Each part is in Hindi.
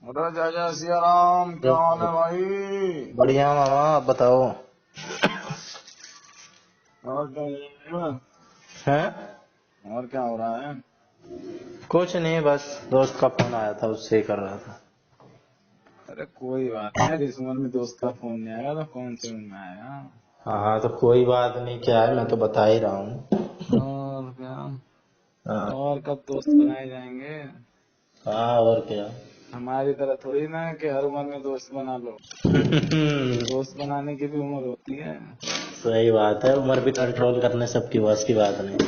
अरे जय जय सिया राम, क्या हाल है भाई? बढ़िया मामा, आप बताओ। और क्या हो रहा हैं? है? और क्या हो रहा है? कुछ नहीं, बस दोस्त का फोन आया था, उससे ही कर रहा था। अरे कोई बात नहीं यार, इस उम्र में दोस्त का फोन नहीं आएगा तो कौन सी उम्र में आएगा? हाँ तो कोई बात नहीं, क्या है, मैं तो बता ही रहा हूँ। और क्या? हाँ। और कब दोस्त बनाए जाएंगे? हाँ, और क्या। हमारी तरह थोड़ी ना है कि हर उम्र में दोस्त बना लो। दोस्त बनाने की भी उम्र होती है। सही बात है, उम्र भी कंट्रोल करने सबकी बस की बात नहीं।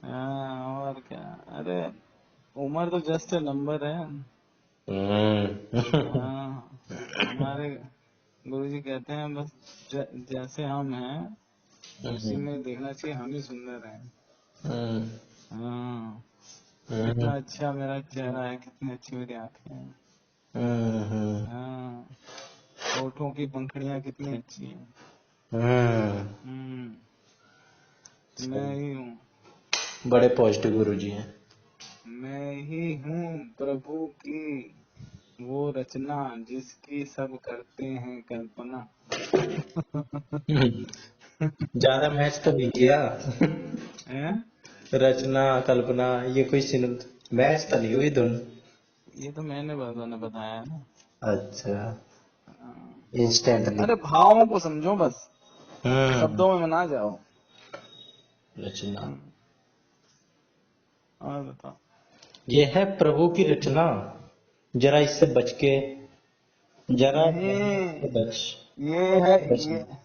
हाँ, और क्या। अरे उम्र तो जस्ट नंबर है। हम्म। हाँ, हमारे गुरुजी कहते हैं बस जैसे हम हैं उसी में देखना चाहिए, हम ही सुंदर हैं। हाँ, कितना अच्छा मेरा चेहरा है, कितनी अच्छी मेरी आंखें हैं। हाँ, होठों की पंखुड़ियां कितनी अच्छी हैं। मैं ही हूँ। बड़े पॉजिटिव गुरुजी हैं। मैं ही हूँ प्रभु की वो रचना जिसकी सब करते हैं कल्पना। ज्यादा मैच तो नहीं किया। हैं? रचना कल्पना, ये कोई मैच तो नहीं हुई धुन। ये तो मैंने बताया ना। अच्छा। हाँ। इंस्टेंटली। अरे भावों को समझो बस, हम्म। शब्दों में ना जाओ। रचना। हम्म, और बताओ। ये है प्रभु की रचना, जरा इससे बच के, जरा इससे नहीं, बच ये है बचना।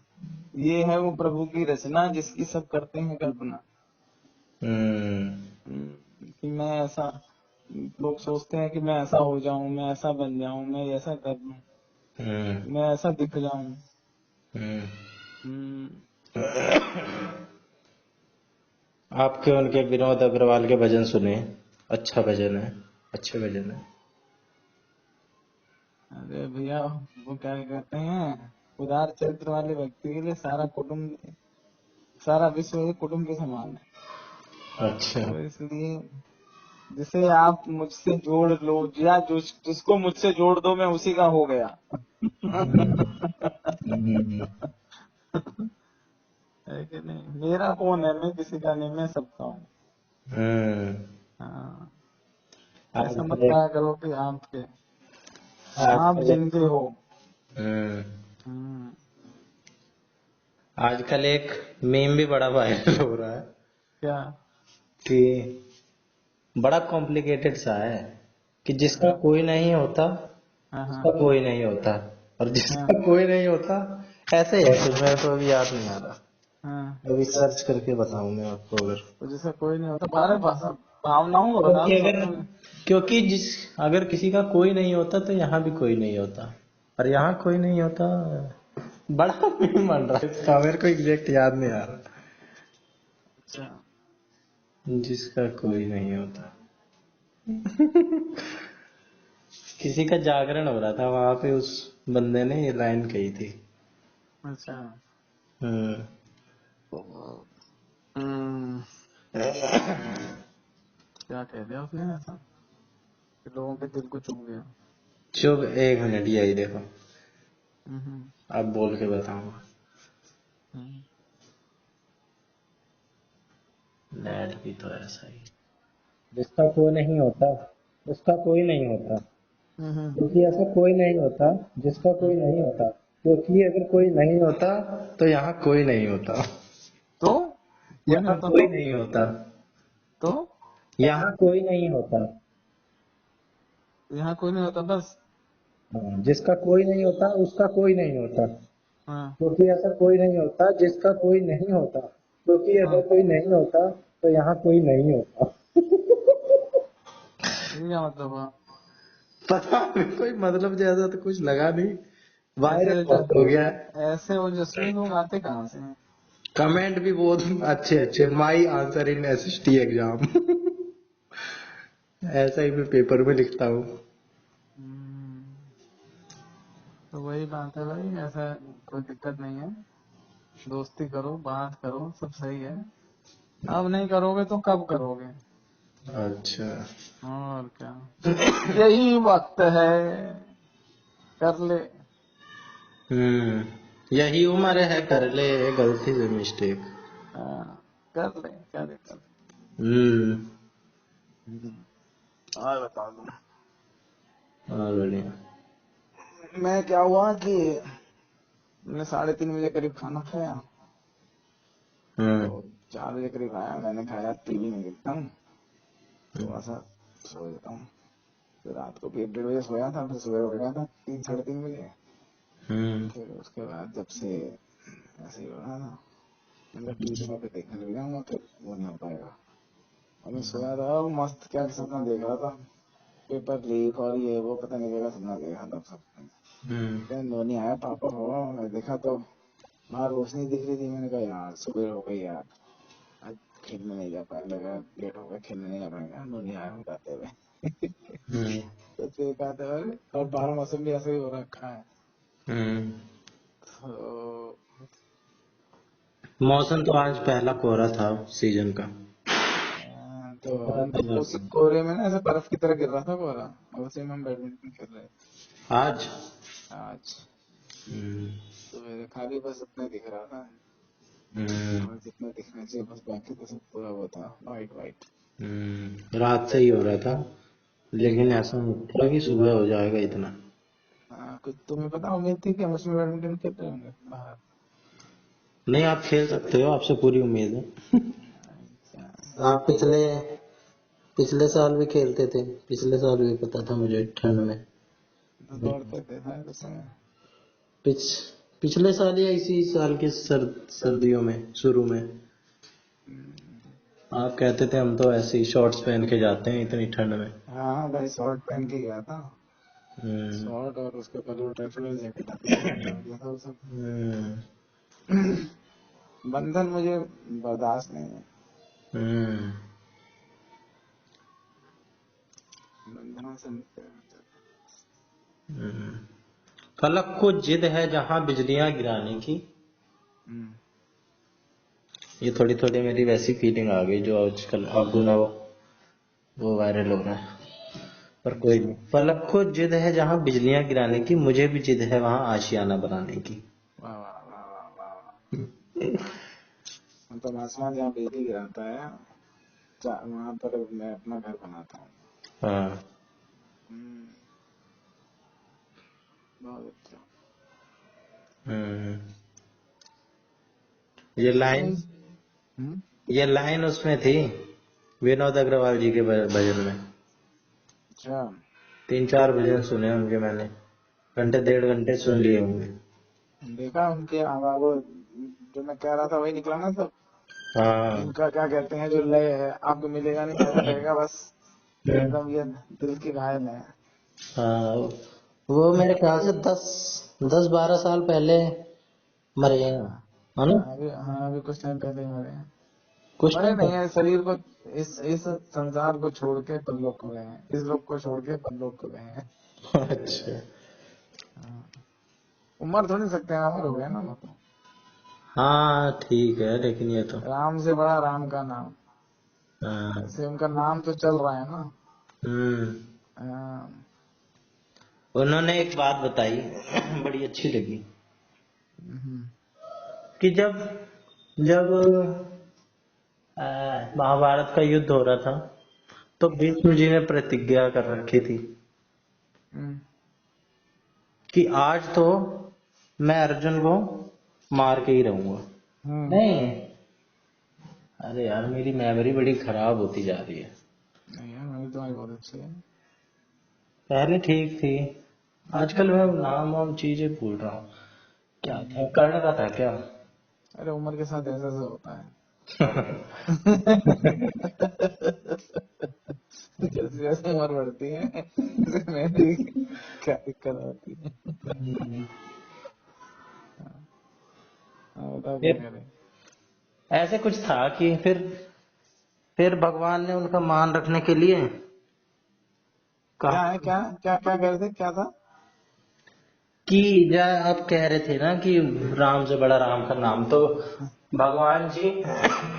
ये है वो प्रभु की रचना जिसकी सब करते हैं कल्पना। हम्म। कि मैं ऐसा, लोग सोचते हैं कि मैं ऐसा हो जाऊं, मैं ऐसा बन जाऊं, मैं ऐसा कर लूं, हम्म। मैं ऐसा दिख जाऊं। हम्म। हम्म, आपके उनके विनोद अग्रवाल के भजन सुने? अच्छा भजन है, अच्छे भजन है। अरे भैया, वो क्या कहते हैं, उदार चरित्र वाले व्यक्ति के लिए सारा कुटुंब, सारा विश्व एक कुटुंब के समान है। अच्छा। तो इसलिए जिसे आप मुझसे जोड़ लो, या जिसको मुझसे जोड़ दो, मैं उसी का हो गया। हम्म। है कि नहीं? मेरा कौन है, मैं किसी का नहीं, मैं सबका हूँ। हम्म। हाँ, ऐसा मत आजकल एक कहा करो कि आपके, आप आजकल एक जिनके हो। हम्म हम्म, आजकल एक मीम भी बड़ा वायरल हो रहा है क्या? कि बड़ा कॉम्प्लिकेटेड सा है कि जिसका हाँ कोई नहीं होता हाँ हाँ उसका कोई नहीं होता, और हाँ जिसका कोई नहीं होता, ऐसे ही है कुछ, मेरे को अभी याद नहीं आ रहा। हाँ। अभी सर्च करके बताऊं मैं आपको अगर। तो जिसका कोई नहीं होता, बारह भाषा भावनाओं को बता क्योंकि दो अगर शब्दों में। क्योंकि जिस अगर किसी का कोई नहीं होता तो यहाँ भी कोई नहीं होता, और यहाँ कोई नहीं होता। बड़ा मीम बन रहा है इसका, मेरे को एग्जैक्ट याद नहीं आ रहा। अच्छा, जिसका कोई नहीं होता। किसी का जागरण हो रहा था वहां पे, उस बंदे ने ये लाइन कही थी। अच्छा। हम्म। हम्म, क्या कह दिया उसने ऐसा कि लोगों के दिल को चुभ गया? चुप, 1 मिनट, यही देखो, हम्म, अब बोल के बताऊंगा। हम्म, नेट भी तो ऐसा ही। जिसका कोई नहीं होता उसका कोई नहीं होता, हम्म, क्योंकि ऐसा कोई नहीं होता जिसका हम्म। कोई नहीं होता, क्योंकि अगर कोई नहीं होता तो यहाँ कोई नहीं होता। तो कोई नहीं यहाँ होता कोई तो नहीं होता। तो यहाँ कोई नहीं होता। यहाँ कोई नहीं होता बस। हाँ, जिसका कोई नहीं होता उसका कोई नहीं होता, हाँ क्योंकि ऐसा कोई नहीं होता जिसका कोई नहीं होता, क्योंकि हाँ, अगर कोई नहीं होता तो यहाँ कोई नहीं होता। ये क्या मतलब हुआ? पता नहीं, कोई मतलब जैसा तो कुछ लगा नहीं, ऐसे वायरल बहुत हो गया है। ऐसे ओजस्वी लोग आते कहाँ से हैं? कमेंट भी बहुत अच्छे अच्छे, my answer in SST exam. ऐसा ही मैं पेपर में लिखता हूँ। हम्म, तो वही बात है भाई, ऐसा कोई दिक्कत नहीं है। दोस्ती करो, बात करो, सब सही है। अब नहीं करोगे तो कब करोगे? अच्छा। और क्या, यही वक्त है, कर ले। यही उम्र है, कर ले गलती से मिस्टेक। हाँ, कर ले, क्या दिक्कत। और बताओ तुम। और बढ़िया। मैं क्या हुआ कि मैंने 3:30 बजे करीब खाना खाया, तो 4 बजे करीब आया, मैंने खाया, टीवी में देखता हूँ, थोड़ा सा सो जाता हूँ। फिर रात को भी 1-1:30 बजे सोया था, फिर सुबह उठ गया था 3-3:30 बजे। फिर उसके बाद जब से ऐसे ही हो रहा था, मतलब टीवी पे देखने लग जाऊंगा तो वो नहीं हो पाएगा। और मैं सोया था और मस्त क्या सपना देख रहा था, पेपर लीक और ये वो, पता नहीं क्या सपना देखा था सब। धोनी आया, पापा हो, मैं देखा तो बाहर रोशनी दिख रही थी। मैंने कहा यार सुबह हो गई यार, आज खेलने नहीं जा पाया, लगा लेट हो गया, खेलने नहीं जा पाएंगे, धोनी आया बताते हुए। तो देखा था, और बाहर मौसम भी ऐसे ही हो रखा है। तो मौसम तो आज पहला कोहरा था सीजन का। तो उसी कोहरे में ना ऐसे बर्फ की तरह गिर रहा था कोहरा, और उसी में हम बैडमिंटन खेल रहे थे आज आज। तो मेरे खाली बस उतना दिख रहा था, और जितना दिखना चाहिए बस, बाकी तो सब पूरा वो था, वाइट वाइट। रात से ही हो रहा था, लेकिन ऐसा नहीं था कि सुबह हो जाएगा इतना। कुछ तुम्हें पता, उम्मीद थी कि हम उसमें बैडमिंटन खेलते होंगे बाहर। नहीं, आप खेल सकते हो, आपसे पूरी उम्मीद है। आप पिछले पिछले साल भी खेलते थे, पिछले साल भी पता था मुझे ठंड में। तो दौड़ते थे शायद उस समय। पिछ पिछले साल या इसी साल के सर्दियों में शुरू में आप कहते थे हम तो ऐसे ही शॉर्ट्स पहन के जाते हैं इतनी ठंड में। हाँ भाई, शॉर्ट पहन के गया था, शॉर्ट और उसके ऊपर वो ट्रैक्टर जैकेट आती है, डाल दिया था वो सब। बंधन मुझे बर्दाश्त नहीं है, बंधनों से मुक्ति होना फलक को जिद है जहां बिजलियां गिराने की। चाहिए। ये थोड़ी थोड़ी मेरी वैसी फीलिंग आ गई जो आजकल अवगुणा वो वायरल हो रहा है। पर कोई नहीं। फलक को जिद है जहां बिजलियां गिराने की, मुझे भी जिद है वहां आशियाना बनाने की। वाह वाह वाह वाह वाह वाह। मतलब आसमान जहाँ बिजली गिराता है, वहां पर मैं अपना घर बनाता हूँ। हाँ। हम्म, बहुत अच्छा। हम्म। ये लाइन हम्म, ये लाइन उसमें थी, विनोद अग्रवाल जी के भजन में। अच्छा। 3-4 भजन सुने होंगे मैंने, घंटे 1.5 घंटे सुन लिए होंगे। देखा उनके आवाज, वो जो मैं कह रहा था वही निकला ना सब। हाँ। इनका क्या कहते हैं, जो लय है आपको मिलेगा नहीं, ऐसा लगेगा बस एकदम ये दिल के घायल है। हाँ, वो मेरे ख्याल से 10-12 साल पहले मरे हैं, हाँ है ना? हाँ, अभी कुछ टाइम पहले ही मरे हैं। कुछ मरे टाइम नहीं है, शरीर को, इस संसार को छोड़ के परलोक को गए हैं, इस लोक को छोड़ के परलोक को गए हैं। पहले। अच्छा। हाँ। उम्र थोड़ी सकते हैं, अमर हो गए ना वो तो। हाँ ठीक है, लेकिन ये तो राम से बड़ा राम का नाम, हाँ। ऐसे उनका नाम तो चल रहा है ना। हम्म। हाँ। उन्होंने एक बात बताई बड़ी अच्छी लगी, हम्म, कि जब जब महाभारत का युद्ध हो रहा था तो भीष्म जी ने प्रतिज्ञा कर रखी थी हम्म, कि आज तो मैं अर्जुन को मार के ही रहूंगा। नहीं, अरे यार मेरी मेमोरी बड़ी खराब होती जा रही है। नहीं यार, मेरी तुम्हारी बहुत अच्छी है। पहले ठीक थी, आजकल मैं नाम वाम चीजें भूल रहा हूँ। क्या था, कर्ण का था क्या? अरे उम्र के साथ ऐसा ऐसा होता है। जैसे जैसे उम्र बढ़ती है, वैसे मेरी क्या दिक्कत होती है। हाँ, बताओ क्या फिर करें। ऐसे कुछ था कि फिर भगवान ने उनका मान रखने के लिए क्या है, कहा क्या क्या क्या कर रहे थे, क्या था। कि आप कह रहे थे ना कि राम से बड़ा राम का नाम, तो भगवान जी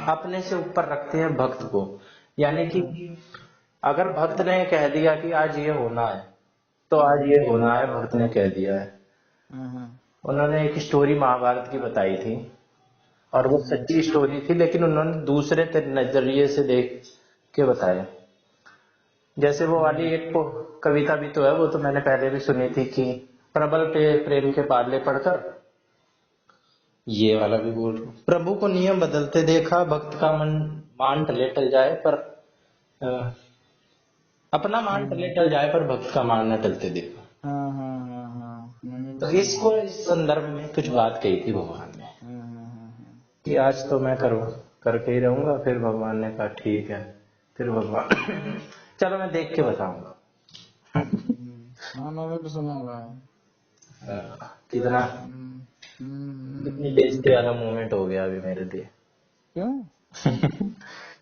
अपने से ऊपर रखते हैं भक्त को, यानी कि अगर भक्त ने कह दिया कि आज ये होना है, तो आज ये होना है, भक्त ने कह दिया है। उन्होंने एक स्टोरी महाभारत की बताई थी, और वो सच्ची स्टोरी थी, लेकिन उन्होंने दूसरे नजरिए से देख के बताया। जैसे वो वाली एक कविता भी तो है, वो तो मैंने पहले भी सुनी थी कि प्रबल पे प्रेम के पाले पढ़कर, ये वाला भी बोल रहा हूँ। प्रभु को नियम बदलते देखा, भक्त का मन मान टले टल जाए पर अ, अपना मान टले टल जाए पर भक्त का मान न टलते देखा। मैंने भी तो सुना इसको है। इस संदर्भ में कुछ बात कही थी भगवान ने कि आज तो मैं करूँ करके ही रहूंगा। फिर भगवान ने कहा ठीक है। फिर भगवान चलो मैं देख के बताऊंगा। हाँ, मैंने भी सुना हुआ है। कितना कितनी बेइज्जती वाला मोमेंट हो गया अभी मेरे लिए। क्यों?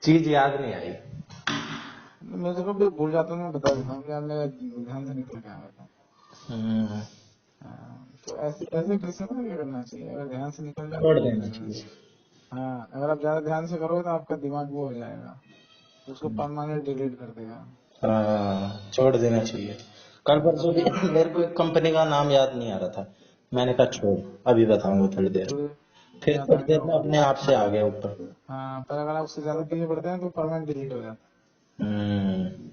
चीज याद नहीं आई। मेरे को भी भूल जाता हूँ, मैं बता देता हूँ कि यार मेरा ध्यान से निकल गया था। तो ऐसे ऐसे कृष्ण को क्या करना चाहिए, अगर ध्यान से निकल जाए तो छोड़ छोड़ देना देना चाहिए। चाहिए। हाँ, अगर आप ज्यादा ध्यान से करोगे तो आपका दिमाग वो हो जाएगा, उसको परमानेंट डिलीट कर देगा। छोड़ देना चाहिए। कल हाँ, परसों भी मेरे को एक कंपनी का नाम याद नहीं आ रहा था, मैंने कहा छोड़, अभी बताऊंगा थोड़ी देर। थोड़ी फिर याद आ थोड़ी गया देर में होगा। अपने आप से आ गया ऊपर। हाँ, पर अगर आप उससे ज्यादा पीछे पड़ते हैं तो परमानेंट डिलीट हो जाता हम्म। है।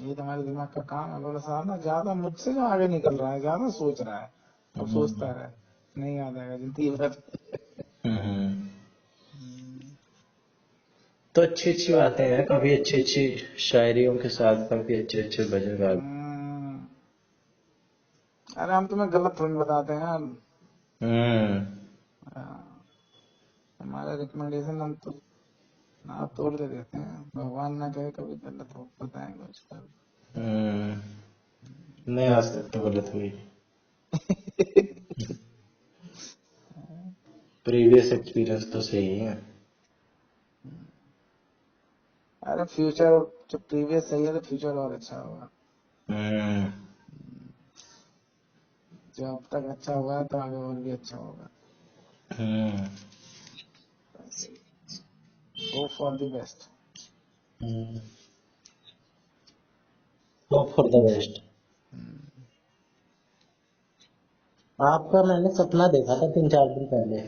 ये तुम्हारे दिमाग का काम है, बोला साहब ना ज्यादा मुझसे जो आगे निकल रहा है, ज्यादा सोच रहा है, अब सोचता रहे, नहीं याद आएगा जिंदगी भर। हम्म। तो अच्छी अच्छी बातें हैं, कभी अच्छी अच्छी शायरियों के साथ कभी अच्छे अच्छे भजन गा। अरे हम तुम्हें गलत थोड़ी बताते हैं यार। हाँ, हमारा रिकमेंडेशन हम तो ना तोड़ दे देते हैं, भगवान ना कहे कभी गलत हो बताएंगे उसका। नहीं आज तक तो गलत हुई। प्रीवियस एक्सपीरियंस तो सही है। अरे फ्यूचर, जो प्रीवियस सही है तो फ्यूचर और अच्छा होगा। जो अब तक अच्छा हुआ है तो आगे और भी अच्छा होगा। Hope for the best. Hope for the best. आपका मैंने सपना देखा था 3-4 दिन पहले।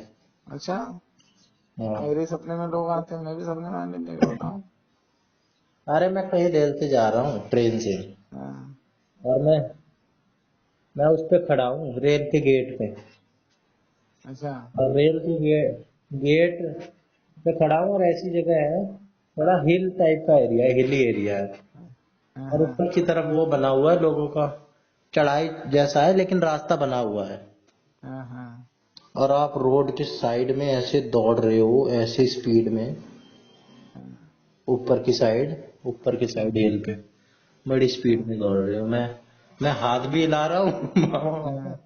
अच्छा, हाँ। मेरे सपने में लोग आते हैं, मैं भी सपने में आने लगा, बताऊं? अरे मैं कहीं रेल से जा रहा हूँ ट्रेन से, हाँ, और मैं उस पे खड़ा हूँ रेल के गेट पे। अच्छा। और रेल के गेट पे खड़ा हूँ, और ऐसी जगह है, बड़ा हिल टाइप का एरिया है, हिली एरिया है। हाँ, और ऊपर की तरफ वो बना हुआ है लोगों का चढ़ाई जैसा है, लेकिन रास्ता बना हुआ है। हाँ, हाँ, और आप रोड के साइड में ऐसे दौड़ रहे हो, ऐसे स्पीड में, ऊपर की साइड हिल पे बड़ी स्पीड में दौड़ रहे हो। मैं हाथ भी हिला रहा हूँ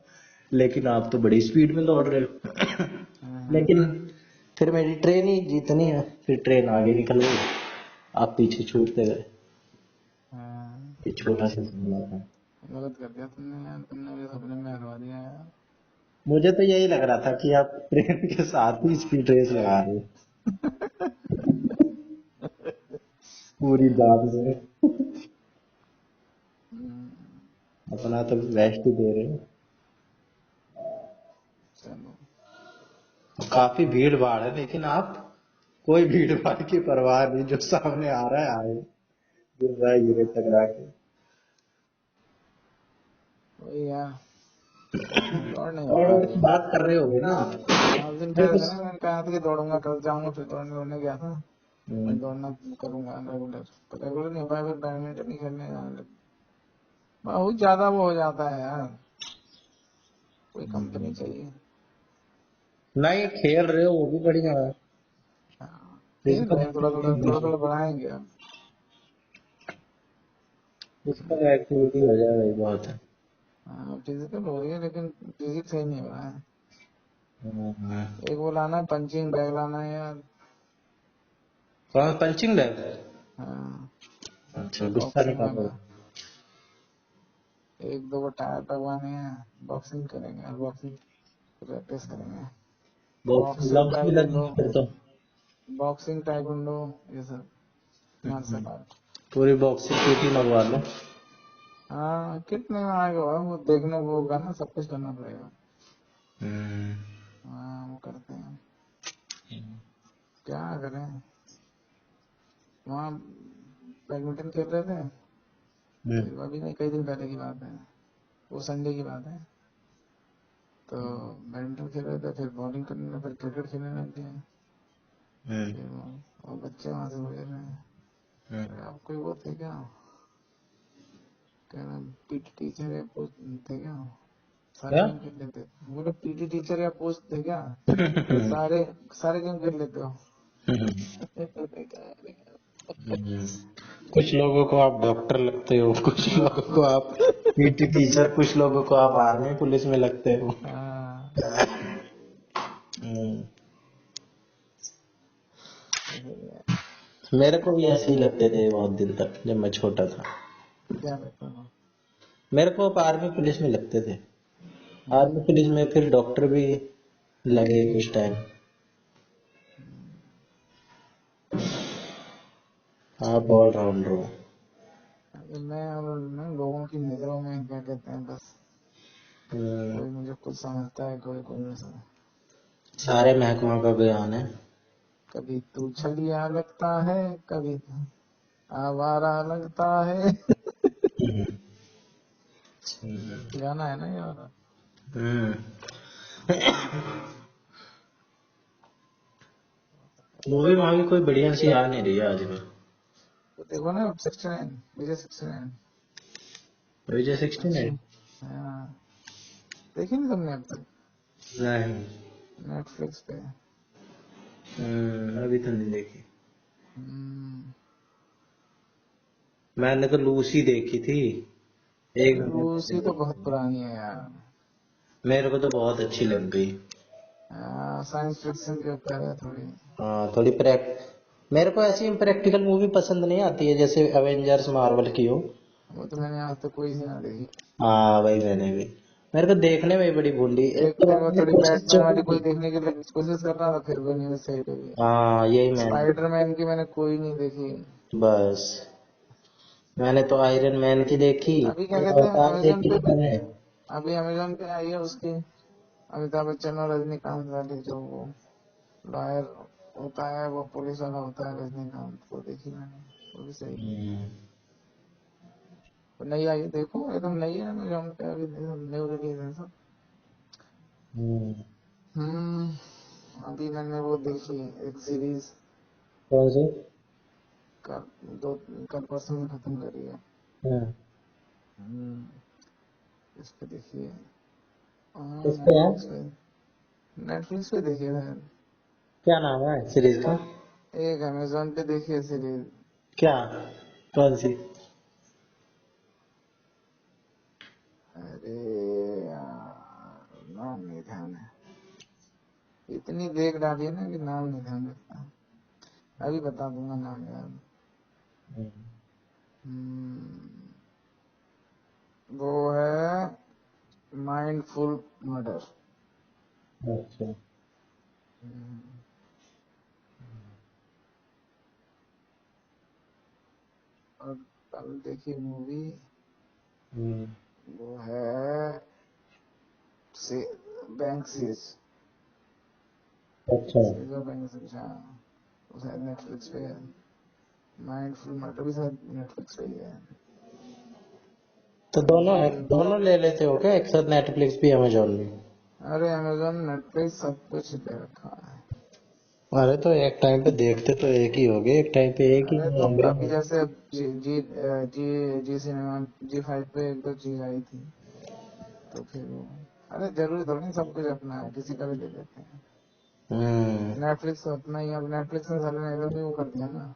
लेकिन आप तो बड़ी स्पीड में दौड़ रहे हो। लेकिन फिर मेरी ट्रेन ही जीतनी है, फिर ट्रेन आगे निकल गई, आप पीछे छूटते गए। हाँ। ये छोटा सा मामला था। गलत कर दिया तुमने यार, तुमने मेरे सपने में हरवा दिया यार। मुझे तो यही लग रहा था कि आप ट्रेन के साथ ही स्पीड रेस लगा रहे हो पूरी जान से। अपना तो बेस्ट ही दे रहे हो। चलो, काफी भीड़ भाड़ है, लेकिन आप कोई भीड़ भाड़ की परवाह नहीं, जो सामने आ रहा है आए, गिर रहा है गिरे, टकरा के। वही यार, दौड़ नहीं हो और पा रही है। बात कर रहे होगे ना आप? हाँ, उस दिन कह देखो। रहे थे ना, मैंने कहा था कि दौड़ूंगा, कल जाऊंगा, फिर दौड़ने गया था। हम्म। मैं दौड़ना करूंगा रेगुलर, तो रेगुलर नहीं हो पाया, फिर बैडमिंटन ही खेलने जाने लगे। बहुत ज्यादा वो हो जाता है यार, कोई कंपनी चाहिए। नहीं, खेल रहे हो वो भी बढ़िया है। हाँ, खेल फिजिकल रहे हैं, एक्टिविटी थोड़ा थोड़ा बढ़ाएंगे अब। फिजिकल एक्टिविटी हो जाए वही बहुत है। हाँ, फिजिकल हो रही है लेकिन फिजिक्स सही नहीं हो रहा है। हम्म। एक वो लाना है, पंचिंग बैग लाना है यार। कौन पंचिंग बैग? हाँ, अच्छा, गुस्सा बॉक्सिंग निकालो। वाला। एक दो वो टायर लगवाने हैं, बॉक्सिंग करेंगे यार, बॉक्सिंग प्रैक्टिस करेंगे। बॉक्सिंग बॉक्सिंग ग्लव्स भी टाइकोंडो, लगेंगे फिर तो। बॉक्सिंग टाइकोंडो, ये सब। Martial art. पूरी बॉक्सिंग किट ही मंगवा लो। हाँ कितने में आएगा वो देखने को होगा ना, सब कुछ करना पड़ेगा। हाँ वो करते हैं, क्या करें। वहाँ बैडमिंटन खेल रहे थे, फिर अभी नहीं कई दिन पहले की बात है, वो संडे की बात है। तो बैडमिंटन खेल रहे थे, फिर बॉलिंग करने लगे, फिर क्रिकेट खेलने लग गए। फिर वो बच्चे वहां से बोल रहे हैं, अरे आप कोई वो थे क्या, कह रहे पीटी टीचर या कोच थे क्या, सारे क्या? गेम खेल लेते। बोले पीटी टीचर या कोच थे क्या, सारे सारे गेम खेल लेते हो। कुछ लोगों को आप डॉक्टर लगते हो, कुछ लोगों को आप पीटी टीचर, कुछ लोगों को आप आर्मी पुलिस में लगते हो। हाँ, हम्म, मेरे को भी ऐसे ही लगते थे बहुत दिन तक जब मैं छोटा था। क्या लगता है। मेरे को आर्मी पुलिस में लगते थे, आर्मी पुलिस में फिर डॉक्टर भी लगे कुछ टाइम। आप ऑलराउंडर हो। मैं और ना लोगों की नजरों में क्या कहते हैं, बस कोई मुझे कुछ समझता है, कोई कोई नहीं समझता। सारे महकमा का बयान है। कभी तू छलिया लगता है, कभी तू आवारा लगता है। गाना है ना ये वाला। हम्म। मूवी वहां कोई बढ़िया सी आ नहीं रही है आज में। तो देखो ना 69, विजय 69 विजय 69। अच्छी। हाँ देखी नहीं तुमने अब तक, नहीं। नेटफ्लिक्स पे। अभी तो नहीं देखी। हम्म, मैंने तो लूसी देखी थी एक महीने लूसी तो पहले। बहुत पुरानी है यार। मेरे को तो बहुत अच्छी लग गई। साइंस फिक्शन के ऊपर है थोड़ी। हाँ थोड़ी मेरे को ऐसी प्रैक्टिकल मूवी पसंद नहीं आती है जैसे एवेंजर्स मार्वल की हो। वो तो मैंने आज तक कोई सी ना देखी। हाँ वही मैंने भी। मेरे को देखने में ही बड़ी भूंडी एक एक तो टाइम वो मैंने थोड़ी कुछ बैटमैन वाली चोरी। कोई देखने की कोशिश कर रहा था, फिर वो नहीं सही लगी। हाँ यही मैंने। स्पाइडरमैन की मैंने कोई नहीं देखी। बस मैंने तो आयरन मैन की देखी, अभी क्या एक कहते हैं अवतार अमेजोन देखी पे थी भी, मैंने। अभी अमेजोन पे आई है उसकी, अमिताभ बच्चन और रजनीकांत वाली, जो वो लॉयर होता है, वो पुलिस वाला होता है रजनीकांत, वो देखी मैंने, वो भी सही है। वो नई आई है, देखो एकदम नई है अमेजोन पे, अभी न्यू रिलीज है सब। अभी मैंने वो देखी एक सीरीज, कौन सी? कल दो कल परसों में खत्म करी है। हाँ, इस पे देखिए, किस पे है? नेटफ्लिक्स पे, नेटफ्लिक्स पे देखिए शायद। क्या नाम है सीरीज का? एक अमेजोन पे देखिए सीरीज, क्या? कौन सी? अरे यार नाम नहीं ध्यान है, इतनी देख डाली है ना कि नाम नहीं ध्यान रखता। अभी बता दूंगा नाम यार। हम्म, वो है माइंडफुल मर्डर। अच्छा। और कल देखी मूवी, हम्म, वो है से बैंक सीज, अच्छा। सीजर बैंक सीज। हाँ वो शायद नेटफ्लिक्स पे है। माइंडफुल मर्डर भी शायद नेटफ्लिक्स पे ही है। तो दोनों है, दोनों ले लेते हो क्या एक साथ, नेटफ्लिक्स भी अमेजोन भी? अरे अमेजोन नेटफ्लिक्स सब कुछ ले रखा है। अरे तो एक टाइम पे देखते तो एक ही होगे, एक टाइम पे एक ही अरे नहीं तो होंगे। कभी जैसे जी जी जी सिनेमा जी5 पे एक दो चीज आई थी, तो फिर वो, अरे जरूरी थोड़ी ना सब कुछ अपना है, किसी का भी ले लेते हैं। हम्म। नेटफ्लिक्स तो अपना ही, अब नेटफ्लिक्स ने साले ने इधर भी वो कर दिया ना,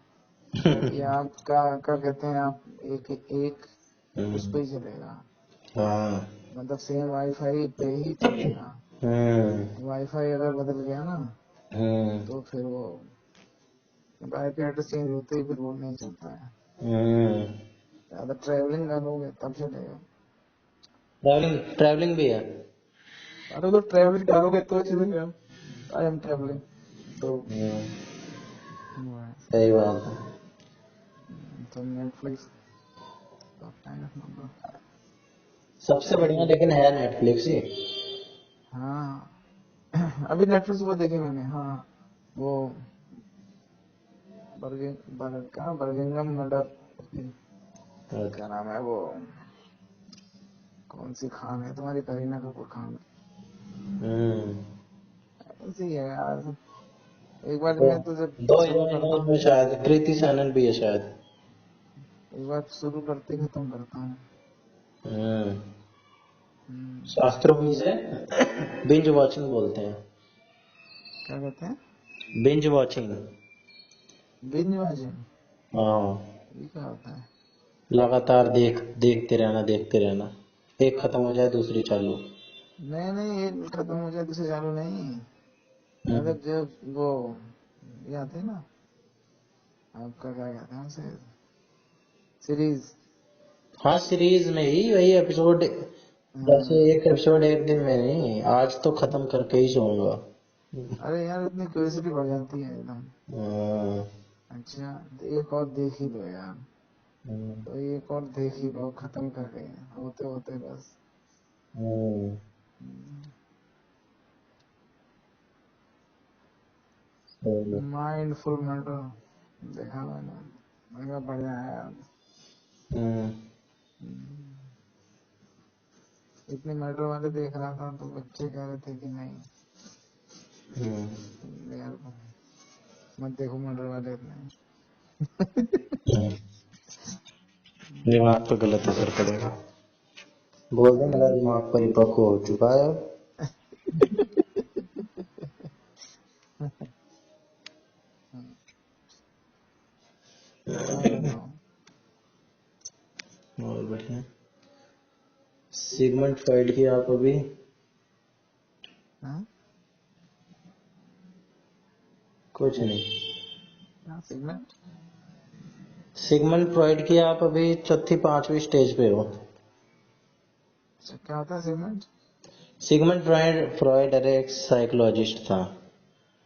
कि आपका क्या कहते हैं, आप एक एक उस पे ही चलेगा, हाँ। मतलब सेम वाईफाई पे ही चलेगा। हम्म। वाईफाई अगर बदल गया ना, हम्म। तो फिर वो आईपी एड्रेस चेंज होते ही फिर वो नहीं चलता है। हम्म। ज्यादा ट्रैवलिंग करोगे तब चलेगा। ट्रैवलिंग ट्रैवलिंग भी है। अरे तो ट्रैवलिंग करोगे तो चलेगा, आई एम ट्रैवलिंग, तो हम्म, वो है। सही बात है। तो नेटफ्लिक्स टॉप 10 नंबर। सबसे बढ़िया लेकिन है नेटफ्लिक्स ही। हाँ अभी नेटफ्लिक्स वो देखे मैंने। हाँ वो बर्गिंगम मर्डर, क्या नाम है वो, कौन सी खान है तुम्हारी, करीना कपूर खान ऐसी है यार। एक बार तो मैं तो जब दो शुरू हीरोइन है करता उसमें हूँ, शायद, कृति सैनन भी है शायद। एक बार शुरू करते खत्म करता हूँ। हम्म हम्म, शास्त्रों में से बिंज वॉचिंग बोलते हैं। क्या कहते हैं? Binge watching. बिंज वॉचिंग, हाँ, ये क्या होता है? लगातार देखते रहना, देखते रहना, एक खत्म हो जाए दूसरी चालू। नहीं नहीं, ये खत्म हो जाए दूसरे चालू नहीं, हम्म। मतलब जब वो ये आते हैं ना, आपका क्या कहते हैं उसे, सीरीज। हाँ, सीरीज में ही वही एपिसोड, जैसे हाँ, एक एपिसोड एक दिन में नहीं, आज तो खत्म करके ही सोऊंगा। अरे यार इतनी क्यूरियोसिटी बढ़ जाती है एकदम। हम्म, अच्छा तो एक और देख ही लो यार, हम्म, तो एक और देख ही लो, खत्म कर गए होते होते बस। हम्म, सही है। माइंडफुल मर्डर देखा मैंने, मैं कहा बढ़िया है यार। हम्म, इतने मर्डर वाले देख रहा था तो बच्चे कह रहे थे कि नहीं हम्म, यार मत देखो मर्डर वाले इतने। हम्म। दिमाग पर गलत असर पड़ेगा। बोल दे मेरा दिमाग परिपक्व हो चुका है। और बताओ। और बढ़िया। सिगमंड फ्रॉइड की आप अभी हाँ कुछ नहीं। क्या सेगमेंट? सिगमंड फ्रॉइड की आप अभी चौथी पांचवी स्टेज पे हो। क्या होता है सेगमेंट? सिगमंड फ्रॉइड फ्रॉइड अरे एक साइकोलॉजिस्ट था।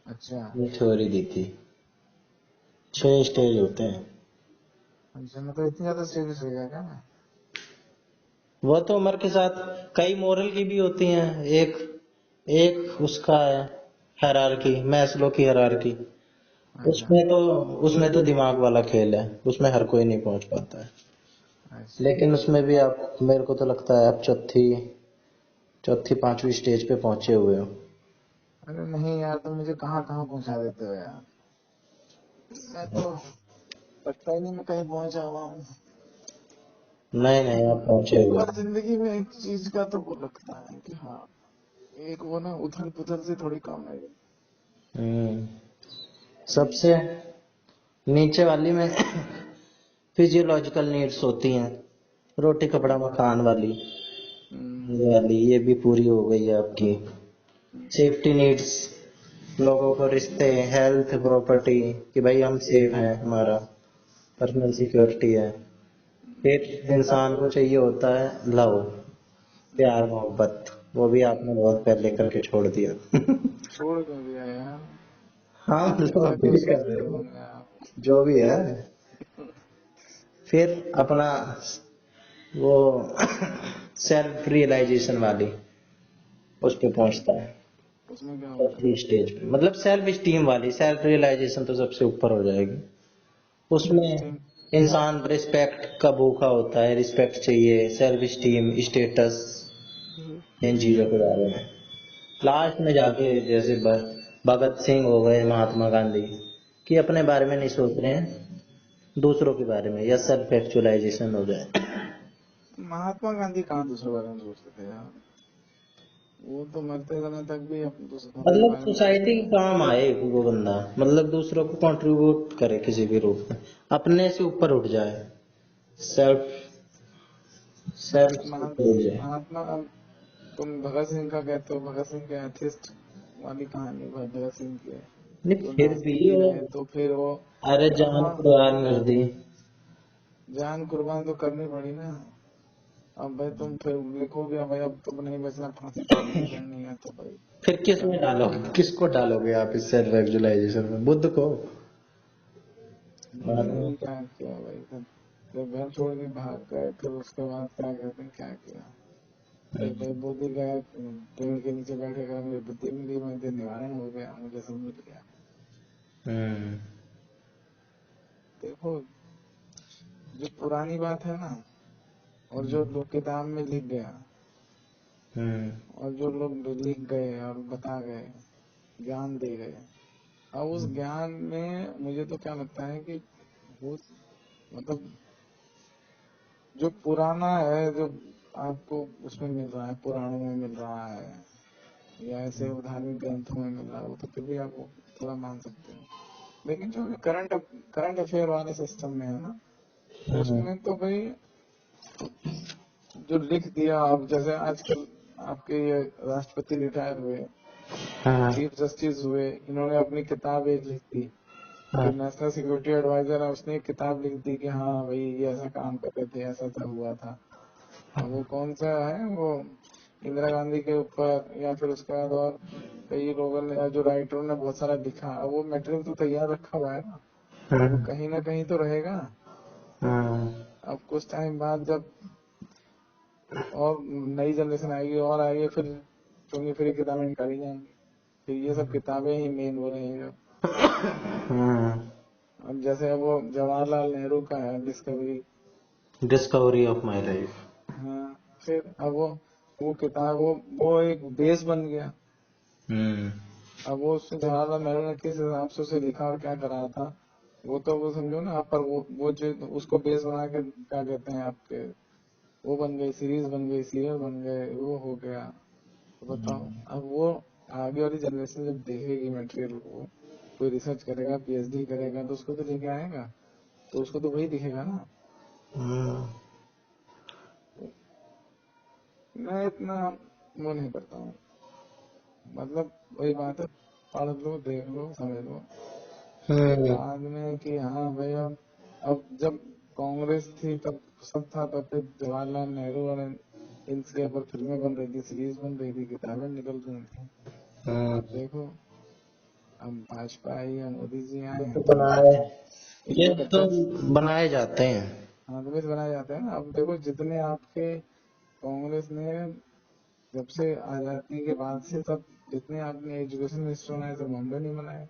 अच्छा ये थ्योरी दी थी, 6 स्टेज होते हैं। अच्छा, मतलब इतनी ज्यादा सीरियस हो गया क्या मैं? वह तो उम्र के साथ कई मोरल की भी होती हैं। एक एक उसका है हायरार्की, मैस्लो की हायरार्की। अच्छा उसमें तो दिमाग वाला खेल है, उसमें हर कोई नहीं पहुंच पाता है। अच्छा। लेकिन उसमें भी आप, मेरे को तो लगता है आप चौथी चौथी पांचवी स्टेज पे पहुंचे हुए हो। अरे नहीं यार, तुम मुझे कहाँ कहाँ पहुंचा देते हो यार, मैं तो लगता ही नहीं मैं कहीं पहुंचा हुआ हूँ। नहीं नहीं, आप पहुंचे एक हुए बार हो। जिंदगी में एक चीज का तो वो लगता है कि हाँ, एक वो ना उथल पुथल से थोड़ी कम है। हम्म, सबसे नीचे वाली में फिजियोलॉजिकल नीड्स होती हैं, रोटी कपड़ा मकान वाली, ये वाली ये भी पूरी हो गई है आपकी। सेफ्टी नीड्स, लोगों को रिश्ते, हेल्थ, प्रॉपर्टी, कि भाई हम सेफ हैं, हमारा पर्सनल सिक्योरिटी है। फिर इंसान को चाहिए होता है लव, प्यार मोहब्बत, वो भी आपने बहुत पहले करके छोड़ दिया। छोड़ क्यों दिया यार, हाँ, मतलब ऐसा अभी क्यों भी कर रहे सोचते हो, होंगे आप? जो भी है। फिर अपना वो सेल्फ रियलाइजेशन वाली, उस पे पहुंचता है उसमें क्या होता चौथी है? स्टेज पे, मतलब सेल्फ स्टीम वाली। सेल्फ रियलाइजेशन तो सबसे ऊपर हो जाएगी। सेल्फ उसमें स्टीम। इंसान रिस्पेक्ट का भूखा होता है, रिस्पेक्ट चाहिए, सेल्फ स्टीम, स्टेटस, इन चीजों के बारे में। लास्ट में जाके जैसे भगत सिंह हो गए, महात्मा गांधी, कि अपने बारे में नहीं सोच रहे हैं, दूसरों के बारे में, या सेल्फ एक्चुअलाइजेशन हो जाए। महात्मा गांधी कहाँ दूसरे बारे में सोचते थे यार, वो तो मरते समय तक भी अपने मतलब बारे में सोसाइटी सोचते के थे। काम आए वो बंदा, मतलब दूसरों को कंट्रीब्यूट करे किसी भी रूप में, अपने से ऊपर उठ जाए, सेल्फ सेल्फ से ऊपर उठ जाए। महात्मा, तुम भगत सिंह का कहते हो, भगत सिंह के एथिस्ट वाली कहानी भाई भगत सिंह की है, नहीं तो फिर भी नास्तिक ही वो, रहे तो फिर वो अरे जान कहाँ, कुर्बान कर दी। जान कुर्बान तो करनी पड़ी ना। अब भाई तुम फिर लिखोगे भाई अब तो नहीं बचना, फांसी चढ़नी है तो भाई फिर किस में करना डालोगे, पड़ेगा। किसको डालोगे आप इस सेल्फ एक्चुअलाइजेशन में, बुद्ध को? नहीं क्या किया भाई, जब घर छोड़ के भाग गए फिर उसके बाद क्या कहते हैं क्या किया, एक भाई बुद्धि गया, पेड़ के नीचे बैठेगा, मुझे बुद्धि मिली, मैं निवारण हो गया, मुझे सब मिल गया। देखो जो पुरानी बात है ना, और जो लोग किताब में लिख गया, और जो लोग लिख गए और बता गए, ज्ञान दे गए, अब उस ज्ञान में मुझे तो क्या लगता है कि वो मतलब जो पुराना है, जो आपको उसमें मिल रहा है, पुराणों में मिल रहा है या ऐसे धार्मिक ग्रंथों में मिल रहा है, वो तो फिर भी आप थोड़ा मान सकते हो। लेकिन जो करंट अफेयर वाले सिस्टम में है ना, उसमें तो भाई जो लिख दिया, अब जैसे आजकल आपके ये राष्ट्रपति रिटायर हुए, चीफ जस्टिस हुए, इन्होंने अपनी किताब एक लिख दी, जो नेशनल सिक्योरिटी एडवाइजर है उसने एक किताब लिख दी कि हाँ भाई ये ऐसा काम कर रहे थे, ऐसा था हुआ था। अब वो कौन सा है, वो इंदिरा गांधी के ऊपर या फिर उसके बाद और कई लोगों ने, जो राइटरों ने बहुत सारा लिखा, अब वो मटेरियल तो तैयार रखा हुआ है ना, वो कहीं ना कहीं तो रहेगा। अब कुछ टाइम बाद जब और नई जनरेशन आएगी और आएगी, फिर क्योंकि फिर ये किताबें निकाली जाएंगी, फिर ये सब किताबें ही मेन हो रही हैं। अब जैसे वो जवाहरलाल नेहरू का है डिस्कवरी ऑफ माई लाइफ। हाँ, फिर अब वो किताब वो एक बेस बन गया। अब वो उससे जवाहरलाल नेहरू ने किस हिसाब से उसे लिखा और क्या करा था, वो तो वो समझो ना आप, पर वो जो उसको बेस बना के क्या कहते हैं आपके, वो बन गई सीरीज, बन गई सीरियल, बन गए, वो हो गया। तो बताओ अब वो आगे वाली जनरेशन जब देखेगी मटेरियल को, कोई रिसर्च करेगा, पीएचडी करेगा, तो उसको तो लेके आएगा, तो उसको तो वही दिखेगा ना। मैं इतना वो नहीं करता हूँ, मतलब वही बात है, पढ़ लो, देख लो, समझ लो, बाद में कि हाँ भाई अब जब कांग्रेस थी तब सब था, तब फिर जवाहरलाल नेहरू और इनके ऊपर फिल्में बन रही थी, सीरीज बन रही थी, किताबें निकल रही थी। अब देखो अब भाजपा आई है, मोदी जी आए हैं, तो ये एक तो अच्छा बनाए जाते हैं। हाँ तो बनाए जाते हैं ना। अब देखो जितने आपके कांग्रेस ने जब से आजादी के बाद से सब जितने आपने एजुकेशन मिनिस्टर बनाए, सब हमने नहीं बनाए।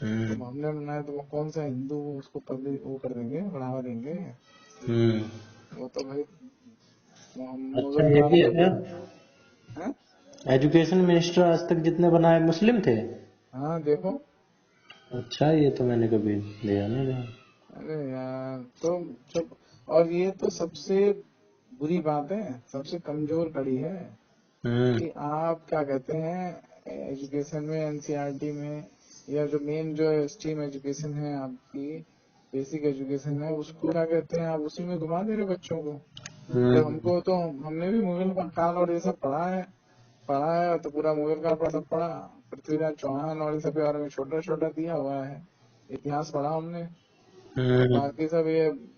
तो हमने बनाए तो वो कौन सा हिंदू उसको वो कर देंगे, बढ़ावा देंगे? वो तो भाई अच्छा, मुगल ये काल भी का है क्या? है। एजुकेशन मिनिस्टर आज तक जितने बनाए मुस्लिम थे? हाँ देखो, अच्छा, ये तो मैंने कभी लिया नहीं ध्यान। अरे यार तो चुप। और ये तो सबसे बुरी बात है, सबसे कमजोर कड़ी है कि आप क्या कहते हैं एजुकेशन में, एनसीईआरटी में, या जो मेन जो स्ट्रीम एजुकेशन है आपकी, बेसिक एजुकेशन है, उसको क्या कहते हैं आप उसी में घुमा दे रहे बच्चों को। जब हमको तो हमने भी मुगल काल और ये सब पढ़ा है तो पूरा मुगल काल पर सब पढ़ा, पृथ्वीराज चौहान और इन सब के बारे में छोटा छोटा दिया हुआ है, इतिहास पढ़ा हमने। और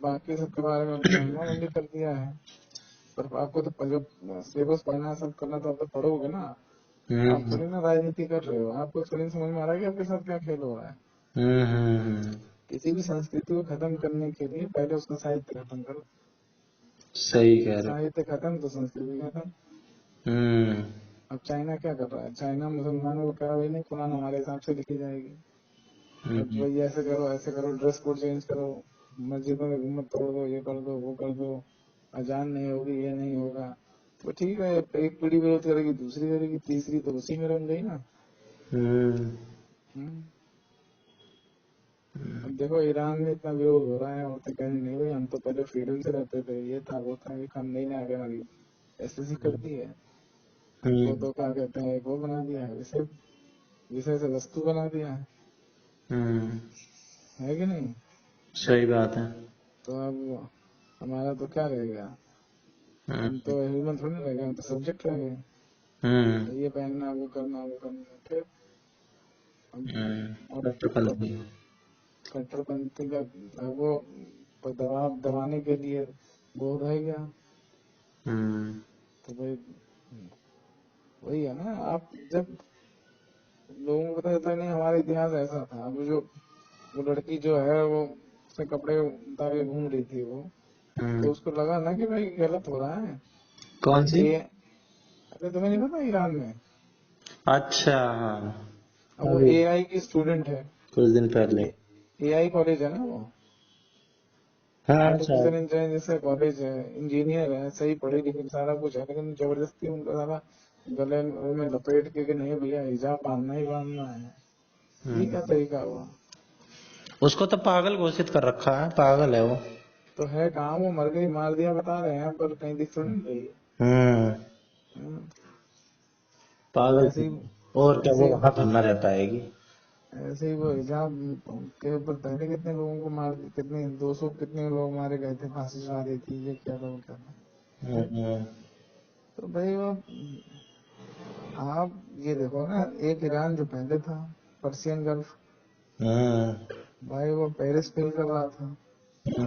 बाकी सब के बारे में लंबा मंडी कर दिया है। पर आपको तो जब सिलेबस पढ़ना सब करना तो आप तो पढ़ोगे ना, आप थोड़ी ना राजनीति कर रहे हो, आपको थोड़ी समझ में आ रहा है कि आपके साथ क्या खेल हो रहा है। किसी भी संस्कृति को खत्म करने के लिए पहले उसका साहित्य खत्म करो। सही कह रहे साहित्य खत्म तो संस्कृति खत्म। हो। अब चाइना क्या कर रहा है, चाइना मुसलमानों को कह रहा है नहीं, कुरान हमारे हिसाब से लिखी जाएगी, अब भाई ऐसे करो, ड्रेस कोड चेंज करो, मस्जिदों में घूमत तोड़ दो, ये कर दो, वो कर दो, अजान नहीं होगी, ये नहीं होगा। तो ठीक है, एक पीढ़ी विरोध करेगी, दूसरी करेगी, तीसरी तो उसी में रंग गई ना। हम्म। अब देखो ईरान में इतना विरोध हो रहा है, और तो कहीं नहीं भाई, हम तो पहले फ्रीडम से रहते थे, ये था वो था, ये काम नहीं ना आगे हमारी एसएससी कर दी है, हमको तो क्या कहते हैं एक वो बना दिया है, विषय विषय से वस्तु बना दिया है कि नहीं? सही बात है। तो अब हमारा तो क्या रहेगा, हम तो ह्यूमन थोड़ी ना रह गए, हम तो सब्जेक्ट रह गए, ये पहनना, वो करना, वो करना, फिर और कट्टरपंथी। कट्टरपंथी का वो दबाव दबाने के लिए वो रह गया। तो भाई वही है ना, आप जब लोगों को पता चलता नहीं हमारा इतिहास ऐसा था। अब जो वो लड़की जो है वो उसने कपड़े उतार के घूम रही थी, वो तो उसको लगा ना कि भाई गलत हो रहा है। कौन सी? अरे तुम्हें नहीं पता ईरान में अच्छा हाँ, अब वो अभी एआई की स्टूडेंट है। कुछ दिन पहले। एआई कॉलेज है ना वो, हाँ आर्टिफिशियल शायद। इंटेलिजेंस का कॉलेज है, इंजीनियर है, सही पढ़े लिखे सारा कुछ है, लेकिन जबरदस्ती उनको सारा गले में लपेट के कि नहीं भैया हिजाब बांधना ही बांधना है। ये क्या तरीका हुआ? उसको तो पागल घोषित कर रखा है, पागल है वो। तो है कहाँ, वो मर गई मार दिया बता रहे हैं, पर कहीं दिख थोड़ी नहीं रही। हम्म हम्म, तो पागल ऐसे थी। ही और क्या, ऐसे वो ही वहां थोड़ी ना रह पाएगी। ऐसे ही वो हिजाब के ऊपर पहले कितने लोगों को मार, कितने 200 कितने लोग मारे गए थे, फांसी चढ़ा दी थी, ये क्या था वो क्या था। हम्म तो भाई वो आप ये देखो ना, एक ईरान जो पहले था, पर्सियन गल्फ, हम्म भाई वो पेरिस फेल कर रहा था,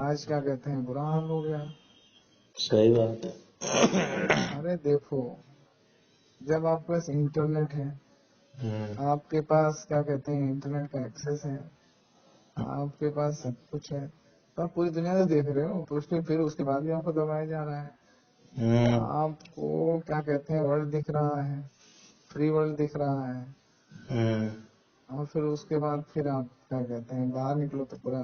आज क्या कहते हैं बुरा हाल हो गया। सही बात है। अरे देखो, जब आपके पास इंटरनेट है, हम्म आपके पास क्या कहते हैं इंटरनेट का एक्सेस है, आपके पास सब कुछ है, तो आप पूरी दुनिया से देख रहे हो, तो उसके फिर उसके बाद भी आपको दबाया जा रहा है। हम्म आपको क्या कहते हैं वर्ल्ड दिख रहा है, फ्री वर्ल्ड दिख रहा है, हम्म और फिर उसके बाद फिर आप क्या कहते हैं बाहर निकलो तो पूरा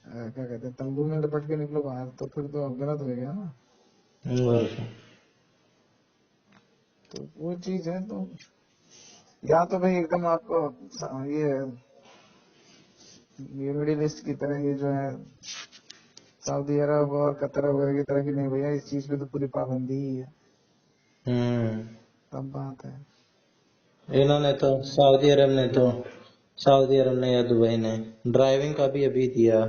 क्या कहते हैं तंबू में लपट के निकलो बाहर, तो फिर तो अब गलत हो गया ना। और क्या। तो वो चीज है, तो या तो भाई एकदम आपको ये ये मिडिल ईस्ट की तरह, ये जो है सऊदी अरब और कतर वगैरह की तरह की, नहीं भैया इस चीज पे तो पूरी पाबंदी ही है, हम्म तब बात है। इन्होंने तो सऊदी अरब ने या दुबई ने ड्राइविंग का भी अभी दिया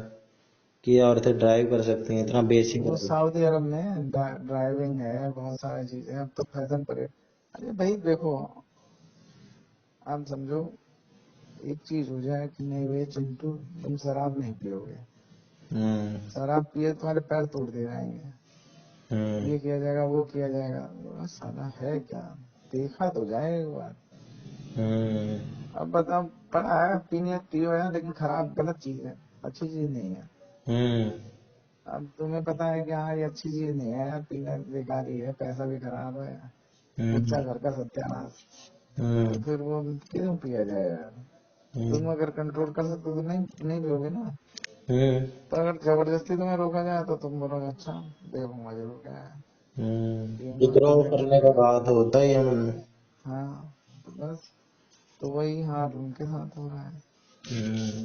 कि औरतें ड्राइव कर सकती हैं, इतना बेसिक वो है। सऊदी अरब में ड्राइविंग है, बहुत सारी चीजें अब तो फैशन पर है। अरे भाई देखो, आप समझो एक चीज हो जाए कि नहीं भैया चिंटू तुम शराब नहीं पियोगे, हम्म शराब पिए तुम्हारे पैर तोड़ दे जाएंगे, हम्म ये किया जाएगा वो किया जाएगा। बोला, साला है क्या, देखा तो जाए एक बार। हम्म अब बताओ, पढ़ा है पीने पियो है, लेकिन खराब गलत चीज है, अच्छी चीज नहीं है। हम्म अब तुम्हें पता है कि हाँ ये अच्छी चीज नहीं है यार, पीना बेकार ही है, पैसा भी खराब है, बच्चा घर का सत्यानाश, तो हम्म फिर वो क्यों पिया जाए यार। तुम अगर कंट्रोल कर सकते हो तो नहीं नहीं पियोगे ना। हम्म पर अगर जबरदस्ती तुम्हें रोका जाए तो तुम बोलोगे अच्छा देखूंगा जरूर क्या है, पीऊंगा विद्रोह पीने करने का लगूंगा। बाद होता ही है मन। हाँ, तो बस, तो वही हाल उनके साथ हो रहा है। हम्म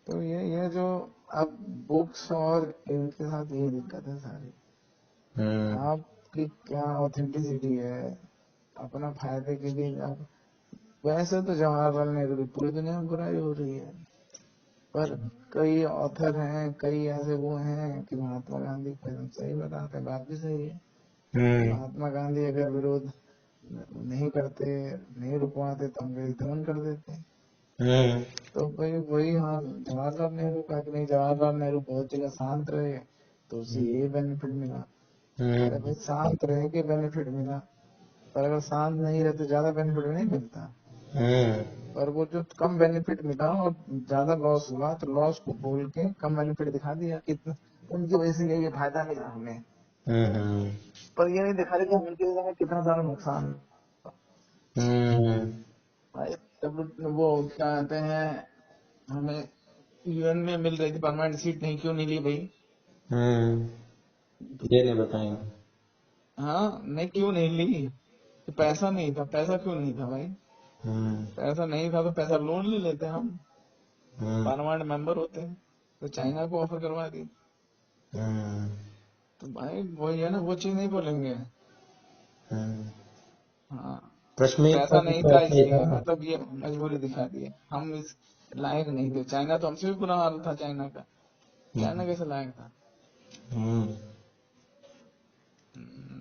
तो ये जो अब बुक्स और इनके साथ ये दिक्कत है सारी, हम्म आपकी क्या ऑथेंटिसिटी है, अपना फायदे के लिए आप, वैसे तो जवाहरलाल नेहरू की पूरी दुनिया में बुराई हो रही है, पर कई ऑथर हैं, कई ऐसे वो हैं कि महात्मा गांधी को एकदम सही बताते हैं, बात भी सही है। हम्म महात्मा गांधी अगर विरोध नहीं करते, नहीं रुकवाते तो अंग्रेज दमन कर देते। हम्म तो भाई वही हाँ जवाहरलाल नेहरू का कि नहीं, जवाहरलाल नेहरू बहुत जगह शांत रहे तो उसे ये बेनिफिट मिला। अरे भाई शांत रहे के बेनिफिट मिला, पर अगर शांत नहीं रहते ज्यादा बेनिफिट नहीं मिलता। हम्म पर वो जो कम बेनिफिट मिला और ज्यादा लॉस हुआ, तो लॉस को बोल के कम बेनिफिट दिखा दिया कि उनकी वजह से ये फायदा मिला हमें, हम्म पर ये नहीं दिखा रहे कि उनकी वजह से हमें कितना सारा नुकसान हुआ। हम्म भाई तब वो क्या कहते हैं, हमें यूएन में मिल रही थी परमानेंट सीट, नहीं क्यों नहीं ली भाई? ये नहीं बताएंगे। हाँ नहीं क्यों नहीं ली? कि पैसा नहीं था, पैसा क्यों नहीं था भाई? हम्म पैसा नहीं था तो पैसा लोन ले लेते हम, हम्म परमानेंट मेंबर होते हैं, तो चाइना को ऑफर करवा दी। हम्म तो भाई वही है ना, वो चीज नहीं बोलेंगे। हम्म हाँ, कश्मीर का पैसा भी नहीं तो था ऐसा ही था इसलिए, ना। मतलब ये मजबूरी दिखा दी है, हम इस लायक नहीं थे। चाइना तो हमसे भी बुरा हाल था चाइना का, चाइना हम्म कैसे लायक था? हम्म हम्म,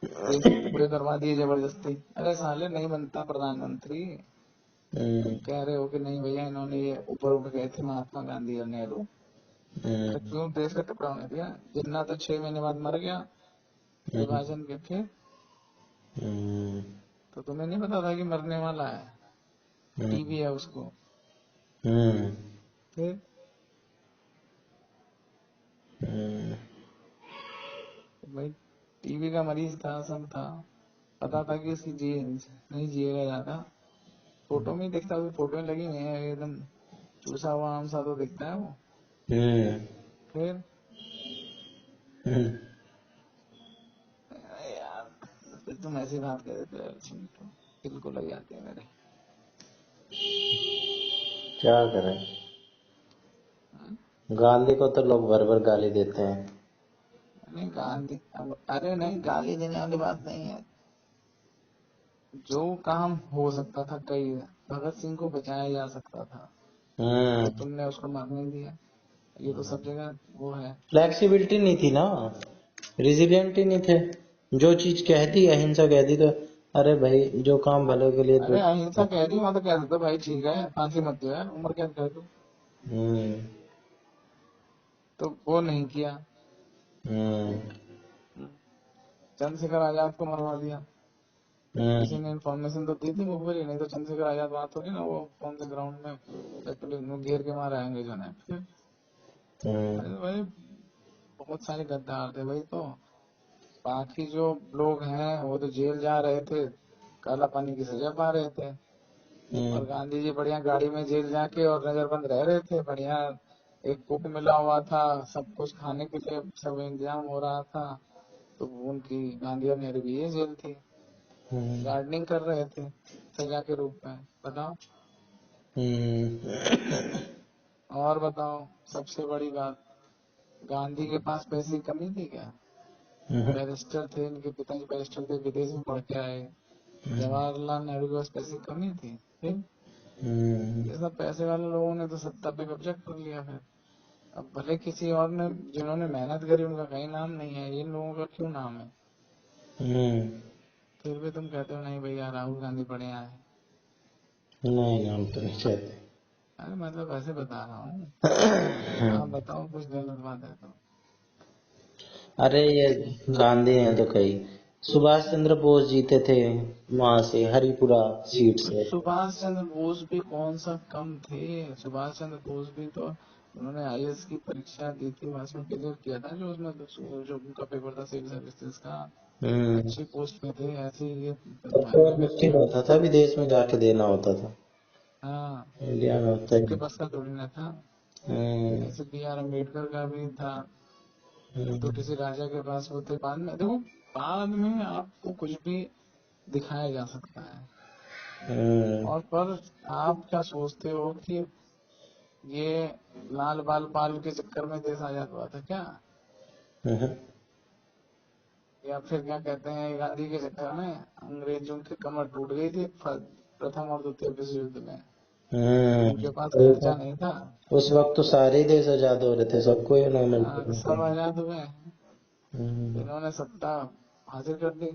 देश के टुकड़े करवा दिए जबरदस्ती। अरे साले नहीं बनता प्रधानमंत्री, तुम कह रहे हो कि नहीं भैया इन्होंने ये ऊपर उठ गए थे महात्मा गांधी और नेहरू, अरे हम्म क्यों देश का टुकड़ा होने दिया? जितना तो 6 महीने बाद मर गया विभाजन के फिर। हम्म तो तुम्हें नहीं पता था कि मरने वाला है, टीबी है उसको? हम्म फिर हम्म भाई टीबी का मरीज था, सब था, पता था कि इसकी जी नहीं जिएगा ज्यादा। फोटो में ही दिखता, अभी फोटो में लगी हुई है एकदम चूसा हुआ आम सा तो दिखता है वो। फिर यार फिर तुम ऐसी बात कर देते हो, सुन तो दिल को लग जाते हैं मेरे। क्या करें, हाँ? गांधी को तो लोग भर भर गाली देते हैं। नहीं गाली, अरे नहीं गाली देने वाली बात नहीं है। जो काम हो सकता था, कई भगत सिंह को बचाया जा सकता था, तो तुमने उसको मरने दिया। ये तो सब जगह वो है। फ्लेक्सिबिलिटी नहीं थी ना, रिजिलियंट ही नहीं थे। जो चीज कह दी, अहिंसा कह दी, तो अरे भाई जो काम भले के लिए तो। अरे अहिंसा कह दी, मैं तो कह देता भाई ठीक है फांसी मत दो यार, उम्र कैद कर दो। तो वो नहीं किया। चंद्रशेखर आजाद को मरवा दिया। किसी ने इन्फॉर्मेशन तो दी थी मुखबिर, नहीं तो चंद्रशेखर आजाद बात हो रही ना, वो कौन से ग्राउंड में पुलिस ने घेर के मारा है अंग्रेजों ने। अरे भाई बहुत सारे गद्दार थे भाई। तो बाकी जो लोग हैं वो तो जेल जा रहे थे, काला पानी की सजा पा रहे थे, और गांधी जी बढ़िया गाड़ी में जेल जाके और नजरबंद रह रहे थे बढ़िया। एक कुक मिला हुआ था, सब कुछ खाने के लिए सब इंतजाम हो रहा था। तो उनकी गांधी और नेहरू की ये जेल थी, गार्डनिंग कर रहे थे सजा के रूप में। बताओ। और बताओ सबसे बड़ी बात, गांधी के पास पैसे की कमी थी क्या? बैरिस्टर थे, इनके पिताजी बैरिस्टर थे, विदेश में पढ़ के आए। जवाहरलाल नेहरू के पास पैसे की कमी थी? फिर ये सब पैसे वाले लोगों ने तो सत्ता पे कब्जा कर लिया। फिर अब भले किसी और ने, जिन्होंने मेहनत करी उनका कहीं नाम नहीं है, इन लोगों का क्यों नाम है? फिर भी तुम कहते हो नहीं भैया राहुल गांधी बढ़िया है। नहीं, नाम तो नहीं कहते। अरे मतलब ऐसे बता रहा हूँ, आप बताओ कुछ गलत बात है तो। अरे ये गांधी ने तो कही, सुभाष चंद्र बोस जीते थे वहां से, हरिपुरा सीट से। सुभाष चंद्र बोस भी कौन सा कम थे? सुभाष चंद्र बोस भी तो उन्होंने आईएएस की परीक्षा दी थी, वहां में क्लियर किया था। जो उसमें जो उनका पेपर था सिविल सर्विसेज का, अच्छी पोस्ट पे थे। ऐसे ये तुम्हारे बहुत जो मुश्किल बच्चे। होता था, विदेश में जाके देना होता था, हाँ, इंडिया में होता सबके ही पास का थोड़ी ना था। नहीं। ऐसे बी आर अम्बेडकर का भी था, वो तो हम्म, किसी राजा के पास होते। बाद में देखो, बाद में आपको कुछ भी दिखाया जा सकता है। हम्म, और पर आप क्या सोचते हो कि ये लाल बाल पाल के चक्कर में देश आजाद हुआ था क्या? हम्म, या फिर क्या कहते हैं, गांधी के चक्कर में अंग्रेजों की कमर टूट गई थी प्रथम और द्वितीय विश्व युद्ध में, तो उनके पास वही खर्चा तो। नहीं था। उस वक्त तो सारे ही देश आजाद हो रहे थे, सबको ही उन्होंने हाँ, तो सब आजाद हुए, हम्म, इन्होंने सत्ता हासिल कर दी।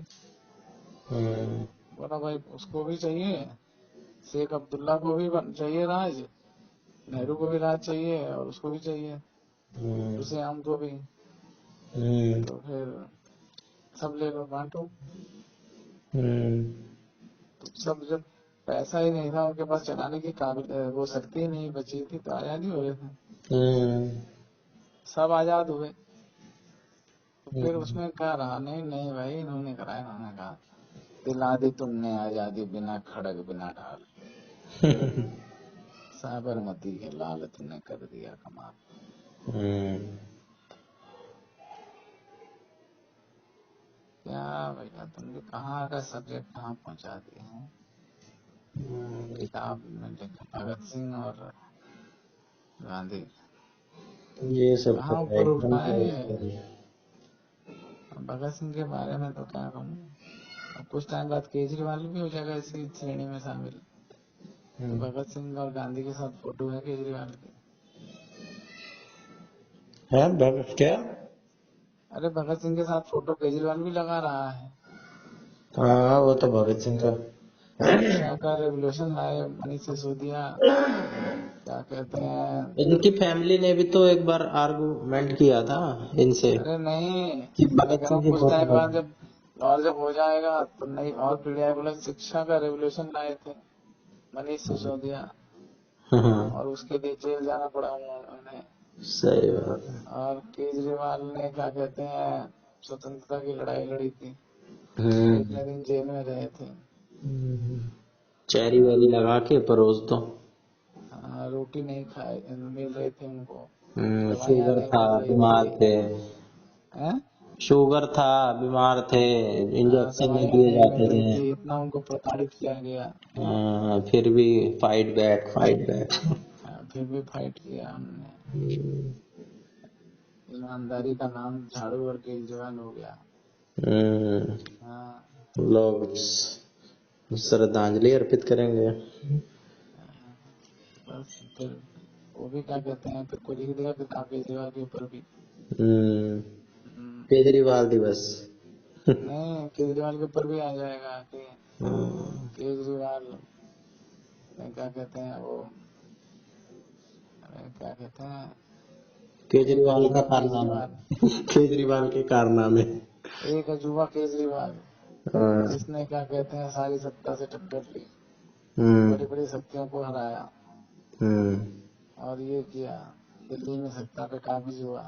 हम्म, बोला भाई उसको भी चाहिए, शेख अब्दुल्ला को भी चाहिए राज, नेहरू को भी राज चाहिए, और उसको भी चाहिए हम्म, उसे आम को भी। हम्म, तो फिर सब ले लो बांटो। हम्म, तो सब जब पैसा ही नहीं था उनके पास चलाने की काबिल, वो शक्ति ही नहीं बची थी, तो आजाद ही हो गए थे। हम्म, सब आजाद हुए। तो फिर हम्म, उसमें क्या रहा? नहीं नहीं भाई, इन्होंने कराया, इन्होंने कहा दिला दी तुमने आजादी बिना खड़ग बिना ढाल, साबरमती के लाल तुमने कर दिया कमाल। हम्म, क्या भैया, तुम भी कहाँ का सब्जेक्ट कहाँ पहुंचा दिए हैं। किताब में लिखा भगत सिंह और गांधी, ये सब तो कहाँ है ऊपर एकदम उठा से है। ऊपर ही। भगत सिंह के बारे में तो क्या कहूँ, अब कुछ टाइम बाद केजरीवाल भी हो जाएगा इसी श्रेणी में शामिल। तो हम्म, भगत सिंह और गांधी के साथ फोटो है केजरीवाल की। है भगत क्या? अरे भगत सिंह के साथ फोटो केजरीवाल भी लगा रहा है। हाँ, वो तो भगत सिंह का। शिक्षा का रेवोल्यूशन लाए मनीष सिसोदिया, क्या कहते हैं। इनकी फैमिली ने भी तो एक बार आर्गुमेंट किया था इनसे अरे नहीं, कि मैं तो भगत कह रहा सिंह हूँ की कुछ बहुत टाइम बाद बड़ी। जब और जब हो जाएगा तो नई और पीढ़ी आए, बोले शिक्षा का रेवोल्यूशन लाए थे मनीष सिसोदिया, हाँ, और उसके लिए जेल जाना पड़ा उन्हें। सही बात है। और केजरीवाल ने क्या कहते हैं, स्वतंत्रता की लड़ाई लड़ी थी, इतने दिन जेल में रहे थे। चेरी वेरी लगा के परोस दो। हाँ, रोटी नहीं खाए मिल रही थी उनको, दवाइयाँ शुगर नहीं था, मिल रही बीमार थी। थे। हैं? शुगर था, बीमार थे, इंजेक्शन नहीं दवाइयाँ दिए नहीं मिल जाते रही थे। थी, इतना उनको प्रताड़ित किया गया। फिर भी फाइट बैक, फाइट बैक। फिर भी फाइट किया हमने। ईमानदारी का नाम झाड़ू और केजरीवाल हो गया। हाँ, लोग श्रद्धांजलि अर्पित करेंगे। बस फिर वो भी क्या कहते हैं, फिर कोई लिख देगा किताब केजरीवाल के ऊपर भी। केजरीवाल दिवस। नहीं, केजरीवाल के ऊपर भी आ जाएगा कि केजरीवाल क्या कहते हैं वो, क्या कहते हैं, एक केजरीवाल का अजूबा कारनामा। केजरीवाल, केजरीवाल के कारनामे। एक अजूबा केजरीवाल हाँ। जिसने क्या कहते हैं सारी सत्ता से टक्कर ली, बड़ी बड़ी शक्तियों को हराया और ये किया, दिल्ली में सत्ता पे काबिज हुआ।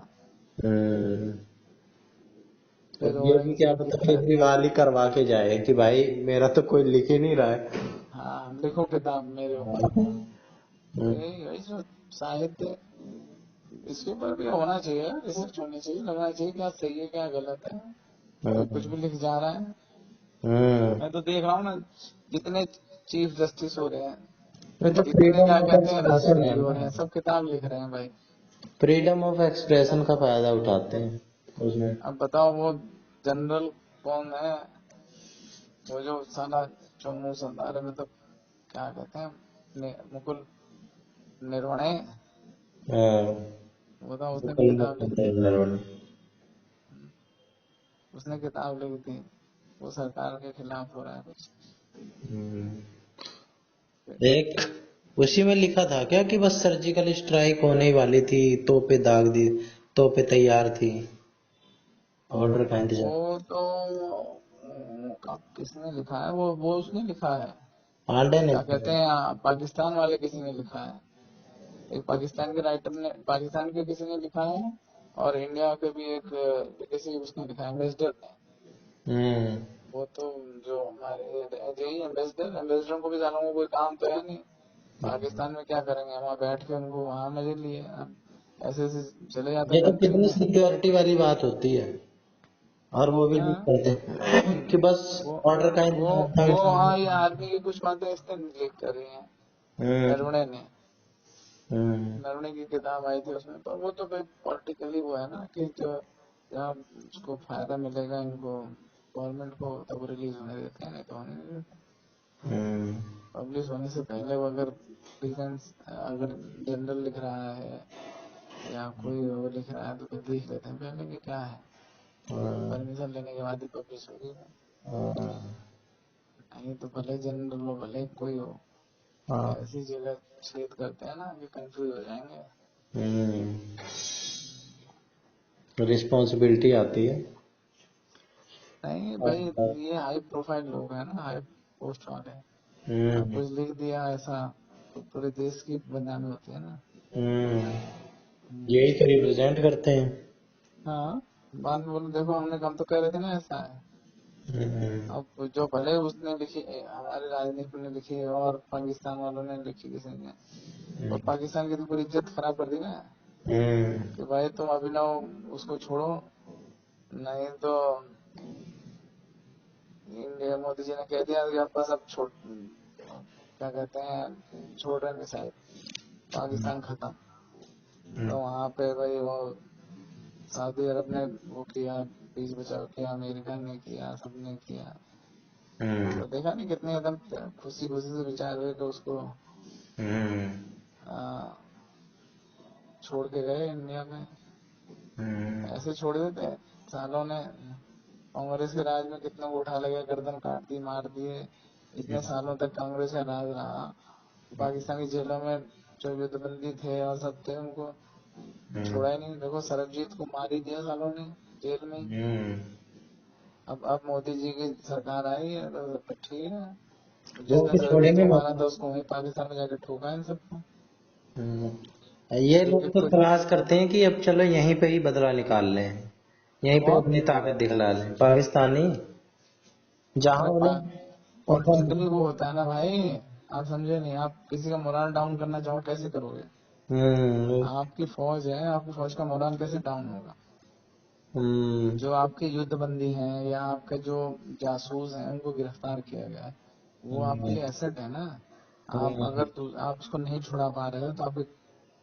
फिर अब ये भी क्या औरंगजेब की पता तरह। केजरीवाल ही करवा के जाए कि भाई मेरा तो कोई लिख ही नहीं रहा है। हाँ, लिखो किताब मेरे ऊपर। यही जो साहित्य, इसके ऊपर भी होना चाहिए, रिसर्च होनी चाहिए, लगना चाहिए क्या सही है क्या गलत है। कोई कुछ भी लिख जा रहा है। मैं तो देख रहा हूँ ना, जितने चीफ जस्टिस हो रहे हैं, ये तो जितने फ्रीडम क्या ऑफ कहते हैं एक्सप्रेशन है राष्ट्रपति हो रहे ना। हैं, सब किताब लिख रहे हैं भाई। फ्रीडम ऑफ एक्सप्रेशन का फायदा उठाते हैं उसमें। अब बताओ वो जनरल कौन है, वो जो साला चुन्नू सरदार में तो क्या कहते हैं, मुकुल निर्वणे, वो था, उसने भी किताब लिख दी। उसने किताब लिख दी, वो सरकार के खिलाफ हो रहा है कुछ। एक उसी में लिखा था क्या कि बस सर्जिकल स्ट्राइक होने ही वाली थी, तोपे दाग दी, तोपे तैयार थी, ऑर्डर का इंतजार। वो तो किसने लिखा है, वो उसने लिखा है, पांडे ने। क्या कहते हैं, पाकिस्तान वाले किसी ने लिखा है। एक पाकिस्तान के राइटर ने, पाकिस्तान के किसी ने लिखा है, और इंडिया के भी एक किसी उसने लिखा है, एम्बेसडर ने। वो तो जो हमारे यही एम्बेसडर को भी जाना, कोई काम तो है नहीं, पाकिस्तान में क्या करेंगे, वहाँ बैठ के उनको वहाँ मजे लिए, ऐसे ऐसे चले जाते ये तो कंट्री कितनी में। सिक्योरिटी वाली बात होती है, और वो भी नहीं हाँ, करते कि बस वो ऑर्डर का वो इंतजार था। वो हाँ, ये आर्मी की कुछ बातें इसने लीक कर रही हैं, नरवणे ने। नरवणे की किताब आई थी उसमें, पर वो तो भाई पॉलिटिकली वो है ना कि जो जहाँ उसको फायदा मिलेगा इनको, गवर्नमेंट को, तब रिलीज होने देते हैं, नहीं तो होने नहीं देते। पब्लिश होने से पहले वो अगर डिफेंस, अगर जनरल लिख रहा है या कोई वो लिख रहा है तो फिर देख लेते हैं पहले कि क्या है, परमिशन लेने के बाद ही पब्लिश होगी। नहीं तो भले जनरल हो भले कोई हो, ऐसी जगह छेद करते हैं ना कि कंफ्यूज हो जाएंगे। रिस्पॉन्सिबिलिटी आती है। नहीं भाई, ये हाई प्रोफाइल लोग हैं ना, हाई पोस्ट वाले, अब कुछ लिख दिया ऐसा तो पूरे देश की बदनामी होती है ना। यही तो रिप्रेजेंट करते हैं। हाँ, बाद में बोलो देखो हमने कम तो कह रहे थे ना ऐसा है। अब जो भले उसने लिखी, हमारे राजनीति ने लिखी और पाकिस्तान वालों ने लिखी किसी ने, और पाकिस्तान की तो पूरी इज्जत खराब कर दी ना, कि भाई तुम अभिनव उसको छोड़ो, नहीं तो इंडिया, मोदी जी ने कह दिया कि अब बस अब छोड़, क्या कहते हैं, छोड़ रहे मिसाइल, पाकिस्तान खत्म। तो वहां पे भाई वो सऊदी अरब ने वो किया, बीच बचाव किया, अमेरिका ने किया, सबने किया। तो देखा नहीं कितने एकदम खुशी खुशी से विचार हुए कि उसको आ, छोड़ के गए इंडिया में। ऐसे छोड़ देते, सालों ने कांग्रेस के राज में कितनों को उठा लगे, गर्दन काट दी, मार दिए। इतने सालों तक कांग्रेस का राज रहा, पाकिस्तानी जेलों में जो युद्धबंदी थे और सब थे उनको छोड़ा ही नहीं। देखो सरबजीत को मार ही दिया सालों ने जेल में। अब मोदी जी की सरकार आई है तो ठीक है, जिसने वो सरबजीत छोड़ेंगे को ना। मारा था उसको वहीं पाकिस्तान में जाके ठोका इन सबको। ये लोग क्रिकेट तो को, प्रयास करते हैं कि अब चलो यहीं पे ही बदला निकाल लें। यहीं पे और अपनी ताकत दिखला लें पाकिस्तानी, जहां अरे उन्हें पॉलिटिकली वो होता है ना भाई, आप समझे नहीं। आप किसी का मोरल डाउन करना चाहो कैसे करोगे? हम्म आपकी फौज है, आपकी फौज का मोरल कैसे डाउन होगा? हम्म जो आपके युद्धबंदी हैं या आपके जो जासूस हैं उनको गिरफ्तार किया गया है, वो आपके लिए एसेट है ना। आप हम्म, अगर आप उसको नहीं छुड़ा पा रहे हो तो आप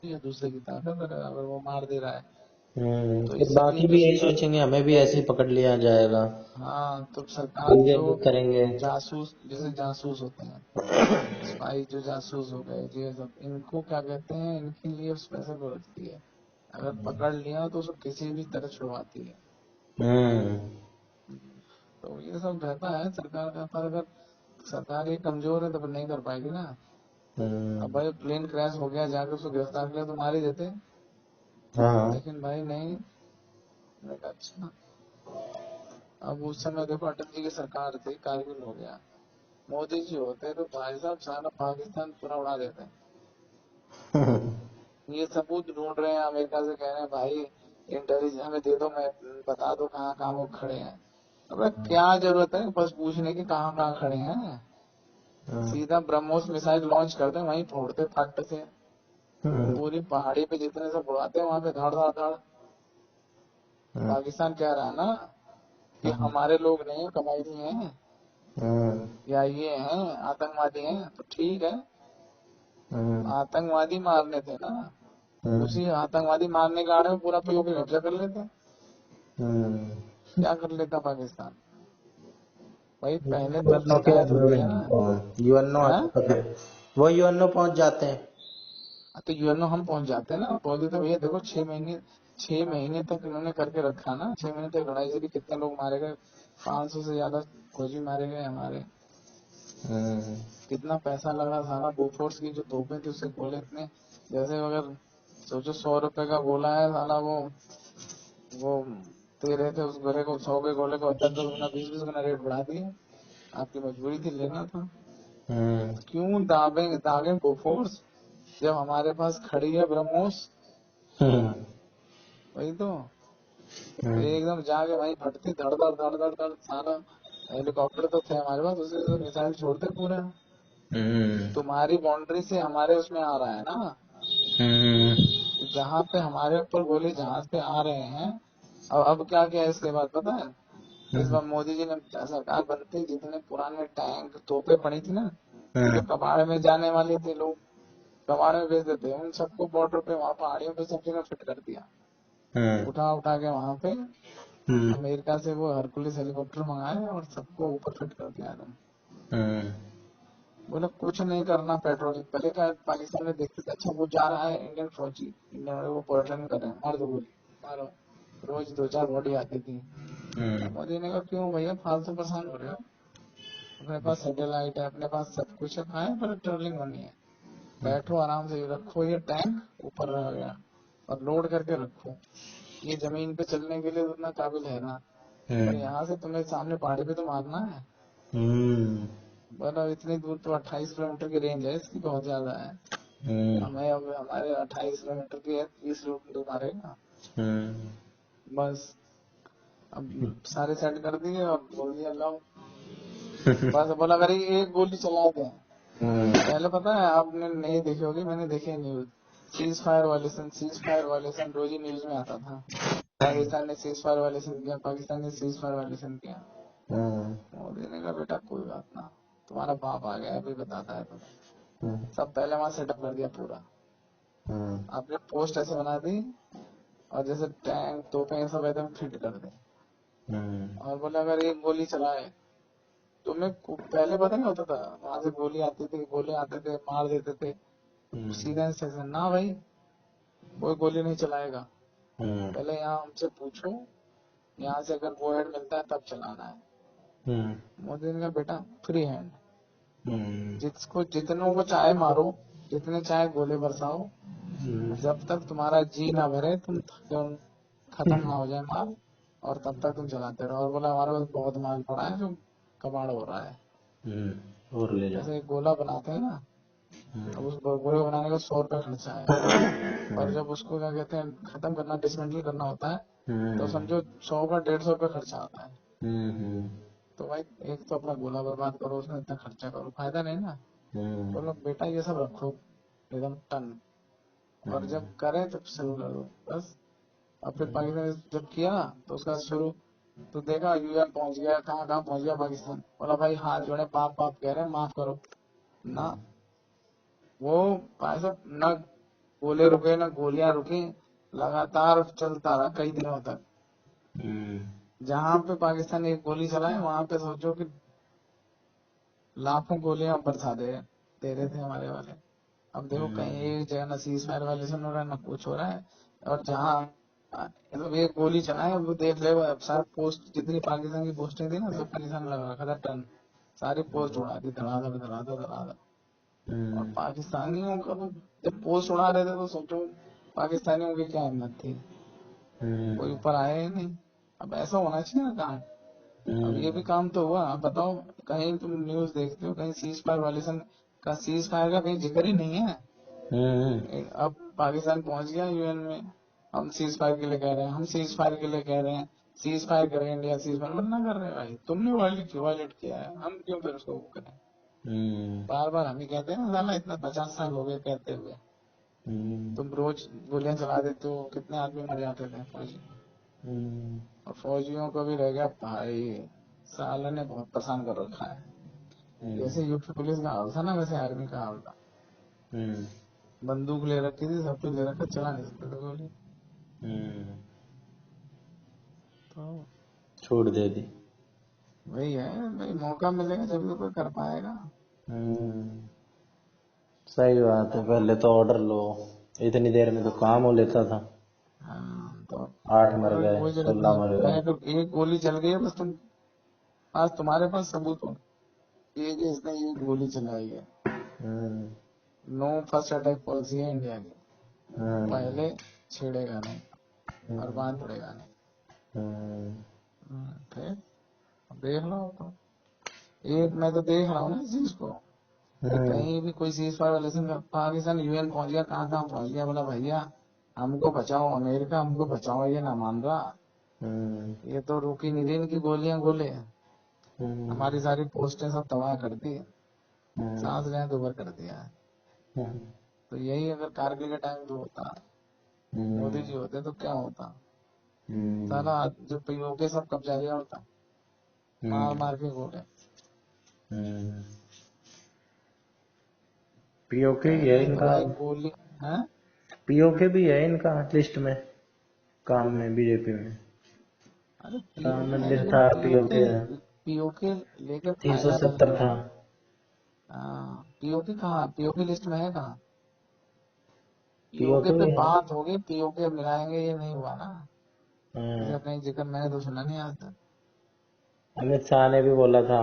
ये दूसरे की ताकत, अगर वो मार दे रहा है तो फिर इसलिए बाकी जो भी यही सोचेंगे हमें भी ऐसे ही पकड़ लिया जाएगा, हाँ, तो सरकार हम भी जो ऐसे करेंगे। जासूस, जैसे जासूस होते हैं, स्पाई जो जासूस हो गए, ये सब इनको क्या कहते हैं, इनके लिए स्पेशल वो रखती है। अगर पकड़ लिया तो उसको किसी भी तरह छुड़वाती है। हम्म तो ये सब रहता है सरकार का, पर अगर सरकार ही कमजोर है तो फिर नहीं कर पाएगी ना। अब हम्म, भाई प्लेन क्रैश हो गया, जाके उसको गिरफ्तार किया तो मार ही देते, हाँ लेकिन भाई नहीं। मैंने कहा अच्छा। अब उस समय देखो अटल जी की सरकार थी, कारगिल हो गया, मोदी जी होते तो भाई साहब सारा पाकिस्तान पूरा उड़ा देते। ये सबूत ढूंढ रहे हैं, अमेरिका से कह रहे हैं भाई इंटेलिजेंस हमें दे दो, मैं बता दो कहाँ कहाँ वो खड़े हैं। अब क्या जरूरत है बस पूछने की कहाँ कहाँ खड़े हैं? सीधा ब्रह्मोस मिसाइल लॉन्च करते हैं, वहीं फोड़ते फट से। पूरी पहाड़ी पे जितने सब उड़ाते हैं वहां पे धड़ धड़ धड़। पाकिस्तान कह रहा है ना कि हमारे लोग नहीं कबायली हैं या ये हैं आतंकवादी हैं, तो ठीक है, आतंकवादी मारने थे ना, उसी आतंकवादी मारने के आड़ में पूरा पीओके कब्जा कर लेते। क्या कर लेता पाकिस्तान? भाई पहले तो यूएनओ के शिकायत अंदर होती भी है ना। नहीं, यूएनओ है, आता तो फिर वो यूएनओ पहुंच जाते हैं। तो यूएनओ हम पहुंच जाते हैं ना, बोलते तो भैया देखो 6 महीने तक इन्होंने करके रखा ना, 6 महीने तक लड़ाई चली, कितने लोग मारे गए, 500 से ज्यादा फौजी मारे गए हमारे। हम्म कितना पैसा लगा, सारा बोफोर्स की जो तोपें थी उससे गोले इतने, जैसे अगर सोचो 100 रुपए का गोला है साला, वो दे रहे थे उस गोले को, 100 के गोले को 10-10 गुना 20-20 गुना रेट बढ़ा दिए। आपकी मजबूरी थी, लेना था। हम्म क्यों दागे दागे बोफोर्स जब हमारे पास खड़ी है ब्रह्मोस? हम्म वही तो। हम्म एकदम जाके वहीं फटती, धड़ धड़ धड़ धड़ धड़ सारा। हेलीकॉप्टर तो थे हमारे पास, उसे तो मिसाइल छोड़ते पूरा। हम्म तुम्हारी बाउंड्री से हमारे उसमें आ रहा है ना, हम्म तो जहाँ पे हमारे ऊपर गोली जहाज पे आ रहे हैं। अब क्या किया इसके बाद पता है? इस बार मोदी जी ने सरकार बनते ही जितने पुराने टैंक तोपे पड़ी थी ना, जो कबाड़ में जाने वाले थे, लोग कबाड़ में बेच देते, उन सबको बॉर्डर पे वहां पहाड़ियों पे सब जगह फिट कर दिया। उठा उठा के वहां पे अमेरिका से वो हरकुलिस हेलीकॉप्टर मंगाए और सबको ऊपर फिट कर दिया एकदम। बोले कुछ नहीं करना, पेट्रोलिंग पहले क्या पाकिस्तान में देखते थे, अच्छा वो जा रहा है इंडियन फौजी, इंडियन वो पेट्रोलिंग कर रहे हैं, मार दो गोली, मारो। रोज 2-4 बॉडी आती थी। अब मोदी ने कहा क्यों भैया फालतू परेशान हो रहे हो, अपने पास सैटेलाइट है, अपने पास सब कुछ है, खाए पर पेट्रोलिंग होनी है। बैठो आराम से, रखो ये टैंक ऊपर रह गया और लोड करके रखो। ये जमीन पे चलने के लिए उतना काबिल है ना, पर यहाँ से तुम्हें सामने पहाड़ी पे तो मारना है। बोला इतनी दूर तो 28 किलोमीटर की रेंज है इसकी, बहुत ज्यादा है। हमें अब हमारे 28 किलोमीटर की है, 30 किलोमीटर मारेगा बस। अब सारे सेट कर दिए और बोल दिया लाओ, बस बोला अगर ये एक गोली चला दें। पहले पता है आपने नहीं देखी होगी, मैंने देखी न्यूज, सीज फायर वायलेशन रोज ही न्यूज में आता था। पाकिस्तान ने सीज फायर वायलेशन किया, पाकिस्तान ने सीज फायर वायलेशन किया। मोदी ने कहा बेटा कोई बात ना, तुम्हारा बाप आ गया अभी बताता है तुम्हें। सब पहले वहां सेटअप कर दिया पूरा, आपने पोस्ट ऐसे बना दी, और जैसे टैंक तोपें ये सब एकदम फिट कर दी। और बोले अगर एक गोली चलाए, तुम्हें पहले पता नहीं होता था, वहां से गोली आती थी, गोले आते थे मार देते थे, सीधा स्टेशन ना भाई, कोई गोली नहीं चलाएगा, पहले यहाँ हमसे पूछो, यहाँ से अगर वो हेड मिलता है तब चलाना है। मोदी ने कहा बेटा फ्री हैंड, जिसको जितनों को चाहे मारो, जितने चाहे गोले बरसाओ, जब तक तुम्हारा जी ना भरे, तुम खत्म ना हो जाए माल, और तब तक तुम चलाते रहो। और बोला हमारे पास बहुत माल पड़ा है जो कबाड़ हो रहा है। और ले जाओ। जैसे एक गोला बनाते हैं ना, अब उस गोले बनाने का 100 रुपये खर्चा है, और जब उसको क्या कहते हैं खत्म करना, डिसमेंटल करना होता है, तो समझो 100 का 150 रुपये खर्चा आता है। तो भाई एक तो अपना गोला बर्बाद करो, उसमें इतना खर्चा करो, फायदा नहीं ना। तो लोग बेटा ये सब रखो एकदम टन, और जब करे तब शुरू करो बस। और फिर पाकिस्तान ने जब किया तो उसका शुरू, तो देखा यूएन पहुंच गया, कहाँ कहाँ पहुंच गया पाकिस्तान। बोला भाई हाथ जोड़े, बाप बाप कह रहे हैं, माफ करो ना। वो भाई साहब ना गोले रुके ना गोलियां रुकी, लगातार चलता रहा कई दिनों तक। जहां पे पाकिस्तान ने एक गोली चलाई, वहां पे सोचो कि लाखों गोलियां बरसा दे रहे थे हमारे वाले। अब देखो कहीं एक जगह ना सीज फायर वायलेशन हो रहा है, ना कुछ हो रहा है। और जहाँ मतलब एक गोली चलाए, वो देख ले सारे पोस्ट, जितनी पाकिस्तान की पोस्टें थी ना, सब का निशान लगा रखा था टन, सारी पोस्ट उड़ा दी धड़ाधड़ धड़ाधड़ धड़ाधड़। और पाकिस्तानियों का तो जब पोस्ट उड़ा रहे थे तो सोचो पाकिस्तानियों की क्या हिम्मत थी, कोई ऊपर आया ही नहीं। अब ऐसा होना चाहिए ना काम। अब ये भी काम तो हुआ, अब बताओ कहीं तुम न्यूज देखते हो कहीं सीज फायर वायलेशन का, सीज फायर का कहीं जिक्र ही नहीं है। अब पाकिस्तान पहुंच गया यूएन में, हम सीज फायर के लिए कह रहे हैं, हम सीज फायर के लिए कह रहे हैं, सीज फायर करें, इंडिया सीज फायर मना कर रहे हैं। भाई तुमने वायलेट किया है, हम क्यों फिर उसको वो करें। बार बार हम ही कहते हैं ना, साला इतना 50 साल हो गए कहते हुए, तुम रोज गोलियां चला देते हो, कितने आदमी मर जाते थे फौजी। और फौजियों को भी रह गया भाई, साला ने बहुत परेशान कर रखा है। जैसे यूपी पुलिस का हाल था ना, वैसे आर्मी का हाल था। बंदूक ले रखी थी, सब कुछ ले रखा, चला नहीं सकते थे गोली। तो छोड़ दे दी। वही है भाई, मौका मिलेगा जब भी कोई कर पाएगा। सही बात है, पहले तो ऑर्डर लो, इतनी देर में तो काम हो लेता था। हाँ, तो 8 मर ऑर्डर की गए, कोई जरूरत 16 नहीं। मर गए। मैं तो एक गोली चल गई है बस, तुम आज तुम्हारे पास सबूत हो ये कि इसने ये गोली चलाई है। नो फर्स्ट अटैक पॉलिसी है इंडिया की, पहले छेड़ेगा नहीं और बाद पड़ेगा नहीं। फिर अब देख लो तो, एक मैं तो देख रहा हूँ ना इस चीज को, कि कहीं भी कोई सीज फायर वायलेशन का, पाकिस्तान यूएन पहुंच गया, कहाँ कहाँ पहुंच गया। बोला भैया हमको बचाओ, अमेरिका हमको बचाओ, ये ना मान रहा। ये तो रुकी नहीं रही इनकी गोलियां गोले, हमारी सारी पोस्टें सब तबाह कर दी, सांस लें दुबर कर दिया है। तो यही अगर कारगिल के टाइम पे होता, मोदी जी होते तो क्या होता। सारा जो पीओके सब कब्जा लिया होता, मार मार के गोले। पीओके है पहले तो इनका, भाई गोली है। पीओके भी है इनका लिस्ट में, काम में, बीजेपी में अरे राम पीओके है, मंदिर लेकिन था, पीओके पीओके है। पीओके लेके फायदा नहीं 370 है। था। पीओके कहाँ, पीओके लिस्ट में है कहाँ। पीओके पीओके पे भी है। बात होगी, पीओके मिलाएंगे, ये नहीं हुआ ना। इसका कहीं जिक्र मैंने तो सुना नहीं आज तक। अमित शाह ने भी बोला था,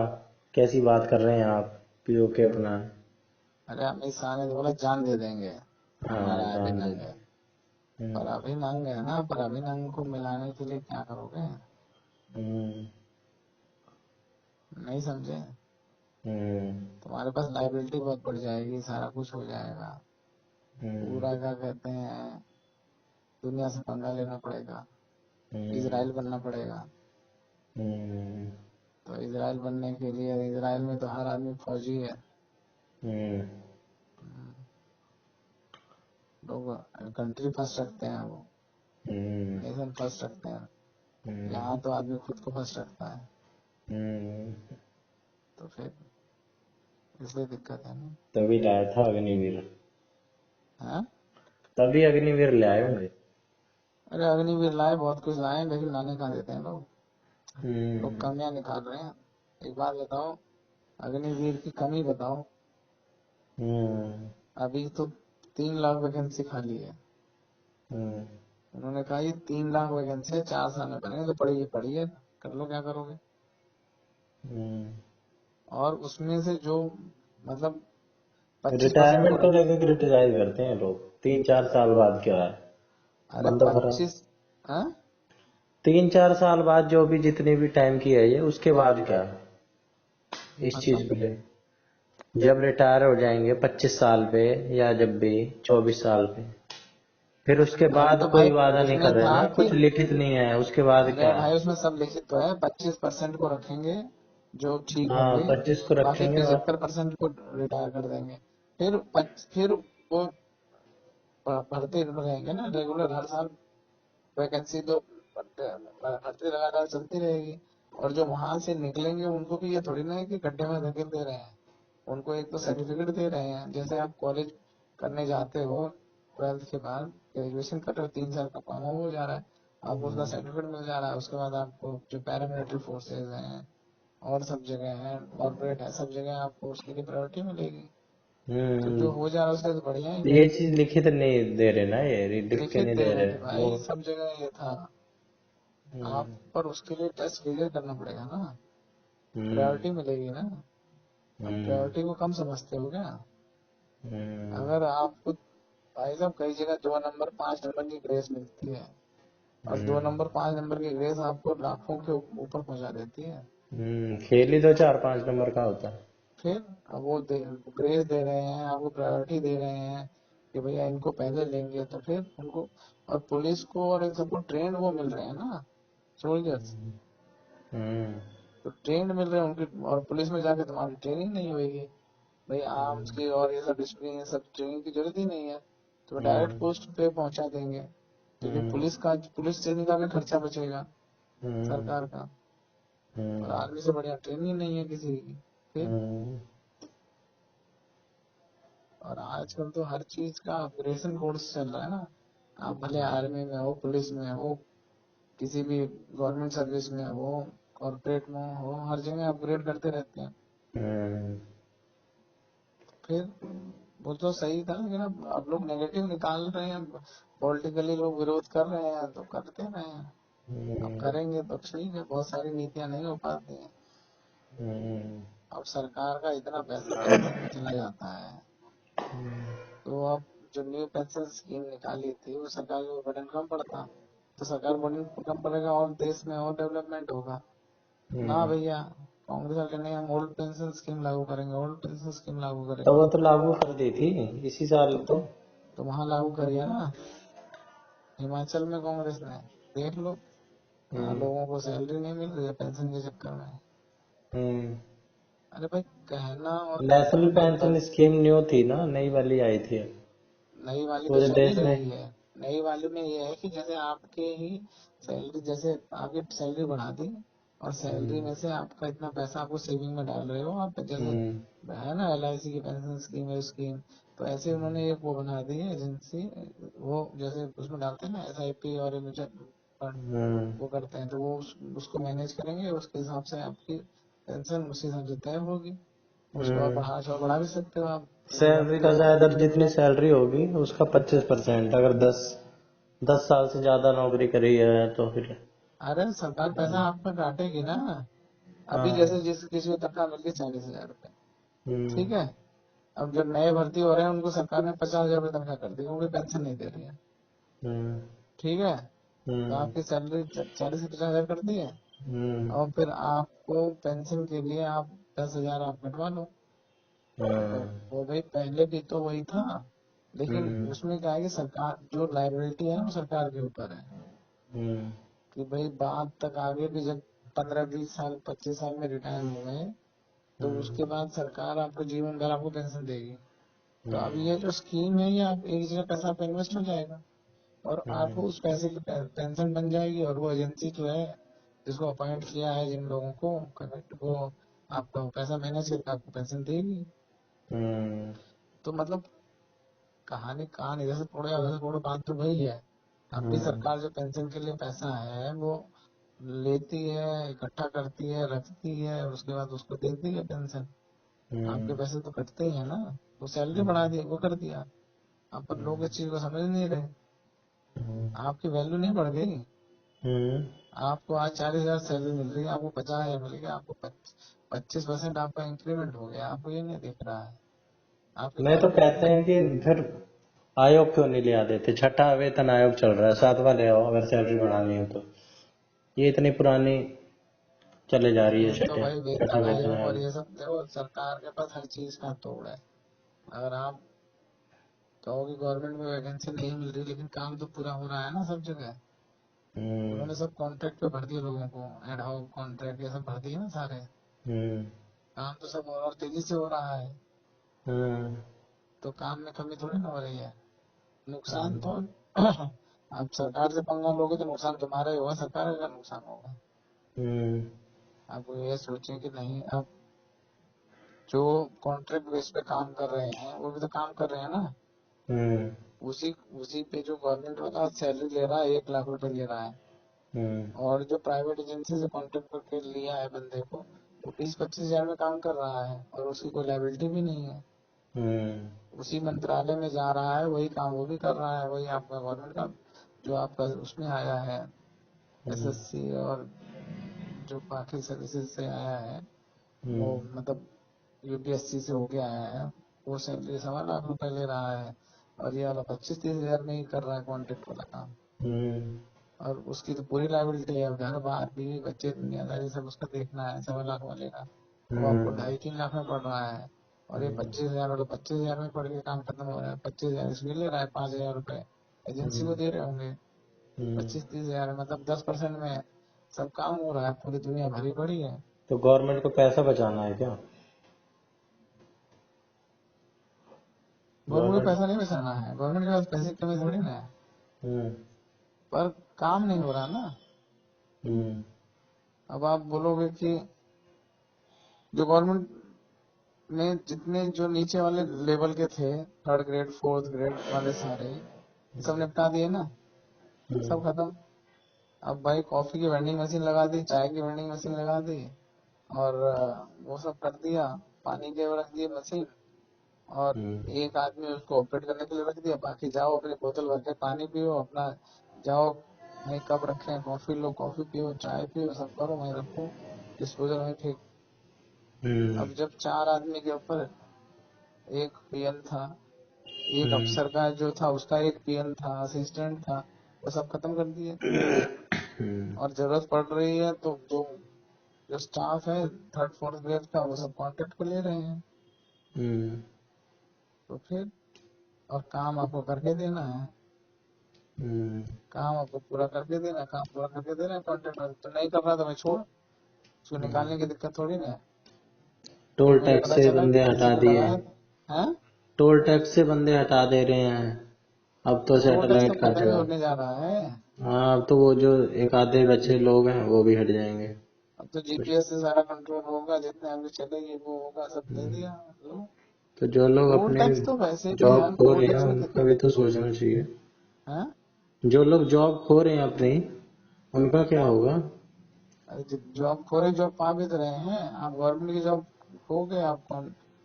कैसी बात कर रहे हैं आप, पीओके अपना। अरे अमित शाह ने तो बोला जान दे देंगे हाँ, हमारा जान दे। अभिनंग है। पर अभिनंग है ना, पर अभिनंग को मिलाने के लिए क्या करोगे, नहीं समझे। तुम्हारे पास लाइबिलिटी बहुत बढ़ जाएगी, सारा कुछ हो जाएगा, पूरा क्या कहते हैं दुनिया से पंगा लेना पड़ेगा, इजराइल बनना पड़ेगा। तो इजराइल बनने के लिए, इजराइल में तो हर आदमी फौजी है। लोग कंट्री फर्स्ट रखते हैं, वो नेशन फर्स्ट रखते हैं। यहाँ तो आदमी खुद को फर्स्ट रखता है, तो फिर इसलिए दिक्कत है ना। तभी लाया था अग्निवीर, हाँ? तभी अग्निवीर ले आए होंगे। अरे अग्निवीर लाए, बहुत कुछ लाए, लेकिन लाने कहाँ देते हैं लोग कमियां निकाल रहे हैं। एक बात बताओ, अग्निवीर की कमी बताओ। अभी तो 3 लाख वैकेंसी खाली है। उन्होंने कहा ये 3 लाख वैकेंसी है, 4 साल में बनेंगे, तो पढ़िए पढ़िए, कर लो क्या करोगे। और उसमें से जो मतलब 25% रिटायरमेंट को तो रख, लेके रिटायर करते हैं लोग, 3-4 साल बाद क्या है, अरे बंदा भरा। 25, हाँ 3-4 साल बाद जो भी जितनी भी टाइम की है ये, उसके बाद क्या इस चीज मतलब के लिए। जब रिटायर हो जाएंगे 25 साल पे या जब भी 24 साल पे, फिर उसके अरे बाद तो भाई कोई वादा नहीं कर उसमें रहे था ना, कि, कुछ लिखित नहीं है उसके बाद अरे क्या है। भाई उसमें सब लिखित तो है, 25% को रखेंगे जो ठीक हाँ होंगे, 25 को बाकी रखेंगे और 75% को रिटायर कर देंगे। फिर वो भर्ती रहेंगे ना रेगुलर, हर साल वैकेंसी तो भर्ती लगातार चलती रहेगी। और जो वहां से निकलेंगे उनको भी ये थोड़ी ना है कि गड्ढे में धकेल दे रहे हैं, उनको एक तो सर्टिफिकेट दे रहे हैं। जैसे आप कॉलेज करने जाते हो, 12th के बाद ग्रेजुएशन कर रहे हो, 3 साल का काम हो जा रहा है, आपको उसका सर्टिफिकेट मिल जा रहा है। उसके बाद आपको जो पैरामिलिट्री फोर्सेज हैं और सब जगह है, कॉर्पोरेट है, सब जगह आपको उसके लिए प्रायोरिटी मिलेगी। तो जो हम्म, हो जा रहा है उससे तो बढ़िया ही है। ये चीज लिखित नहीं दे रहे ना, ये लिख के लिखित नहीं दे दे रहे थे रहे वो। भाई, सब जगह ये था। आप हम्म पर उसके लिए टेस्ट क्लियर करना पड़ेगा ना, हम्म प्रायोरिटी मिलेगी ना। अब हम्म प्रायोरिटी को कम समझते हो क्या? हम्म अगर आपको, भाई साहब कई जगह 2 नंबर 5 नंबर की ग्रेस मिलती है, और दो हम्म नंबर 5 नंबर की ग्रेस आपको लाखों के ऊपर पहुंचा देती है। खेल ही तो 4-5 नंबर का होता है। फिर अब वो ग्रेस दे रहे हैं, आपको प्रायोरिटी दे रहे हैं कि भैया इनको पहले लेंगे, तो फिर उनको, और पुलिस को और इन सबको ट्रेन वो मिल रहे हैं ना, सोल्जर्स, हम्म तो ट्रेंड मिल रहे हैं उनकी। और पुलिस में जाके तुम्हारी ट्रेनिंग नहीं होगी भाई, आर्म्स की और ये सब डिसिप्लिन, ये सब ट्रेनिंग की जरूरत ही नहीं है, तो डायरेक्ट हम्म पोस्ट पे पहुंचा देंगे, क्योंकि हम्म पुलिस ट्रेनिंग का भी खर्चा बचेगा हम्म सरकार का। और हम्म आर्मी से बढ़िया ट्रेनिंग नहीं है किसी की। फिर, हम्म और आजकल तो हर चीज का अपग्रेडेशन कोर्स चल रहा है ना, आप भले आर्मी में हो, पुलिस में हो, किसी भी गवर्नमेंट सर्विस में हो, कॉर्पोरेट में हो, हर जगह अपग्रेड करते रहते हैं। हम्म फिर वो तो सही था, लेकिन अब लोग नेगेटिव निकाल रहे हैं, पॉलिटिकली लोग विरोध कर रहे हैं तो करते रहे हैं। अब हम्म करेंगे तो ठीक है, बहुत सारी नीतियां नहीं हो पाती हैं। हम्म अब सरकार का इतना पैसा पेंशन में चला जाता है, तो अब जो न्यू पेंशन स्कीम निकाली थी वो सरकार को बर्डन कम पड़ता, तो सरकार बर्डन कम पड़ेगा और देश में और डेवलपमेंट होगा। ना हम्म। भैया, कांग्रेस वाले नहीं, हम ओल्ड पेंशन स्कीम लागू करेंगे, ओल्ड पेंशन स्कीम लागू तो वो करेंगे। तो लागू कर दी थी इसी साल तो तो। तो वहां लागू करिए ना, हिमाचल में कांग्रेस ने, देख लो, वहाँ हम्म लोगों को सैलरी नहीं मिल रही है पेंशन के चक्कर में। हम्म अरे भाई, कहना और करना नेशनल में बहुत पेंशन फर्क। स्कीम न्यू थी ना, नई वाली आई थी। नई वाली तो पूरे चल ही देश में। रही है। नई वाली में ये है कि जैसे आपके ही सैलरी, जैसे आपकी सैलरी बढ़ा दी, और सैलरी हम्म में से आपका इतना पैसा आपको सेविंग में डाल रहे हो आप, जैसे हम्म है ना LIC की पेंशन स्कीम है, स्कीम, तो ऐसे उन्होंने एक वो बना दी है एजेंसी, वो जैसे उसमें डालते हैं ना SIP और म्यूचुअल फंड, हम्म वो करते हैं, तो वो उसको मैनेज करेंगे, उसके हिसाब से आपकी पेंशन उसी हिसाब से तय होगी। उसको और हम्म बढ़ा भी सकते हो आप, सैलरी का ज्यादा, जितनी सैलरी होगी उसका 25%, अगर 10 साल से ज्यादा नौकरी करी है तो फिर। अरे सरकार पैसा आपका काटेगी ना। अभी जैसे हाँ। किसी को तनख्वाह मिल गई 40,000 रुपए, हम्म ठीक है, अब जो नए भर्ती हो रहे हैं उनको सरकार ने 50,000 रुपए तनख्वाह कर दी, क्योंकि पेंशन नहीं दे रही है। हम्म ठीक है, तो हम्म आपकी सैलरी 40 से 50,000 कर दी है, हम्म और फिर आपको पेंशन के लिए आप 10,000 आप कटवा लो। तो हाँ, वो भाई पहले भी तो वही था, लेकिन हम्म उसमें क्या है कि सरकार जो लाइबिलिटी है वो सरकार के ऊपर है, हम्म कि भाई बाद तक आगे भी जब 15-20 साल 25 साल में रिटायर हो गए, तो उसके बाद सरकार आपको जीवन भर आपको पेंशन देगी। तो अब हम्म ये जो स्कीम है, ये आप एक जगह पैसा आपका इन्वेस्ट हो जाएगा, और आपको उस पैसे की पेंशन बन जाएगी, और वो एजेंसी जो है जिसको अपॉइंट किया है जिन लोगों को कनेक्ट, वो आपका पैसा मैनेज करके आपको पेंशन देगी। हम्म तो मतलब कहानी कहान इधर से थोड़ा उधर से थोड़ा, बात तो वही है। अब भी हम्म सरकार जो पेंशन के लिए पैसा है वो लेती है, इकट्ठा करती है, रखती है, और उसके बाद उसको देती है पेंशन। आपके हम्म पैसे तो कटते ही है ना, वो सैलरी बढ़ा दी, वो कर दिया। अब पर लोग इस चीज को समझ नहीं रहे, आपकी वैल्यू नहीं बढ़ गई। हम्म आपको आज 40,000 सैलरी मिल रही है, आपको 50,000 मिल गया, आपको 25% आपका इंक्रीमेंट हो गया, आपको ये नहीं दिख रहा है, आपकी नहीं तो वैल्यू नहीं कहते है। हैं कि फिर आयोग क्यों नहीं ले आते थे, छठा वेतन आयोग चल रहा है, 7वां ले आओ अगर सैलरी बढ़ानी हो तो। ये इतनी पुरानी चले जा रही है तो भाई छठे वेतन वेतन आयोग और आयोग। ये सब देखो, सरकार के पास हर चीज का तोड़ है। अगर आप कहो कि गवर्नमेंट में वैकेंसी नहीं मिल रही, लेकिन काम तो पूरा हो रहा है ना सब जगह। हम्म। उन्होंने सब कॉन्ट्रैक्ट पे भर दिए लोगों को, एड हॉक कॉन्ट्रैक्ट ये सब भर दिए ना सारे। हम्म। काम तो सब और तेजी से हो रहा है, हम्म। तो काम में कमी थोड़ी ना हो रही है। नुकसान हम्म। तो आप सरकार से पंगा लोगे तो नुकसान तुम्हारा ही होगा, सरकार का नुकसान होगा। हम्म। आप ये सोचें कि नहीं, आप जो कॉन्ट्रैक्ट बेस पे काम कर रहे हैं वो भी तो काम कर रहे हैं ना। हम्म। उसी उसी पे जो गवर्नमेंट वाला सैलरी ले रहा है, 1 लाख रुपए ले रहा है, हम्म। और जो प्राइवेट एजेंसी से कॉन्ट्रैक्ट करके लिया है बंदे को, वो 20-25 हजार में काम कर रहा है और उसकी कोई लाइबिलिटी भी नहीं है। हम्म। उसी मंत्रालय में जा रहा है, वही काम वो भी कर रहा है, वही आपका गवर्नमेंट का जो आपका उसमें आया है, एसएससी और जो बाकी सर्विसेज से आया है, वो हम्म। मतलब यूपीएससी से होके आया है, वो सैलरी 1.25 लाख ले रहा है, और ये वाला 25-30 हजार में ही कर रहा है कॉन्ट्रैक्ट वाला काम। हम्म। और उसकी तो पूरी लाइबिलिटी है, घर बार बीवी बच्चे दुनियादारी सब उसका देखना है 1.25 लाख वाले का। वो आपको हम्म। 2.5-3 लाख में पड़ रहा है, और ये हम्म। 25 हजार वाला 25 हजार में पड़ के काम खत्म हो रहा है। 25 हजार इसमें ले रहा है, 5 हजार रुपए एजेंसी को दे रहे होंगे। हम्म। 25-30 हजार मतलब 10% में सब काम हो रहा है, पूरी दुनिया भरी पड़ी है। तो गवर्नमेंट को पैसा बचाना है क्या? गवर्नमेंट को गवर्नमेंट। पैसा नहीं बचाना है, गवर्नमेंट के पास पैसे की कमी थोड़ी ना है, हम्म। पर काम नहीं हो रहा ना। हम्म। अब आप बोलोगे कि जो गवर्नमेंट ने जितने जो नीचे वाले लेवल के थे, 3rd ग्रेड 4th ग्रेड वाले सारे सब निपटा दिए ना, हम्म। सब खत्म। अब भाई कॉफी की वेंडिंग मशीन लगा दी, चाय की वेंडिंग मशीन लगा दी, और वो सब कर दिया, पानी के वो रख दिए मशीन, और हम्म। एक आदमी उसको ऑपरेट करने के लिए रख दिया, बाकी जाओ अपनी बोतल भर के पानी पियो अपना, जाओ वहीं कप रखे हैं, कॉफी लो, कॉफी पियो, चाय पियो, सब करो वहीं रखो, डिस्पोजल में फेंक। हम्म। अब जब 4 आदमी के ऊपर एक पीएन था, एक हम्म। अफसर का जो था उसका एक पीएन था, असिस्टेंट था, वो सब खत्म कर दिए। हम्म। और जरूरत पड़ रही है तो जो जो स्टाफ है 3rd 4th ग्रेड का, वो सब कॉन्ट्रैक्ट पे ले रहे हैं। हम्म। तो फिर, और काम आपको करके देना है, हम्म। काम आपको पूरा करके देना है, काम पूरा करके देना है कॉन्ट्रैक्ट में, तो नहीं कर रहा तो मैं छोड़, उसको निकालने की दिक्कत थोड़ी ना है। टोल पेमेंट टैक्स पता से चला कि बंदे किसी हटा ने दिए। लगाया है। टोल टैक्स से बंदे हटा दे रहे हैं। अब तो टोल टैक्स तो सैटेलाइट का खत्म ही जगह। होने जा रहा है। हाँ, अब तो वो जो एक आधे बचे लोग हैं वो भी हट जाएंगे। अब तो तो, जीपीएस से सारा कंट्रोल होगा, जितने आगे चलेगी वो होगा, सब दे हम्म, दिया लो। तो जो लोग टोल अपने टैक्स तो वैसे भी जॉब हम खो टोल रहे हैं टैक्स में उनका भी तो सोचना चाहिए। हैं। जो लोग जॉब खो रहे हैं अपनी, उनका क्या होगा? अरे जॉब खो रहे, जॉब पा भी तो रहे हैं। आप गवर्नमेंट की जॉब खो गए, आप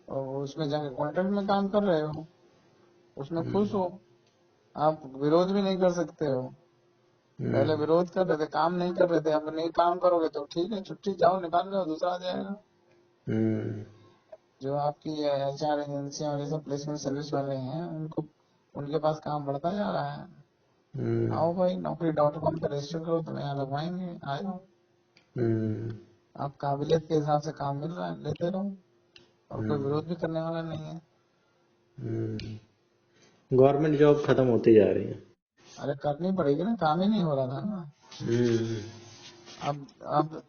और उसमें जाके कॉन्ट्रैक्ट में काम कर रहे हो, उसमें खुश हम्म। हो, आप विरोध भी नहीं कर सकते हो। पहले हम्म। विरोध कर रहे थे, काम नहीं कर रहे थे, अब नहीं काम करोगे तो ठीक है, छुट्टी जाओ, निकाल लो, दूसरा आ जाएगा। हम्म। जो आपकी एचआर एजेंसियां और ये सब प्लेसमेंट सर्विस वाले हैं, उनको उनके पास काम बढ़ता जा रहा है। हम्म। आओ भाई, naukri.com पे रजिस्टर करो, तुम्हें यहाँ लगवाएंगे, आए। हम्म। आप काबिलियत के हिसाब से काम मिल रहा है, लेते रहो, और कोई हम्म। विरोध भी करने वाला नहीं है। गवर्नमेंट जॉब खत्म होती जा रही है। अरे करनी पड़ेगी ना, काम ही नहीं हो रहा था ना। हम्म। अब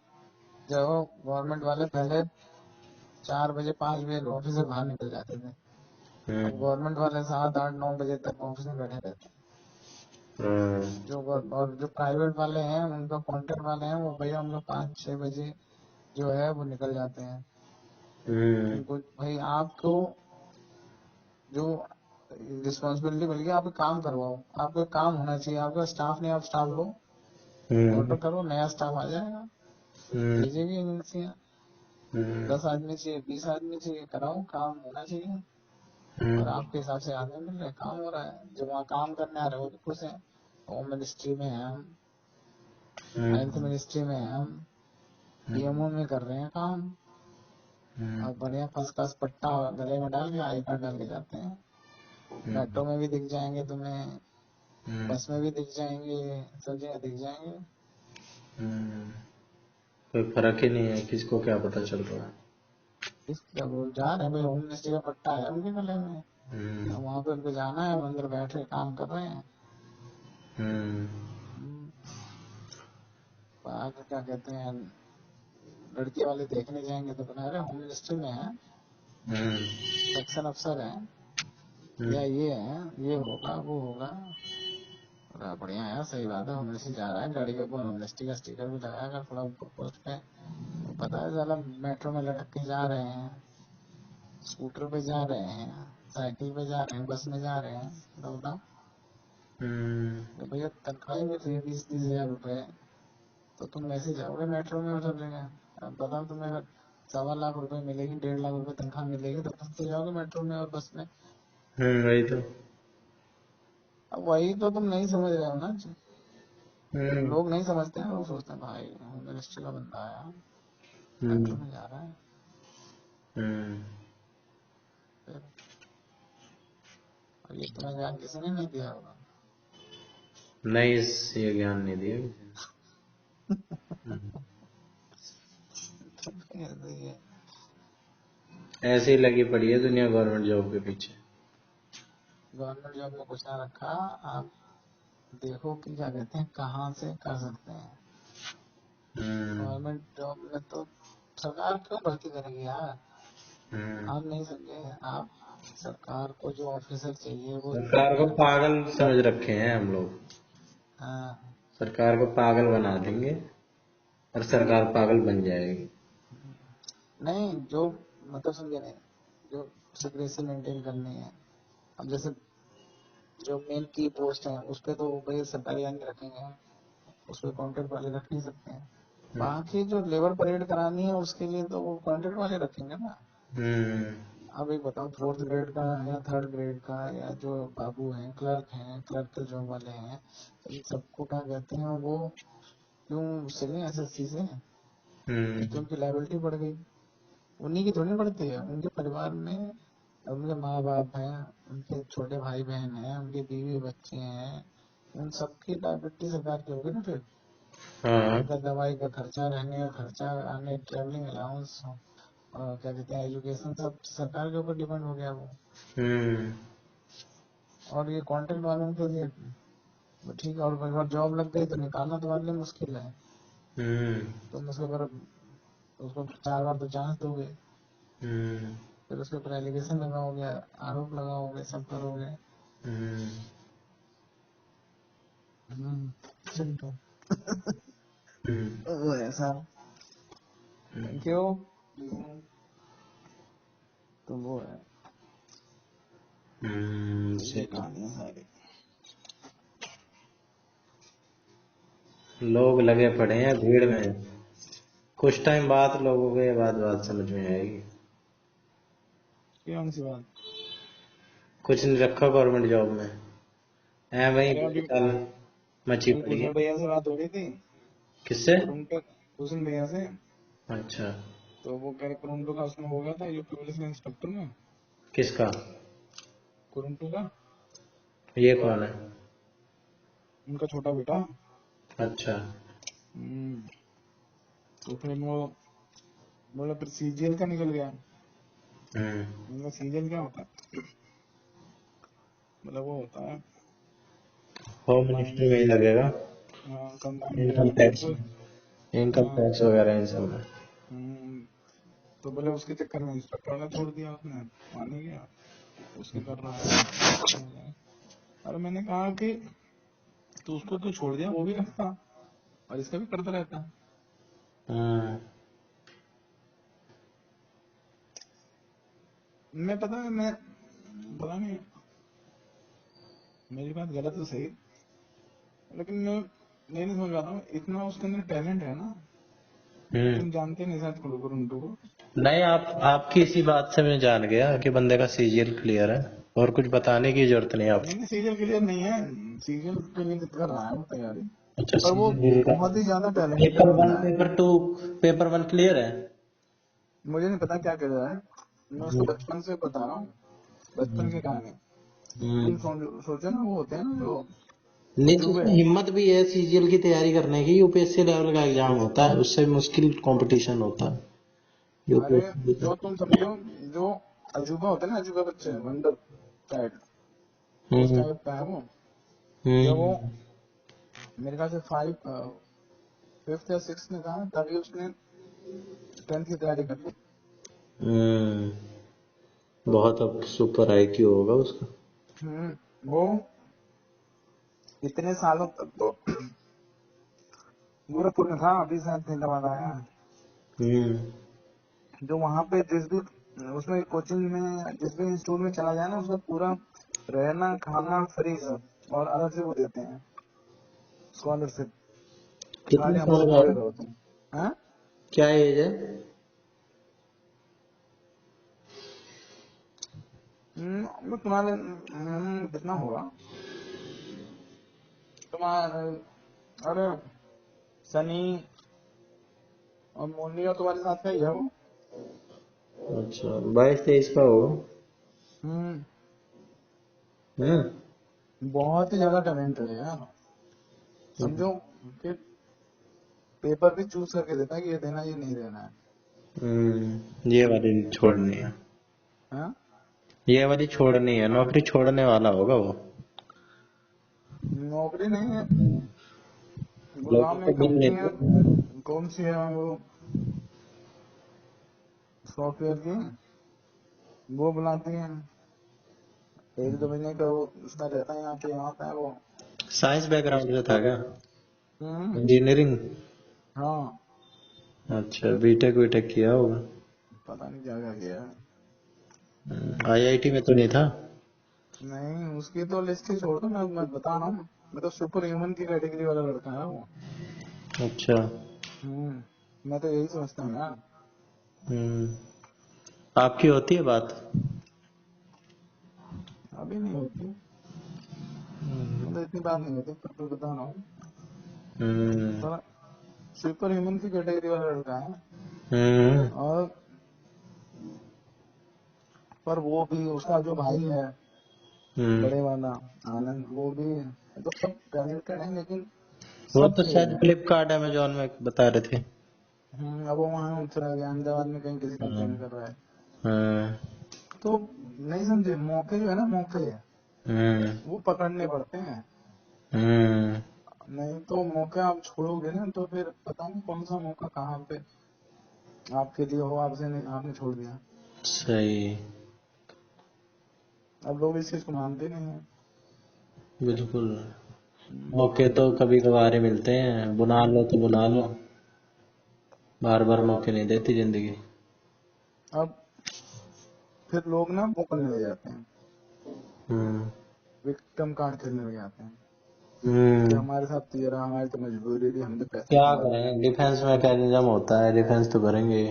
जो गवर्नमेंट वाले पहले 4 बजे 5 बजे ऑफिस से बाहर निकल जाते थे, अब हम्म। गवर्नमेंट वाले 7 8 9 बजे तक ऑफिस में बैठे रहते हैं। हम्म। और जो प्राइवेट वाले हैं, उनका कॉन्ट्रैक्ट वाले हैं, वो भैया हम लोग 5-6 बजे जो है वो निकल जाते हैं। हम्म। उनको भाई आपको जो रिस्पॉन्सिबिलिटी मिल गई, आप एक काम करवाओ, आपको एक काम होना चाहिए, आपका स्टाफ नहीं, आप स्टाफ लो, हम्म। ऑर्डर करो, नया स्टाफ आ जाएगा, हम्म। भेजेगी एजेंसियाँ। हम्म। 10 आदमी चाहिए, 20 आदमी चाहिए, कराओ, काम होना चाहिए। और हम्म। आपके हिसाब से आदमी मिल रहे हैं, काम हो रहा है, जो वहाँ काम करने आ रहे हैं वो भी खुश हैं। होम मिनिस्ट्री में है हम, हेल्थ हम्म। मिनिस्ट्री में है हम, पीएमओ में कर रहे हैं काम, हम्म। और बढ़िया फर्स्ट क्लास पट्टा गले में डाल के आई कार्ड डाल के जाते हैं। हम्म। मेट्रो में भी दिख जाएंगे तुम्हें, हम्म। बस में भी दिख जाएंगे, सब जगह दिख जाएंगे। हम्म। कोई फर्क ही नहीं है, किसको क्या पता चल रहा है। वो जा रहे हैं भाई, होम मिनिस्ट्री का पट्टा है उनके गले में। अब वहां पे उनको जाना है, अंदर बैठे काम कर रहे हैं। हम्म, आगे क्या कहते हैं, लड़की वाले देखने जाएंगे तो बना रहे होम मिनिस्ट्री में है, सेक्शन अफसर है या ये है, ये होगा वो होगा। बड़ा बढ़िया है, सही बात है। होम मिनिस्ट्री जा रहा है, गाड़ी के ऊपर होम मिनिस्ट्री का स्टिकर भी लगाएगा थोड़ा ऊपर पोस्ट पे, तो पता है चला मेट्रो में लटक के जा रहे हैं, स्कूटर पे जा रहे हैं, साइकिल पे जा रहे हैं, बस में जा रहे हैं, तो बताओ। तो भैया तनख्वाह ही मिल रही है 20-30 हजार रुपए, तो तुम ऐसे जाओगे मेट्रो में उतर जगह। अब बताओ तुम्हें अगर 1.25 लाख रुपए मिलेगी, 1.5 लाख रुपए तनख्वाह मिलेगी, तो तुम तो जाओगे मेट्रो में और बस में। वही तो। अब वही तो तुम नहीं समझ रहे हो ना। लोग नहीं समझते हैं, लोग सोचते हैं भाई होम मिनिस्ट्री का बंदा आया मेट्रो में जा रहा है। फिर अब ये तुम्हें ज्ञान किसी ने नहीं दिया होगा। नहीं, ये ज्ञान नहीं दिया। ऐसे ही लगी पड़ी है दुनिया गवर्नमेंट जॉब के पीछे। गवर्नमेंट जॉब में कुछ ना रखा, आप देखो कि क्या कहते हैं कहाँ से कर सकते हैं। गवर्नमेंट जॉब में तो सरकार क्यों भर्ती करेगी यार, आप नहीं समझे। आप सरकार को जो ऑफिसर चाहिए वो सरकार को पागल समझ रखे हैं हम लोग। हाँ, सरकार को पागल बना देंगे और सरकार पागल बन जाएगी। नहीं जो मतलब समझे नहीं, जो सिक्रेसी मेंटेन करनी है। अब जैसे जो मेन की पोस्ट है उस पे तो भाई सरकारी आदमी रखेंगे, उस पे कॉन्ट्रैक्ट वाले रख नहीं सकते हैं। बाकी जो लेबर परेड करानी है उसके लिए तो वो कॉन्ट्रैक्ट वाले रखेंगे ना। अब एक बताओ, 4th ग्रेड का या 3rd ग्रेड का, या जो बाबू हैं क्लर्क के जॉब वाले हैं, तो इन सबको क्या कहते हैं वो क्यों चले एसएससी से, क्योंकि उनकी लाइबिलिटी बढ़ गई। उन्हीं की थोड़ी बढ़ती है, उनके परिवार में उनके माँ बाप हैं, उनके छोटे भाई बहन हैं, उनके बीवी बच्चे हैं, उन सबकी लाइबिलिटी सरकार की होगी ना फिर। उनका दवाई का खर्चा, रहने का खर्चा, आने ट्रेवलिंग अलाउंस, और क्या कहते हैं एजुकेशन, सब सरकार के ऊपर डिपेंड हो गया वो। और ये कॉन्ट्रैक्ट वालों के लिए ठीक है, और अगर जॉब लग गई तो निकालना तुम्हारे लिए मुश्किल है। तुम उसके ऊपर उसको 4 बार तो चांस दोगे, फिर उसके ऊपर एलिगेशन लगाओगे, आरोप लगाओगे, सब करोगे। चिंटू वो ऐसा क्यों, तो वो है ये कहानी है सारी। लोग लगे पड़े हैं भीड़ में, कुछ टाइम बाद लोगों को ये बात समझ में आएगी। कौन सी बात? कुछ नहीं रखा गवर्नमेंट जॉब में, है वही अरे अभी साल मची पड़ी है। भूषण भैया से बात हो रही थी, किससे? कुरुंटू, भूषण भैया से। अच्छा, तो वो कह रहे कुरुंटू का उसमें हो गया था यूपी पुलिस के इंस्पेक्टर में। किसका? कुरुंटू का, ये कौन है? उनका छोटा बेटा। अच्छा। तो फिर वो बोला फिर सीजीएल का निकल गया। उनका सीजीएल क्या होता है? मतलब वो होता है होम कंबाइंड, मिनिस्ट्री में ही लगेगा, कंबाइंड इनकम टैक्स एग्जीक्यूटिव। में, इनकम टैक्स वगैरह इन सब में। तो बोले उसके चक्कर में इंस्पेक्टर वाला छोड़ दिया उसने, मान ही गया उसके कर रहा है। अरे मैंने कहा कि तू उसको क्यों छोड़ दिया, वो भी रखता और इसका भी करता रहता। मैं पता है, मैं पता नहीं मेरी बात गलत तो सही, लेकिन मैं नहीं समझ पाता हूँ, इतना उसके अंदर टैलेंट है ना। तुम जानते नहीं शायद कुरुंटू को। नहीं, आपकी इसी बात से मैं जान गया कि बंदे का सीजीएल क्लियर है, और कुछ बताने की जरूरत नहीं आपको। नहीं सीरियल क्लियर नहीं है, सीरियल के लिए कर रहा है वो तैयारी, अच्छा, पर वो सीजीएल का बहुत ही ज्यादा टैलेंटेड पेपर वन, बंदा है। Paper two, paper one clear है। मुझे नहीं पता क्या कर रहा है, मैं उसको बचपन से बता रहा हूँ, बचपन के कहानी। तुम सोचो ना, वो होते हैं ना जो नीचे अजूबे उसमें है। हिम्मत भी है सीजीएल की तैयारी करने की। यूपीएससी लेवल का एग्जाम होता है, उससे मुश्किल कंपटीशन होता है अरे यूपीएससी का। जो तुम समझो, जो अजूबा होते हैं ना, अजूबा बच्चे, वंडर टाइप, उस हम्म टाइप का है वो। जब वो हम्म मेरे ख्याल से 5th या 6th में था, तभी उसने 10th की तैयारी कर ली। बहुत अब सुपर आईक्यू होगा उसका। वो इतने सालों तक तो गोरखपुर में था, अभी शायद फरीदाबाद आया है। हम्म जो वहां पे जिस भी उसमें कोचिंग में, जिस भी इंस्टीट्यूट में चला जाए ना, उसका पूरा रहना खाना फ्री सब, और अलग से वो देते हैं स्कॉलरशिप। कितने खाली हम साल लोग का पूरे है? रहोगे। हाँ। क्या एज है? वो तुम्हारे कितना होगा तुम्हारे? अरे सनी और मोनी और तुम्हारे साथ का ही है वो। अच्छा 22-23 का होगा। हम्म हम्म बहुत ही ज्यादा टैलेंट है यार। समझो कि पेपर भी चूज करके देता है कि ये देना ये नहीं देना है। ये वाली छोड़नी है। हाँ? ये वाली छोड़नी है, नौकरी छोड़ने वाला होगा वो। नौकरी नहीं है। गुड़गांव लोगों में को एक मिल कंपनी नहीं है, कौन सी है वो, सॉफ्टवेयर की, वो बुलाती है। 1-2 महीने का वो उसका रहता है, यहाँ पे यहाँ पे है वो। साइंस बैकग्राउंड से था क्या? हम्म इंजीनियरिंग? हाँ। अच्छा बीटेक वीटेक किया होगा। पता नहीं क्या क्या किया है। आईआईटी में तो नहीं था? नहीं, उसकी तो लिस्ट ही छोड़ दो, मैं बता रहा हूँ। मैं तो सुपर ह्यूमन की कैटेगरी वाला लड़का है वो। अच्छा। मैं तो यही समझता हूँ यार। हम्म आपकी होती है बात? अभी नहीं होती, मतलब इतनी बात नहीं होती, पर तो बता रहा हूँ। हम्म पर सुपर ह्यूमन की कैटेगरी वाला लड़का है। हम्म और पर वो भी, उसका जो भाई है हम्म बड़े वाला, आनंद, वो भी तो सब टैलेंटेड है, लेकिन वो सब तो फेल शायद है। फ्लिपकार्ट अमेजोन में बता रहे थे। अब वो वहाँ चला गया, अहमदाबाद में कहीं किसी कंपनी हाँ में कर रहा है। हाँ तो नहीं समझे, मौके जो है ना, मौके हम्म वो पकड़ने पड़ते हैं। हम्म नहीं तो मौका आप छोड़ोगे ना, तो फिर पता नहीं कौन सा मौका कहाँ पे आपके लिए हो, आपसे नहीं, आपने छोड़ दिया। सही। अब लोग इस चीज को मानते नहीं है। बिल्कुल। मौके तो कभी कभार ही मिलते हैं, बुला लो तो बुला लो। बार बार मौके नहीं देती जिंदगी। अब फिर लोग ना वो करने लग जाते हैं, हम्म विक्टिम कार्ड खेलने लग जाते हैं कि हम्म हमारे साथ तो ये रहा, हमारी तो मजबूरी थी, हमने पैसे क्या कमा लिए। करें, डिफेंस मैकेनिज्म होता है, डिफेंस तो करेंगे ही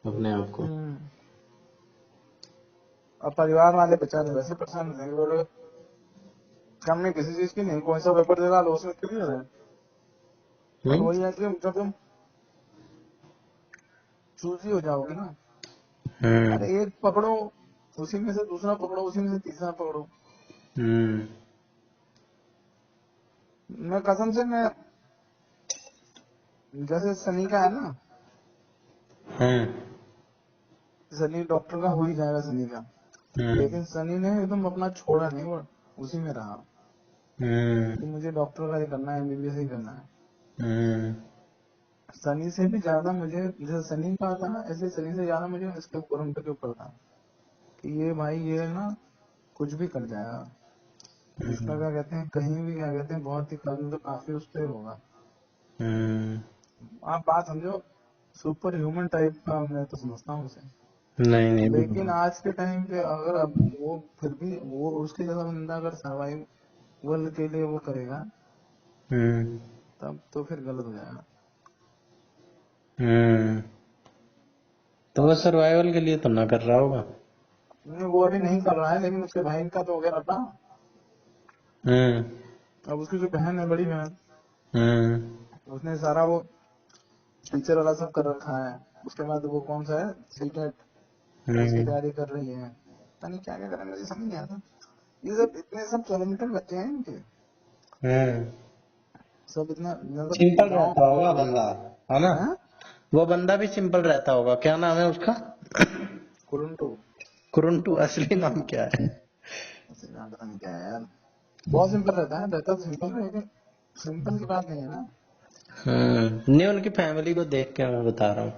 अपने आप को। अब परिवार वाले बेचारे वैसे परेशान हो जाएंगे, बोले कम किसी चीज की नहीं, कौन सा पेपर दे डालो उसमें क्लियर है। पर हम्म वही है कि जब तुम चूजी हो जाओगे ना, हम्म अरे एक पकड़ो, उसी में से दूसरा पकड़ो, उसी में से तीसरा पकड़ो। हम्म मैं कसम से, मैं जैसे सनी का है ना, हम्म सनी डॉक्टर का हो ही जाएगा सनी का, हम्म लेकिन सनी ने एकदम अपना छोड़ा नहीं, वो उसी में रहा हम्म कि मुझे डॉक्टर का ही करना है, एमबीबीएस ही करना है। हम्म सनी से भी ज्यादा मुझे, जैसे सनी का था, ऐसे सनी से ज्यादा मुझे इसके ऊपर, उनके के ऊपर था कि ये भाई ये ना कुछ भी कर जाएगा, इसका क्या कहते हैं, कहीं भी क्या कहते हैं, बहुत ही कम तो काफी उस पर होगा। हम्म आप बात समझो, सुपर ह्यूमन टाइप का मैं तो समझता हूँ उसे। नहीं नहीं लेकिन बिल्कुल। आज के टाइम पे अगर अब वो फिर भी वो उसके जैसा बंदा अगर सर्वाइवल के लिए वो करेगा, हम्म तब तो फिर गलत हो जाएगा। हम्म तो वो सर्वाइवल के लिए तो ना कर रहा होगा। नहीं, वो अभी नहीं कर रहा है, लेकिन उसके भाई का तो हो गया था। हम्म अब उसकी जो बहन है, बड़ी बहन, हम्म उसने सारा वो टीचर वाला सब कर रखा है। उसके बाद वो कौन सा है, सीटेट, उसकी हम्म तैयारी कर रही है। पता नहीं क्या क्या कर रहा है, मुझे समझ नहीं आता। ये सब इतने सब टैलेंटेड बच्चे हैं इनके, सब इतना मतलब सिंपल गाँव रहता होगा बंदा, है ना? है। वो बंदा भी सिंपल रहता होगा। क्या नाम है उसका? कुरुंटू। कुरुंटू। असली नाम क्या है? ऐसे नाम पता नहीं क्या है यार, बहुत सिंपल रहता है, रहता तो सिंपल है, लेकिन सिंपल की बात नहीं है ना। नहीं, उनकी फैमिली को देख के मैं बता रहा हूँ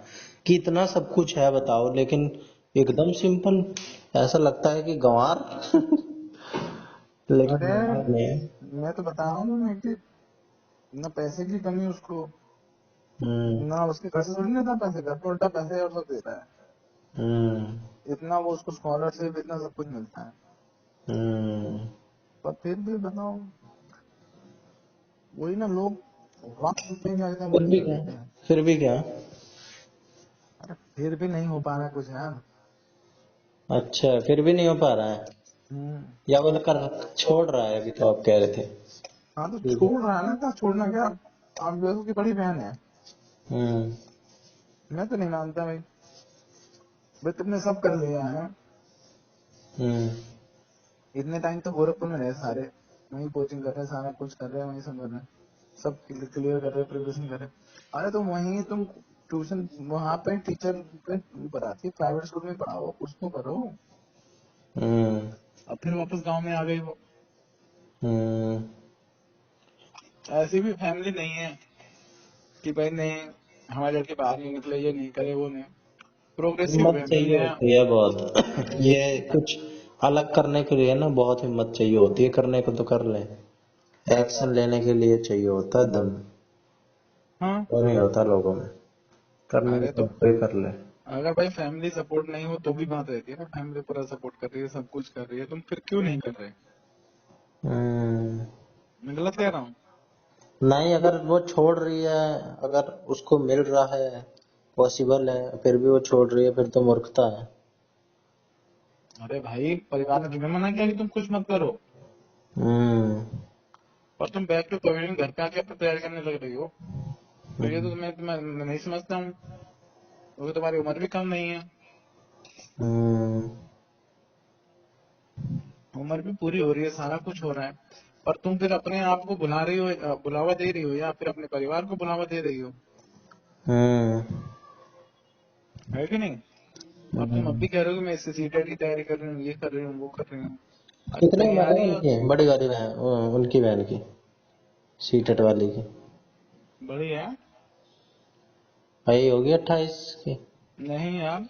कि इतना सब कुछ है बताओ, लेकिन एकदम सिंपल। ऐसा लगता है कि गंवार। लेकिन अरे गंवार नहीं है। मैं तो बता रहा हूँ तुम्हें कि ना पैसे की कमी उसको, हम्म। ना उसके घर से थोड़ी लेता पैसे, घर पे उल्टा पैसे और सब देता है। हम्म। इतना वो उसको स्कॉलरशिप इतना सब कुछ मिलता है, हम्म। पर फिर भी बताओ, वही ना लोग वक्त पे क्या फिर वही भी कर क्या? देते हैं। फिर भी क्या? अरे फिर भी नहीं हो पा रहा कुछ यार। अच्छा, फिर भी नहीं हो पा रहा है? हम्म। या वो कर छोड़ रहा है, अभी तो आप कह रहे थे। हाँ तो छोड़ रहा है ना, क्या छोड़ना, क्या आप जो उसकी बड़ी बहन है। हम्म। मैं तो नहीं मानता भाई, भाई तुमने सब कर लिया है, हम्म। इतने टाइम तो गोरखपुर में रहे सारे, वहीं कोचिंग कर रहे हैं, सारा कुछ कर रहे हैं, वहीं सब कर रहे हैं, सब क्लियर कर रहे हैं, प्रिपरेशन कर रहे हैं। अरे तो वहीं तुम ट्यूशन वहां पे टीचर पे पढ़ाती, प्राइवेट स्कूल में पढ़ाओ, कुछ तो करो। हम्म। अब फिर वापस गांव में आ गई वो। हम्म। ऐसी भी फैमिली नहीं है कि भाई नहीं हमारे लड़के बाहर नहीं निकले, ये नहीं करे, वो नहीं, प्रोग्रेसिव हिम्मत फैमिली चाहिए है। होती है बहुत। ये कुछ अलग करने के लिए ना बहुत हिम्मत चाहिए होती है, करने को तो कर ले, एक्शन लेने के लिए चाहिए होता है दम। हाँ। वो नहीं होता लोगों में, करने अरे को तो तो कोई कर ले। अगर भाई फैमिली सपोर्ट नहीं हो तो भी बात रहती है ना, फैमिली पूरा सपोर्ट कर रही है, सब कुछ कर रही है, तुम फिर क्यों नहीं कर रहे। हम्म। मैं गलत कह रहा हूँ। नहीं, अगर वो छोड़ रही है, अगर उसको मिल रहा है, पॉसिबल है, फिर भी वो छोड़ रही है, फिर तो मूर्खता है। अरे भाई परिवार ने तुम्हें मना किया कि तुम कुछ मत करो, हम्म। और तुम बैठ के कोई घर पे आके अपनी तैयारी करने लग रही हो, तो ये तो मैं नहीं समझता हूँ, क्योंकि तुम्हारी उम्र भी कम नहीं है, हम्म। उम्र भी पूरी हो रही है, सारा कुछ हो रहा है, पर तुम फिर अपने आप को बुला रही हो, बुलावा दे रही हो, या फिर अपने परिवार को बुलावा दे रही हो, हम्म। है कि नहीं। अब तुम अब भी कह रहे हो कि मैं इससे सीटेट की तैयारी कर रही हूँ, ये कर रही हूँ, वो कर रही हूँ। अरे कितने उम्र है तैयारी उनकी, बड़ी वाली बहन, उनकी बहन की, सीटेट वाली की? बड़ी है। भाई होगी 28 की। नहीं यार,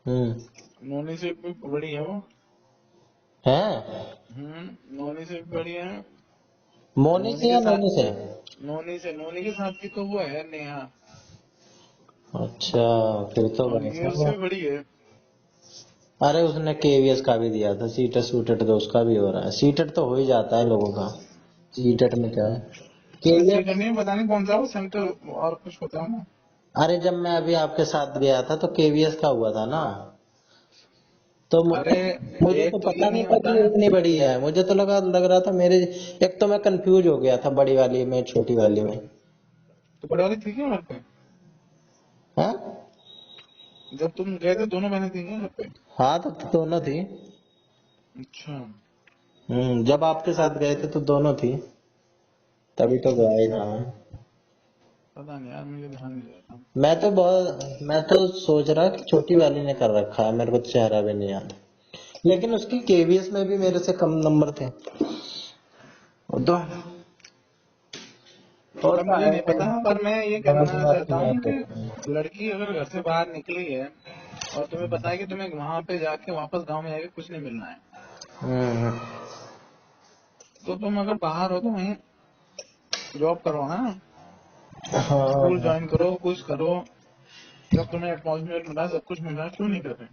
हम्म। नोनी से भी बड़ी है वो। है? नोनी से भी बड़ी है। मोनी नोनी से के या साथ, नोनी से? नोनी के साथ की तो वो है नेहा, अच्छा, फिर तो और भाई ये उससे साहब। भी बड़ी है। अरे उसने केवीएस का भी दिया था, सीटेट सूटेट तो उसका भी हो रहा है, सीटेट तो हो ही जाता है लोगों का, सीटेट में क्या है। अरे केवीएस। सीटेट नहीं, पता नहीं कौन सा वो सेंटर, और कुछ होता है ना। अरे जब मैं अभी आपके साथ गया था तो केवीएस का हुआ था ना, तो अरे मुझे तो एक तो पता ये नहीं नहीं था होता कि ये है। इतनी बड़ी है, मुझे तो लग रहा था मेरे, एक तो मैं कंफ्यूज हो गया था बड़ी वाली में छोटी वाली में। तो बड़ी वाली थी क्या घर पे, हाँ। जब तुम गए थे दोनों बहनें थी क्या घर पे। हाँ, तब तो दोनों थी। अच्छा। जब आपके साथ गए थे तो दोनों थी, तभी तो गया ही था मैं। पता नहीं यार, मुझे ध्यान नहीं रहता। मैं तो सोच रहा कि छोटी वाली ने कर रखा है, मेरे को तो चेहरा भी नहीं याद। लेकिन उसकी केवीएस में भी मेरे से कम नंबर थे, वो तो अब होता मुझे है। नहीं पता, पर मैं ये कहना चाहता बदमाशी हूँ आते कि लड़की अगर घर से बाहर निकली है और तुम्हें पता है कि तुम्हें वहां पे जाके वापस गांव में जाके कुछ नहीं मिलना है, हम्म। तो तुम अगर बाहर हो तो वहीं जॉब करो ना, स्कूल हाँ। ज्वाइन करो, कुछ करो। जब तुम्हें एटमोसफियर मिला, सब कुछ मिला, क्यों नहीं कर रहे।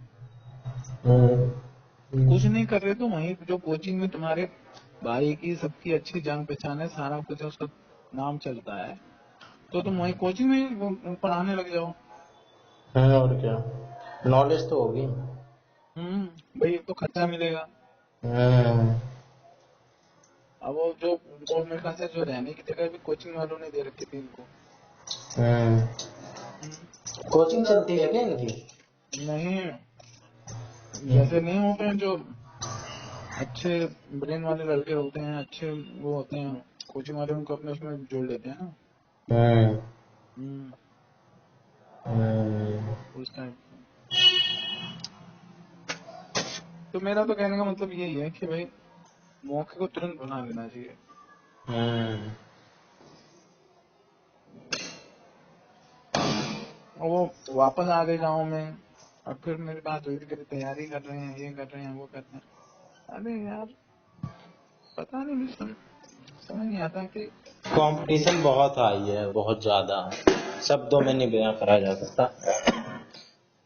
हम्म। कुछ नहीं कर रहे तो वहीं जो कोचिंग में तुम्हारे भाई की सबकी अच्छी जान पहचान है, सारा कुछ है, उसका नाम चलता है, तो तुम वहीं कोचिंग में पढ़ाने लग जाओ। और क्या, नॉलेज तो होगी। भाई एक तो खर्चा मिलेगा। हम्म। अब वो जो मेरे ख्याल से जो रहने की जगह भी कोचिंग वालों ने दे रखी थी इनको। हम्म। हम्म, कोचिंग चलती है क्या इनकी? नहीं, जैसे नहीं होते हैं जो अच्छे ब्रेन वाले लड़के होते हैं, अच्छे वो होते हैं, कोचिंग वाले उनको अपने उसमें जोड़ लेते हैं ना। हम्म हम्म, उस टाइप। तो मेरा तो कहने का मतलब यही है कि भाई मौके को तुरंत बना लेना चाहिए। हम्म और वो वापस आ गए गाँव में, और फिर मेरी बात हुई थी कि तैयारी कर रहे हैं, ये कर रहे हैं, वो कर रहे हैं। अरे यार पता नहीं, मुझे समझ नहीं आता कि कंपटीशन बहुत हाई है, बहुत ज्यादा, शब्दों में नहीं बयां करा जा सकता। हाँ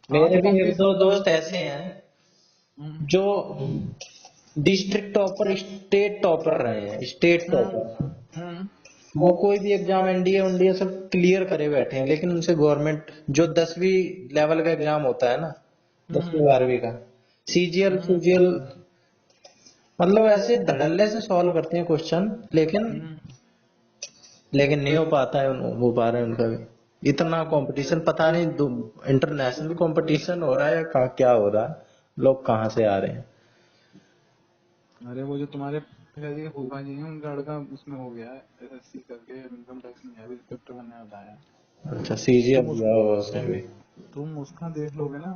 तो मेरे भी एक दो कंपटीशन। दोस्त ऐसे हैं जो डिस्ट्रिक्ट टॉपर, स्टेट टॉपर रहे हैं, स्टेट टॉपर। हम्म वो कोई भी एग्जाम एनडीए उनडीए सब क्लियर करे बैठे हैं, लेकिन उनसे गवर्नमेंट जो 10वीं लेवल का एग्जाम होता है ना, 10वीं 12वीं का, सीजीएल हम्म सीजीएल, मतलब ऐसे धड़ल्ले से सॉल्व करते हैं क्वेश्चन, लेकिन हम्म लेकिन नहीं हो पाता है, हो पा रहा है उनका भी। इतना कंपटीशन, पता नहीं इंटरनेशनल कंपटीशन हो रहा है या क्या हो रहा है, लोग कहाँ से आ रहे हैं। अरे वो जो तुम्हारे पिताजी के फूफा जी हैं, उनका लड़का उसमें हो गया है एसएससी करके, इनकम टैक्स में अभी इंस्पेक्टर बनने वाला है। अच्छा, सीजीएल तुम उस दिया होगा उसने भी। तुम उसका देख लोगे ना,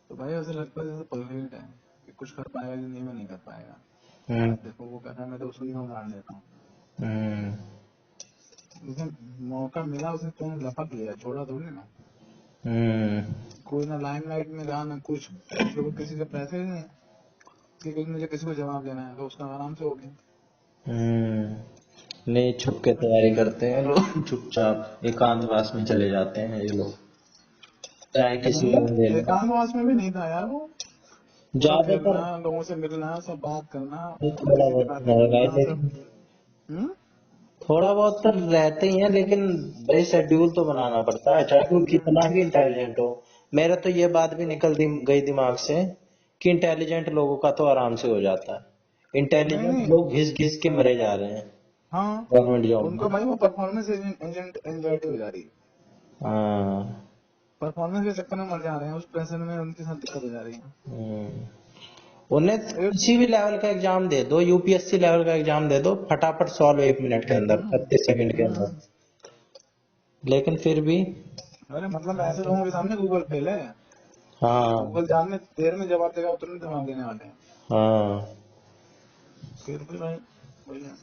तो भाई ऐसा लगता है जैसे परफेक्ट है कि कुछ कर पाएगा, जिंदगी में नहीं कर पाएगा। हम्म देखो वो कर रहा है, मैं तो उसको भी मार देता हूँ। हम्म उसे मौका मिला, उसने तुरंत लपक लिया, छोड़ा थोड़ी ना। हम्म कोई ना लाइमलाइट में रहा ना कुछ, उसके पास किसी से पैसे नहीं है कि कुछ मुझे किसी को जवाब देना है, तो उसका आराम से हो गया। नहीं, छुप के तैयारी करते हैं लोग, चुपचाप एकांतवास में चले जाते हैं ये लोग, चाहे किसी को ले लो। एकांतवास में भी नहीं था यार वो, पूरा ज्यादातर फिरना, लोगों से मिलना, सब बात करना, थोड़ा किसी की बहुत बातें रहेगा, सुनना, सब। लेकिन हम्म थोड़ा बहुत तो रहते ही हैं, लेकिन भाई शेड्यूल तो बनाना पड़ता है, चाहे कोई कितना भी इंटेलिजेंट हो। मेरा तो ये बात भी निकल गई दिमाग से कि इंटेलिजेंट लोगों का तो आराम से हो जाता है, नहीं इंटेलिजेंट नहीं। लोग घिस घिस के मरे जा रहे हैं हाँ, गवर्नमेंट जॉब में। उनको भाई वो परफॉर्मेंस एजेंट एंजाइटी हो जा रही है। हाँ। परफॉर्मेंस के चक्कर में मर जा रहे हैं, उस प्रेशर में उनके साथ दिक्कत हो जा रही है। हम्म, उन्हें एक किसी भी लेवल का एग्जाम दे दो, यूपीएससी लेवल का एग्जाम दे दो, फटाफट सॉल्व 1 मिनट के अंदर, हम्म 30 सेकंड के अंदर, हम्म लेकिन फिर भी। अरे मतलब ऐसे लोगों के सामने गूगल फेल है। हाँ गूगल जान में देर में जवाब देगा, तुरंत जवाब देने वाले हैं। हाँ फिर भी भाई भैया।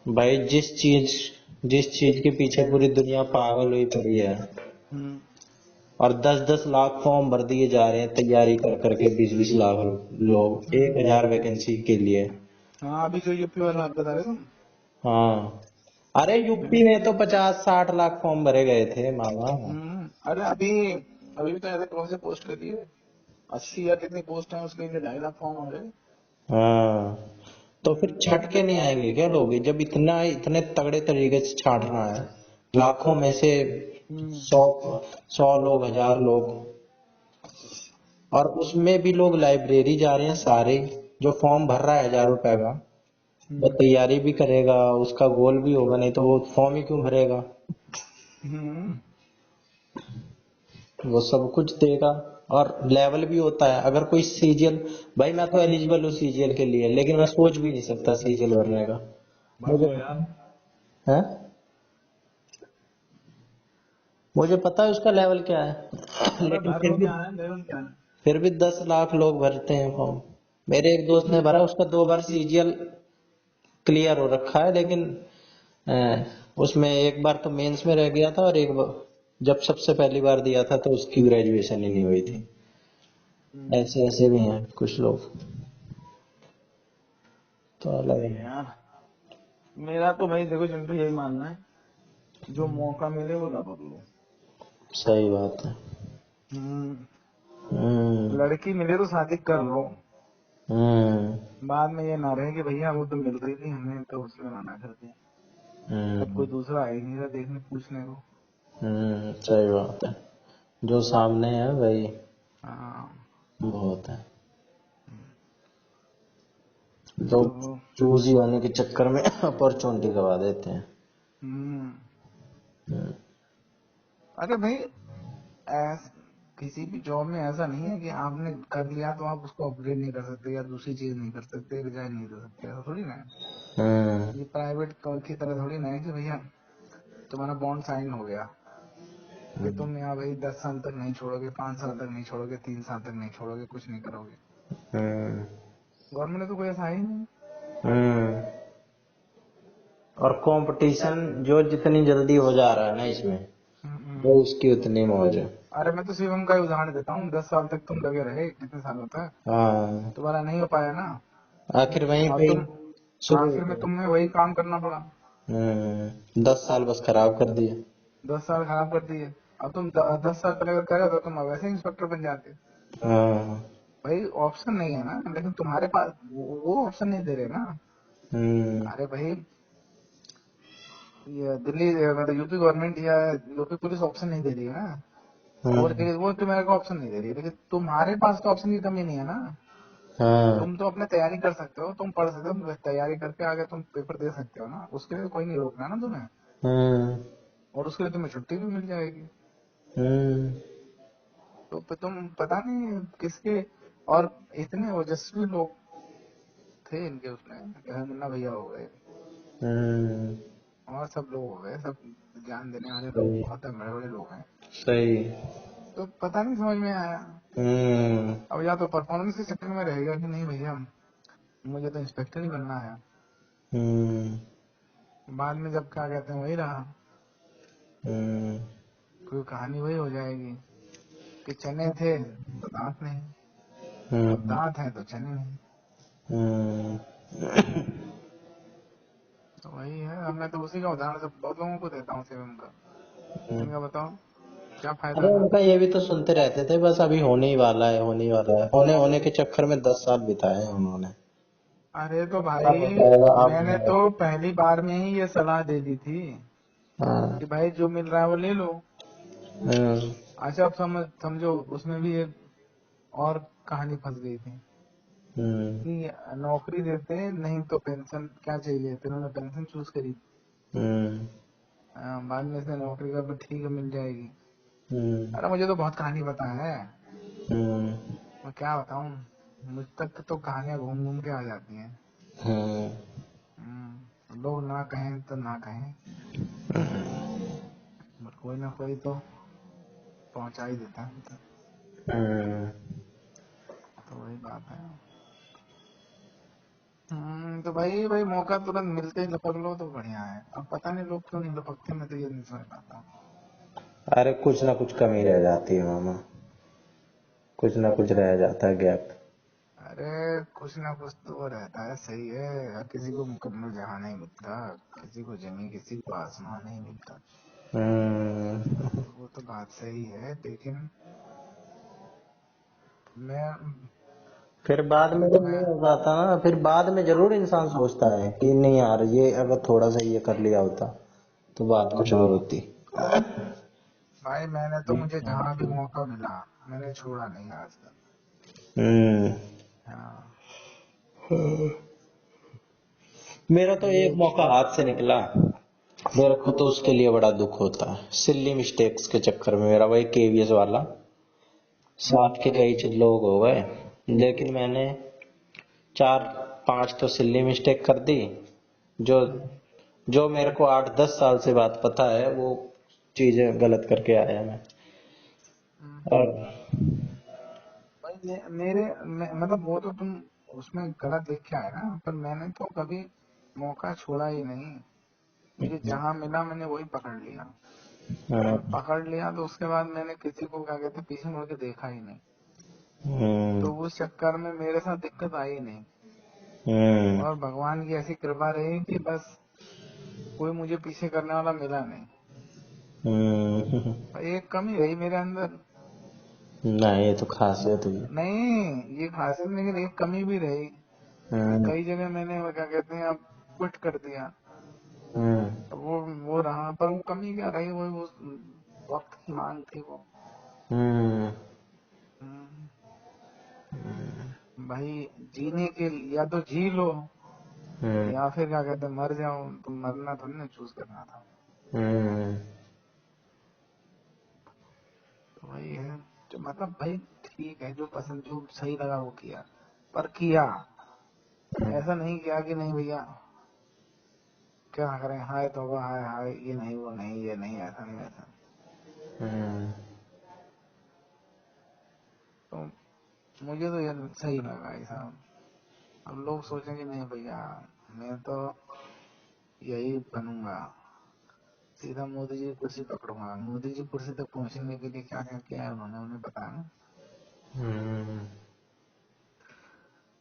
भाई, जिस चीज के पीछे पूरी दुनिया पागल हुई पड़ी है, हम्म और 10-10 लाख फॉर्म भर दिए जा रहे हैं तैयारी कर करके, 20-20 लाख लोग हम्म 1,000 वैकेंसी के लिए। हाँ, अभी जो यूपी वाला आप बता रहे तुम। हाँ, अरे यूपी में तो 50-60 लाख फॉर्म भरे गए थे मामा। अरे अभी अभी भी तो ऐसे कौन से पोस्ट कर दिए, 80 या कितनी पोस्ट है उसके लिए, 2.5 लाख फॉर्म आ गए। हाँ, तो फिर छट के नहीं आएंगे क्या लोग, जब इतना इतने तगड़े तरीके से छांटना है, लाखों में से हम्म 100 100 लोग, 1000 लोग, और उसमें भी लोग लाइब्रेरी जा रहे हैं सारे। जो फॉर्म भर रहा है 1000 रुपए का, वो हम्म तैयारी भी करेगा, उसका गोल भी होगा, नहीं तो वो फॉर्म ही क्यों भरेगा। हम्म वो सब कुछ देगा, और लेवल भी होता है। अगर कोई सीजीएल, भाई मैं तो एलिजिबल हूँ सीजीएल के लिए, लेकिन मैं सोच भी नहीं सकता सीजीएल भरने का। भर मुझे लो यार। है, मुझे पता है उसका लेवल क्या है, अबे लेकिन भर फिर लो, भी क्या है लेवल, क्या है। 10 लाख लोग भरते हैं फॉर्म। मेरे एक दोस्त ने भरा, उसका 2 बार सीजीएल क्लियर हो रखा है, लेकिन उसमें एक बार तो मेंस में रह गया था, और एक बार जब सबसे पहली बार दिया था तो उसकी ग्रेजुएशन ही नहीं हुई थी। हम्म, ऐसे ऐसे भी हैं कुछ लोग, तो अलग सही है है। यार। मेरा तो भाई देखो चिंटू यही मानना है, जो मौका मिले वो दबा लो। सही बात है। हम्म हम्म लड़की मिले तो शादी कर लो, हम्म बाद में ये ना रहे कि भैया वो तो मिल रही थी, हमने तो उसमें मना कर दिया। अब हम्म कोई दूसरा आ ही नहीं रहा देखने पूछने को। सही बात है, जो सामने है वही हाँ बहुत है। लोग तो चूज ही होने के चक्कर में अपॉर्चुनिटी गवा देते हैं। हम्म हम्म अरे भाई ऐस किसी भी जॉब में ऐसा नहीं है कि आपने कर लिया तो आप उसको अपग्रेड नहीं कर सकते या दूसरी चीज नहीं कर सकते, रिजाइन नहीं कर सकते, ऐसा थोड़ी ना है। ये प्राइवेट की तरह थोड़ी ना है कि भैया तुम्हारा बॉन्ड साइन हो गया कि तुम यहाँ भाई 10 साल तक नहीं छोड़ोगे, 5 साल तक नहीं छोड़ोगे, 3 साल तक नहीं छोड़ोगे, कुछ नहीं करोगे। गवर्नमेंट ने तो कोई ऐसा ही नहीं। और कंपटीशन जो जितनी जल्दी हो जा रहा है ना इसमें, वो उसकी उतनी मौज है। अरे मैं तो शिवम का ही उदाहरण देता हूँ, 10 साल तक तुम लगे रहे, कितने सालों तक हाँ, तुम्हारा नहीं हो पाया ना, आखिर वहीं और पे तुम शुरू आखिर में तुम्हें वही काम करना पड़ा। 10 साल बस खराब कर दिए। 10 साल खराब कर दिए। अब तुम 10 साल पहले अगर करे तो तुम वैसे इंस्पेक्टर बन जाते। हाँ। भाई ऑप्शन नहीं है ना, लेकिन तुम्हारे पास वो ऑप्शन नहीं दे रहे ना। अरे भाई ये दिल्ली मतलब यूपी गवर्नमेंट या यूपी पुलिस ऑप्शन नहीं दे रही है ना, और वो तुम्हारे को ऑप्शन नहीं दे रही है, लेकिन तुम्हारे पास तो ऑप्शन की कमी नहीं है ना। हाँ। तुम तो अपने तैयारी कर सकते हो, तुम पढ़ सकते हो, तैयारी करके आगे तुम पेपर दे सकते हो ना, उसके लिए कोई नहीं रोकना ना तुम्हें, और उसके लिए तुम्हें छुट्टी भी मिल जाएगी। तो तुम पता नहीं किसके, और इतने ओजस्वी लोग थे इनके उसमें, जैसे मुन्ना भैया हो गए और सब लोग हो गए, सब ज्ञान देने वाले लोग बहुत बड़े बड़े लोग हैं। सही। तो पता नहीं समझ में आया। अब या तो परफॉर्मेंस के चक्कर में रहेगा कि नहीं भैया मुझे तो इंस्पेक्टर ही बनना है, बाद में जब क्या कहते हैं वही रहा, कोई कहानी वही हो जाएगी कि चने थे तो दांत नहीं, अब दांत है तो चने नहीं। तो वही है, अब मैं तो उसी का उदाहरण सब बहुत लोगों को देता हूँ सेवन का। इनका बताओ क्या फायदा अरे था। उनका ये भी तो सुनते रहते थे, बस अभी होने ही वाला है, होने ही वाला है, होने होने के चक्कर में 10 साल बिताए हैं उन्होंने। अरे तो अब भाई बताएगा आप। मैंने तो पहली बार में ही ये सलाह दे दी थी हाँ। कि भाई जो मिल रहा है वो ले लो। हम्म। अच्छा अब समझो उसमें भी एक और कहानी फंस गई थी कि नौकरी देते नहीं तो पेंशन क्या चाहिए, फिर उन्होंने पेंशन चूज करी। बाद में से नौकरी का भी ठीक है मिल जाएगी। अरे मुझे तो बहुत कहानी पता है, मैं क्या बताऊं, मुझ तक तो कहानियां घूम घूम के आ जाती हैं। लोग ना कहें तो ना कहें, बट कोई ना कोई तो पहुंचा ही देता है हम तक। तो वही बात है। तो भाई भाई मौका तुरंत मिलते ही लपक लो तो बढ़िया है। अब पता नहीं लोग क्यों नहीं लपकते, मैं तो ये नहीं समझ पाता। अरे कुछ ना कुछ कमी रह जाती है मामा, कुछ ना कुछ रह जाता है गैप। अरे कुछ ना कुछ तो रहता है, सही है। हर किसी को मुकम्मल जहां नहीं मिलता, किसी को जमीन किसी को आसमान नहीं मिलता। वो तो बात सही है, लेकिन मैं फिर बाद में देखो जब मैं नहीं हो पाता ना, फिर बाद में जरूर इंसान सोचता है कि नहीं यार, ये अगर थोड़ा सा ये कर लिया होता तो बात कुछ और होती। भाई मैंने तो मुझे जहां भी मौका मिला मैंने छोड़ा नहीं आज तक। हम्म। हाँ मेरा तो ये एक मौका हाथ से निकला, मेरे को तो उसके लिए बड़ा दुख होता है। सिल्ली मिस्टेक्स के चक्कर में मेरा वही केवीएस वाला, साथ के कई लोग हो गए, लेकिन मैंने 4-5 तो सिल्ली मिस्टेक कर दी। जो जो मेरे को 8-10 साल से बात पता है, वो चीजें गलत करके आया मैं। और भाई मतलब वो तो तुम उसमें गलत लिख के आए ना, पर मैंने तो कभी मौका छोड़ा ही नहीं। मुझे जहां मिला मैंने वही पकड़ लिया, और पकड़ लिया तो उसके बाद मैंने किसी को क्या कहते पीछे मुड़ के देखा ही नहीं। तो उस चक्कर में मेरे साथ दिक्कत आई नहीं, और भगवान की ऐसी कृपा रही कि बस कोई मुझे पीछे करने वाला मिला नहीं। भाई एक कमी रही मेरे अंदर, नहीं, ये तो खासियत हुई। नहीं ये खासियत, लेकिन एक कमी भी रही कि कई जगह मैंने वो क्या कहते हैं अब क्विट कर दिया। अब वो रहा, पर वो कमी क्या रही, वो उस वक्त की मांग थी वो। हम्म, भाई जीने के लिए या तो जी लो या फिर क्या कहते हैं मर जाओ, तुम मरना थोड़ी ना चूज करना था। तो वही है। जो मतलब भाई ठीक है, जो पसंद जो सही लगा वो किया, पर किया ऐसा नहीं किया कि नहीं भैया क्या करें, हाय तौबा हाय हाय, ये नहीं वो नहीं ये नहीं ऐसा नहीं वैसा। हम्म, तो मुझे तो ये सही लगा ऐसा। अब लोग सोचेंगे नहीं भैया मैं तो यही बनूंगा, सीधा मोदी जी की कुर्सी पकड़ूंगा। मोदी जी कुर्सी तक पहुंचने के लिए क्या क्या किया है उन्होंने, उन्हें पता है ना। हम्म,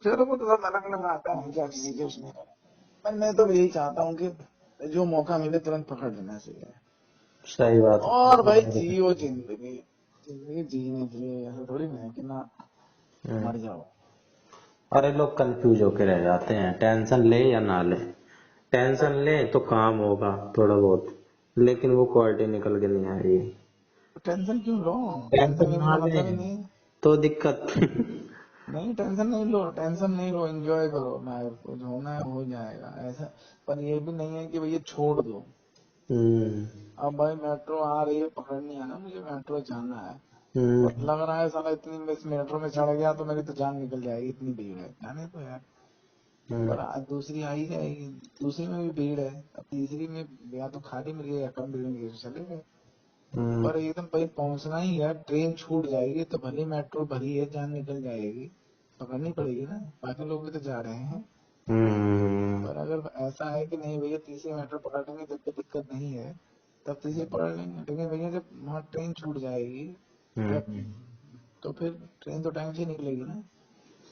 चलो वो तो सब अलग अलग आता है, क्या लीजिए उसमें। पर मैं तो यही चाहता हूँ कि जो मौका मिले तुरंत पकड़ लेना चाहिए। सही बात और भाई है। जियो जिंदगी, जिंदगी जीने के लिए ऐसा थोड़ी ना है कि ना हम्म, मर जाओ। अरे लोग कंफ्यूज होके रह जाते हैं, टेंशन ले या ना ले। टेंशन ले तो काम होगा थोड़ा बहुत, लेकिन वो क्वालिटी निकल के नहीं आएगी। तो टेंशन क्यों लो, टेंशन टेंशन लेने ना का ले मतलब ही नहीं है। तो दिक्कत। नहीं टेंशन नहीं लो, टेंशन नहीं लो, एंजॉय करो लाइफ को, जो होना है हो जाएगा ऐसा। पर ये भी नहीं है कि भैया छोड़ दो। हम्म, अब भाई मेट्रो आ रही है, पकड़नी है ना, मुझे मेट्रो जाना है। और हम्म, लग रहा है साला इतनी में इस मेट्रो में चढ़ गया तो मेरी तो जान निकल जाएगी, इतनी भीड़ है जाने तो यार। हम्म, पर आज दूसरी आ ही जाएगी, दूसरी में भी भीड़ है, अब तीसरी में या तो खाली मिल गई या कम भीड़ मिल गई तो चले गए। हम्म, पर एकदम भाई पहुंचना ही है, ट्रेन छूट जाएगी तो भली मेट्रो भली है, जान निकल जाएगी, पकड़नी पड़ेगी ना, बाकी लोग भी तो जा रहे हैं। हम्म, पर अगर ऐसा है कि नहीं भैया तीसरी मेट्रो पकड़ लेंगे तब तो दिक्कत नहीं है, तब तीसरी पकड़ लेंगे। लेकिन भैया जब वहाँ ट्रेन छूट जाएगी या हम्म, तो फिर ट्रेन तो टाइम से ही निकलेगी ना।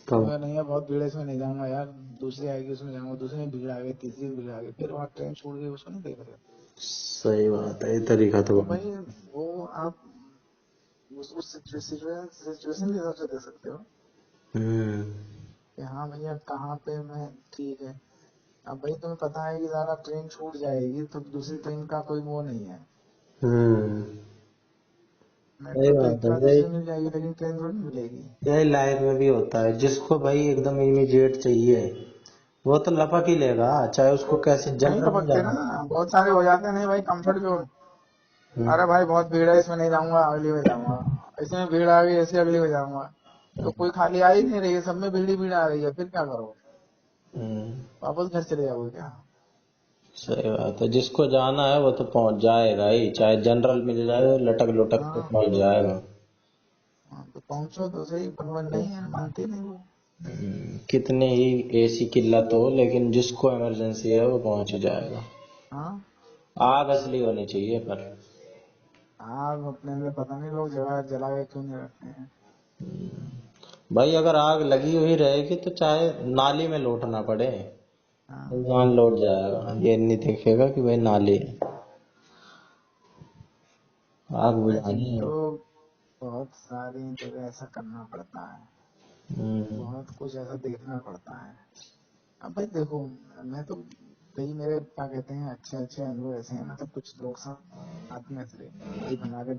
तो तो नहीं यार बहुत भीड़ है इसमें नहीं जाऊंगा यार, दूसरी आएगी उसमें जाऊंगा, दूसरी में भीड़ आ गई, तीसरी में भीड़ आ गई, फिर वहाँ ट्रेन छूट गई उसको नहीं देख रहे। सही बात है, ये तरीका तो तो भाई वो आप उस सिचुएशन के हिसाब से दे सकते हो हम्म, कि हाँ भैया कहाँ पे मैं ठीक है। अब भाई तुम्हें पता है कि सारा ट्रेन छूट जाएगी तो दूसरी ट्रेन का कोई वो नहीं है, हम्म, सही मेट्रो तो बात एक के है। बाद दूसरी मिल जाएगी लेकिन ट्रेन थोड़ी मिलेगी। यही लाइफ में भी होता है, जिसको भाई एकदम इमीडिएट चाहिए वो तो लपक ही लेगा, चाहे उसको कैसे नहीं जनरल में लपकते जाना। ना, बहुत सारे हो जाते हैं, नहीं भाई कंफर्ट जोन। हम्म, अरे भाई बहुत भीड़ है इसमें नहीं जाऊंगा, अगली में जाऊंगा। इसमें भीड़ आ गई ऐसे अगली में जाऊंगा। तो कोई खाली आ ही नहीं रही है, सब में भीड़ ही भीड़ आ रही है, फिर क्या करो, हम्म, वापस घर चले जाओगे क्या। सही बात है, जिसको जाना है वो तो पहुंच जाएगा ही, चाहे जनरल मिल जाए लटक लुटक के हाँ पहुंच जाएगा। हाँ, तो पहुंचो तो सही, पर नहीं है मानते नहीं वो। कितने ही एसी किल्लत हो, लेकिन जिसको इमरजेंसी है वो पहुंच ही जाएगा। हाँ आग असली होनी चाहिए पर। आग अपने में पता नहीं लोग जगह जला के क्यों नहीं रखते हैं। भाई अगर आग लगी हुई रहेगी तो चाहे नाली में लौटना पड़े, हाँ इंसान लौट जाएगा, ये नहीं देखेगा कि भाई नाली है, आग अबे बुझानी है। चिंटू बहुत सारी जगह ऐसा करना पड़ता है, हम्म, बहुत कुछ ऐसा देखना पड़ता है। अब भाई देखो, मैं तो कई मेरे क्या कहते हैं अच्छे अच्छे अनुभव ऐसे हैं, मतलब कुछ लोग साथ में थे, कई हमारे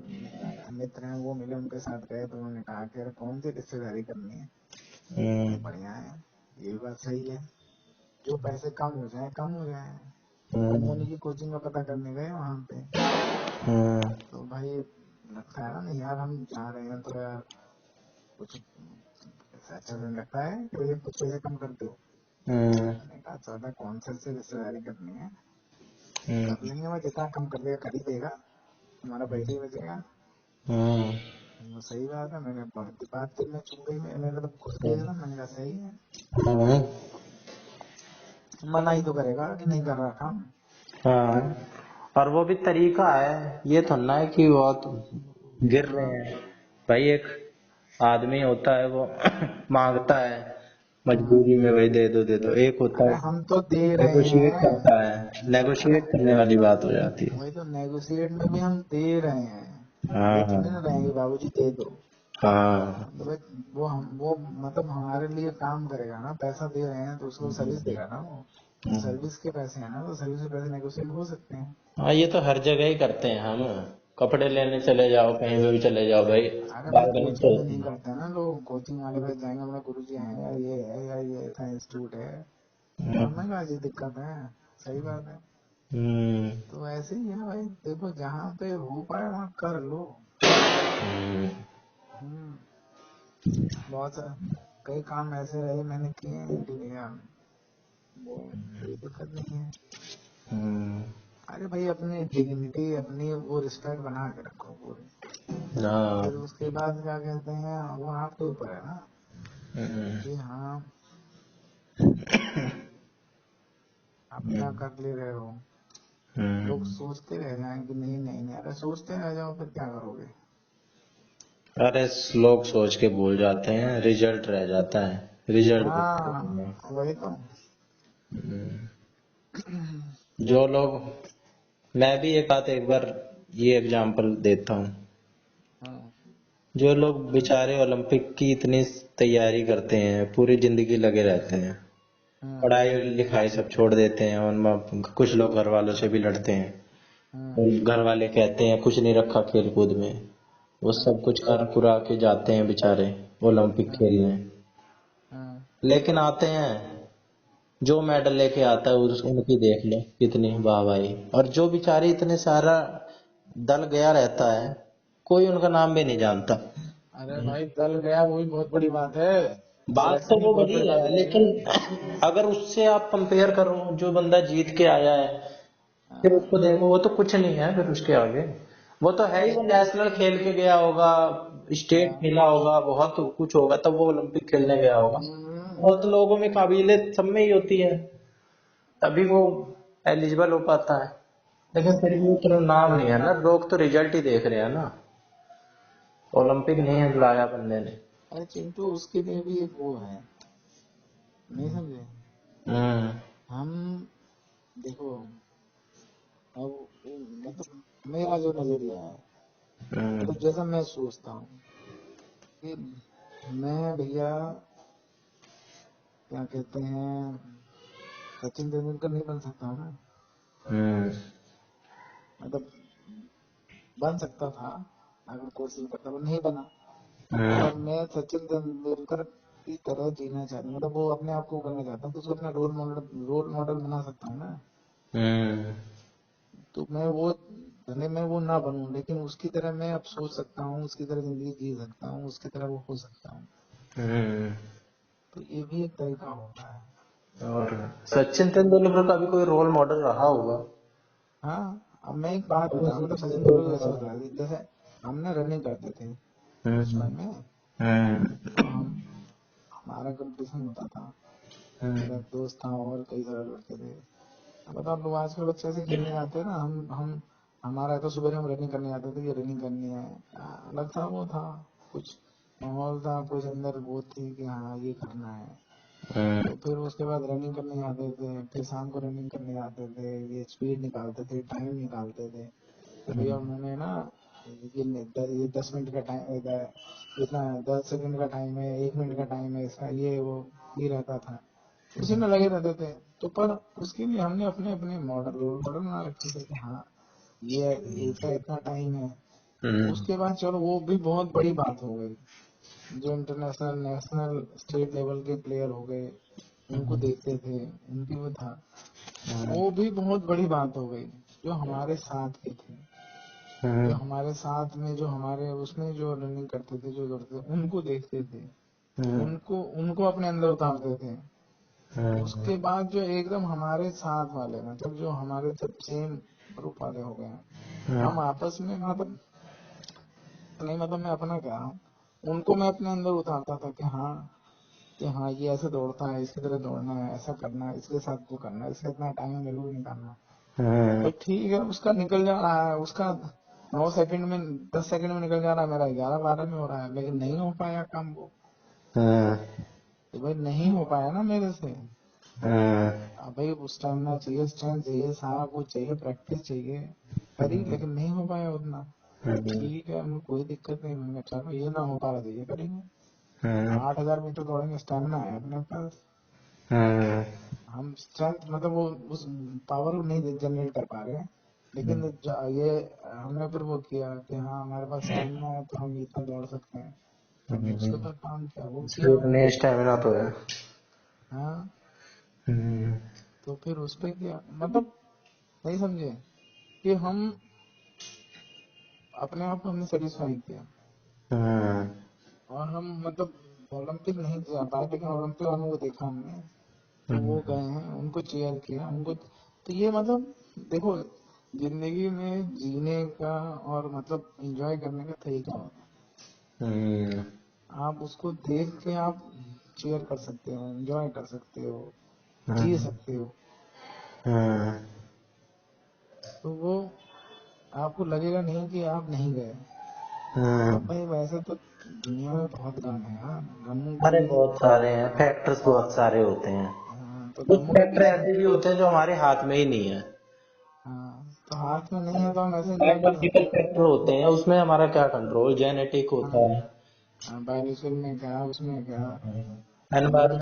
मित्र हैं वो मिले उनके साथ गए तो उन्होंने कहा कि यार कौन सी रिश्तेदारी करनी है, हम्म, तो बढ़िया है, ये भी बात सही है, जो पैसे कम हो जाए कम हो जाए। अब हम्म, मोनी की कोचिंग का पता करने गए वहां पे, हम्म, तो भाई लगता है ना नहीं यार हम जा रहे हैं तो यार कुछ ऐसा अच्छा नहीं लगता है कि भैया कुछ पैसे कम कर दो। हम्म, मैंने कहा ज्यादा कौन से रिश्तेदारी करनी है, कर हम्म, लेंगे, मैं जितना कम कर देगा कर ही देगा, हमारा पैसे ही बचेगा। हम्म, वो सही बात है, मैंने बहुत बात की, मैं चुप गई, मैंने तो घुस गई एकदम, मैंने कहा सही है, हम्म, मना ही तो करेगा कि नहीं कर रहा काम। हाँ, और वो भी तरीका है, ये तो ना है कि बहुत गिर रहे हाँ हैं। भाई एक आदमी होता है वो मांगता है, हाँ। मजबूरी में भाई दे दो, एक होता अरे है हम तो दे रहे नेगोशिएट हैं। करता है, अरे नेगोशिएट करने वाली बात हो जाती है। वही तो, नेगोशिएट में भी हम दे रहे हैं, ये तो नहीं हाँ, ना रहेंगे बाबूजी दे दो। हाँ, तो भाई वो मतलब हमारे लिए काम करेगा ना, पैसा दे रहे हैं तो उसको सर्विस देगा ना वो, तो सर्विस के पैसे हैं ना, तो सर्विस के पैसे नेगोशिएट हो सकते हैं। हाँ, ये तो हर जगह ही करते हैं हम, कपड़े लेने चले जाओ, कहीं पे भी चले जाओ भाई, अरे भाई बार्गेनिंग कोचिंग में चलती नहीं है। करते हैं ना लोग, कोचिंग वाले भाई जाएंगे अपने गुरु जी हैं यार, ये है यार, ये ऐसा इंस्टीट्यूट है, तो हमें क्या जी दिक्कत है, सही बात है। हम्म, तो ऐसे ही है भाई, देखो जहाँ पे हो पाए वहाँ कर लो। हम्म, बहुत कई काम ऐसे रहे मैंने किए हैं कि भैया वो कोई दिक्कत नहीं है। अरे भाई अपनी डिग्निटी अपनी वो रिस्पेक्ट बना के रखो पूरी। हाँ। फिर उसके बाद क्या कहते हैं वो आपके ऊपर है ना कि हाँ आप क्या कर ले रहे हो। लोग सोचते रह जाएं कि नहीं नहीं नहीं, अरे सोचते रह जाओ फिर क्या करोगे। अरे लोग सोच के भूल जाते हैं, रिजल्ट रह जाता है, रिजल्ट हाँ वही तो। जो लोग, मैं भी एक बार ये एग्जांपल देता हूँ। हाँ, जो लोग बेचारे ओलंपिक की इतनी तैयारी करते हैं, पूरी जिंदगी लगे रहते हैं, पढ़ाई लिखाई सब छोड़ देते हैं, उनमें कुछ लोग घर वालों से भी लड़ते हैं, और घर वाले कहते हैं कुछ नहीं रखा खेल कूद में, वो सब कुछ कर कुरा के जाते हैं बेचारे ओलंपिक खेलने, लेकिन आते हैं जो मेडल लेके आता है उनकी देख लो कितनी वाहवाही, और जो बेचारे इतने सारा दल गया रहता है कोई उनका नाम भी नहीं जानता। अरे भाई दल गया वो भी बहुत बड़ी बात है। बात तो सिलेक्शन ही वो बहुत बड़ी बड़ी बात है, होती है। लेकिन अगर उससे आप कंपेयर करो जो बंदा जीत के आया है, फिर उसको देखो वो तो कुछ नहीं है, फिर उसके आगे वो तो है ही, वो नेशनल खेल के गया होगा, स्टेट खेला होगा, बहुत कुछ होगा तब वो ओलंपिक खेलने गया होगा। बहुत लोगों में काबिलियत सब में ही होती है, तभी वो एलिजिबल हो पाता है, लेकिन फिर भी उतना नाम नहीं है ना, लोग तो रिजल्ट ही देख रहे हैं ना, ओलंपिक नहीं है लाया बंदे ने। अरे चिंटू उसके लिए भी एक वो है, नहीं समझे। हम्म। हम देखो अब मतलब मेरा जो नजरिया है, मतलब जैसा मैं सोचता हूँ कि मैं भैया क्या कहते हैं सचिन तेंदुलकर नहीं बन सकता हूँ ना। मतलब बन सकता था अगर कोशिश करता, वो नहीं बना। पर मैं सचिन तेंदुलकर की तरह जीना चाहता हूँ, मतलब वो अपने आप को करना चाहता हूँ तो उसको अपना रोल मॉडल बना सकता हूँ ना। तो मैं वो भले मैं वो ना बनूं लेकिन उसकी तरह मैं अब सोच सकता हूँ, उसकी तरह जिंदगी जी सकता हूँ, उसकी तरह वो हो सकता हूँ। तो ये भी एक तरीका होता है। और सचिन तेंदुलकर का भी कोई रोल मॉडल रहा होगा। हाँ अब मैं एक बात बताऊँ, मतलब सचिन तेंदुलकर ऐसे होता है जैसे हम ना रनिंग करते थे बचपन में, तो हम हमारा कंपटीशन होता था, मेरा एक दोस्त था और कई सारे लड़के थे। मतलब आप लोग आजकल बच्चे से खेलने आते हैं ना, हम हमारा तो सुबह हम रनिंग करने जाते थे कि रनिंग करनी है। अलग था वो था, कुछ माहौल था, कुछ अंदर वो थी कि हाँ ये करना है। तो फिर उसके बाद रनिंग करने जाते थे, फिर शाम को रनिंग करने जाते थे, ये स्पीड निकालते थे, टाइम निकालते थे कि भैया उन्होंने ना ये 10 मिनट का टाइम, इतना 10 सेकंड का टाइम है, 1 मिनट का टाइम है इसका, ये वो ये रहता था, उसी में लगे रहते थे। तो पर उसके लिए हमने अपने अपने मॉडल रोल मॉडल बना रखे थे कि हाँ ये इसका इतना टाइम है। उसके बाद चलो वो भी बहुत बड़ी बात हो गई, जो इंटरनेशनल नेशनल स्टेट लेवल के प्लेयर हो गए उनको देखते थे, उनकी वो था, वो भी बहुत बड़ी बात हो गई। जो हमारे साथ के थे, जो हमारे साथ में जो हमारे उसमें जो रनिंग करते थे, जो करते थे उनको देखते थे, उनको उनको अपने अंदर उतारते थे। उसके बाद जो एकदम हमारे साथ वाले, मतलब जो हमारे सब सेम ग्रुप वाले हो गए, हम आपस में मतलब नहीं, मतलब मैं अपना कह रहा हूँ, उनको मैं अपने अंदर उतारता था कि हाँ ये ऐसे दौड़ता है, इसकी तरह दौड़ना है, ऐसा करना है, इसके साथ वो करना है, इसका इतना टाइम जरूर निकालना है। भाई ठीक है उसका निकल जा रहा है, उसका 9 सेकंड में 10 सेकंड में निकल जा रहा है, मेरा 11-12 में हो रहा है, लेकिन नहीं हो पाया काम वो। तो भाई नहीं हो पाया ना मेरे से। अब भाई स्टेमिना चाहिए, स्ट्रेंथ चाहिए, सारा कुछ चाहिए, प्रैक्टिस चाहिए, करी लेकिन नहीं हो पाया उतना। ठीक है हमें कोई दिक्कत नहीं, मैंने कहा चलो ये ना हो पा रहा तो ये करेंगे। 8,000 मीटर दौड़ेंगे, स्टेमिना है अपने पास, हम स्ट्रेंथ मतलब वो उस पावर नहीं जनरेट कर पा रहे हैं, लेकिन ये हमने फिर वो किया कि हाँ हमारे पास स्टेमिना है तो हम इतना दौड़ सकते हैं। हमने उसके ऊपर काम किया, वो किया हमने। स्टेमिना तो है। हाँ तो फिर उस पे किया, मतलब नहीं समझे कि हम अपने आप को हमने सेटिस्फाई किया। और हम मतलब ओलंपिक नहीं जा पाए, लेकिन ओलंपिक वालों को देखा हमने, तो वो गए हैं, उनको चीयर किया, उनको। तो ये मतलब देखो, जिंदगी में जीने का और मतलब एंजॉय करने का तरीका होता है। आप उसको देख के आप चीयर कर सकते हो, एंजॉय कर सकते हो, जी सकते हो। तो वो आपको लगेगा नहीं कि आप नहीं गए। और भाई वैसे तो दुनिया में बहुत गम है यार, गमों अरे की। बहुत सारे हैं, फैक्टर्स बहुत सारे होते हैं। हाँ, तो कुछ गमों के फैक्टर बीच में। ऐसे भी होते हैं जो हमारे हाथ में ही नहीं है। हाँ, तो हाथ में नहीं है तो हम ऐसे एंजॉय कर बायोलॉजिकल सकते हैं। फैक्टर होते हैं, उसमें हमारा क्या कंट्रोल, जेनेटिक होता है, हाँ, बायोलॉजिकल में क्या, उसमें क्या, एनवायरमेंट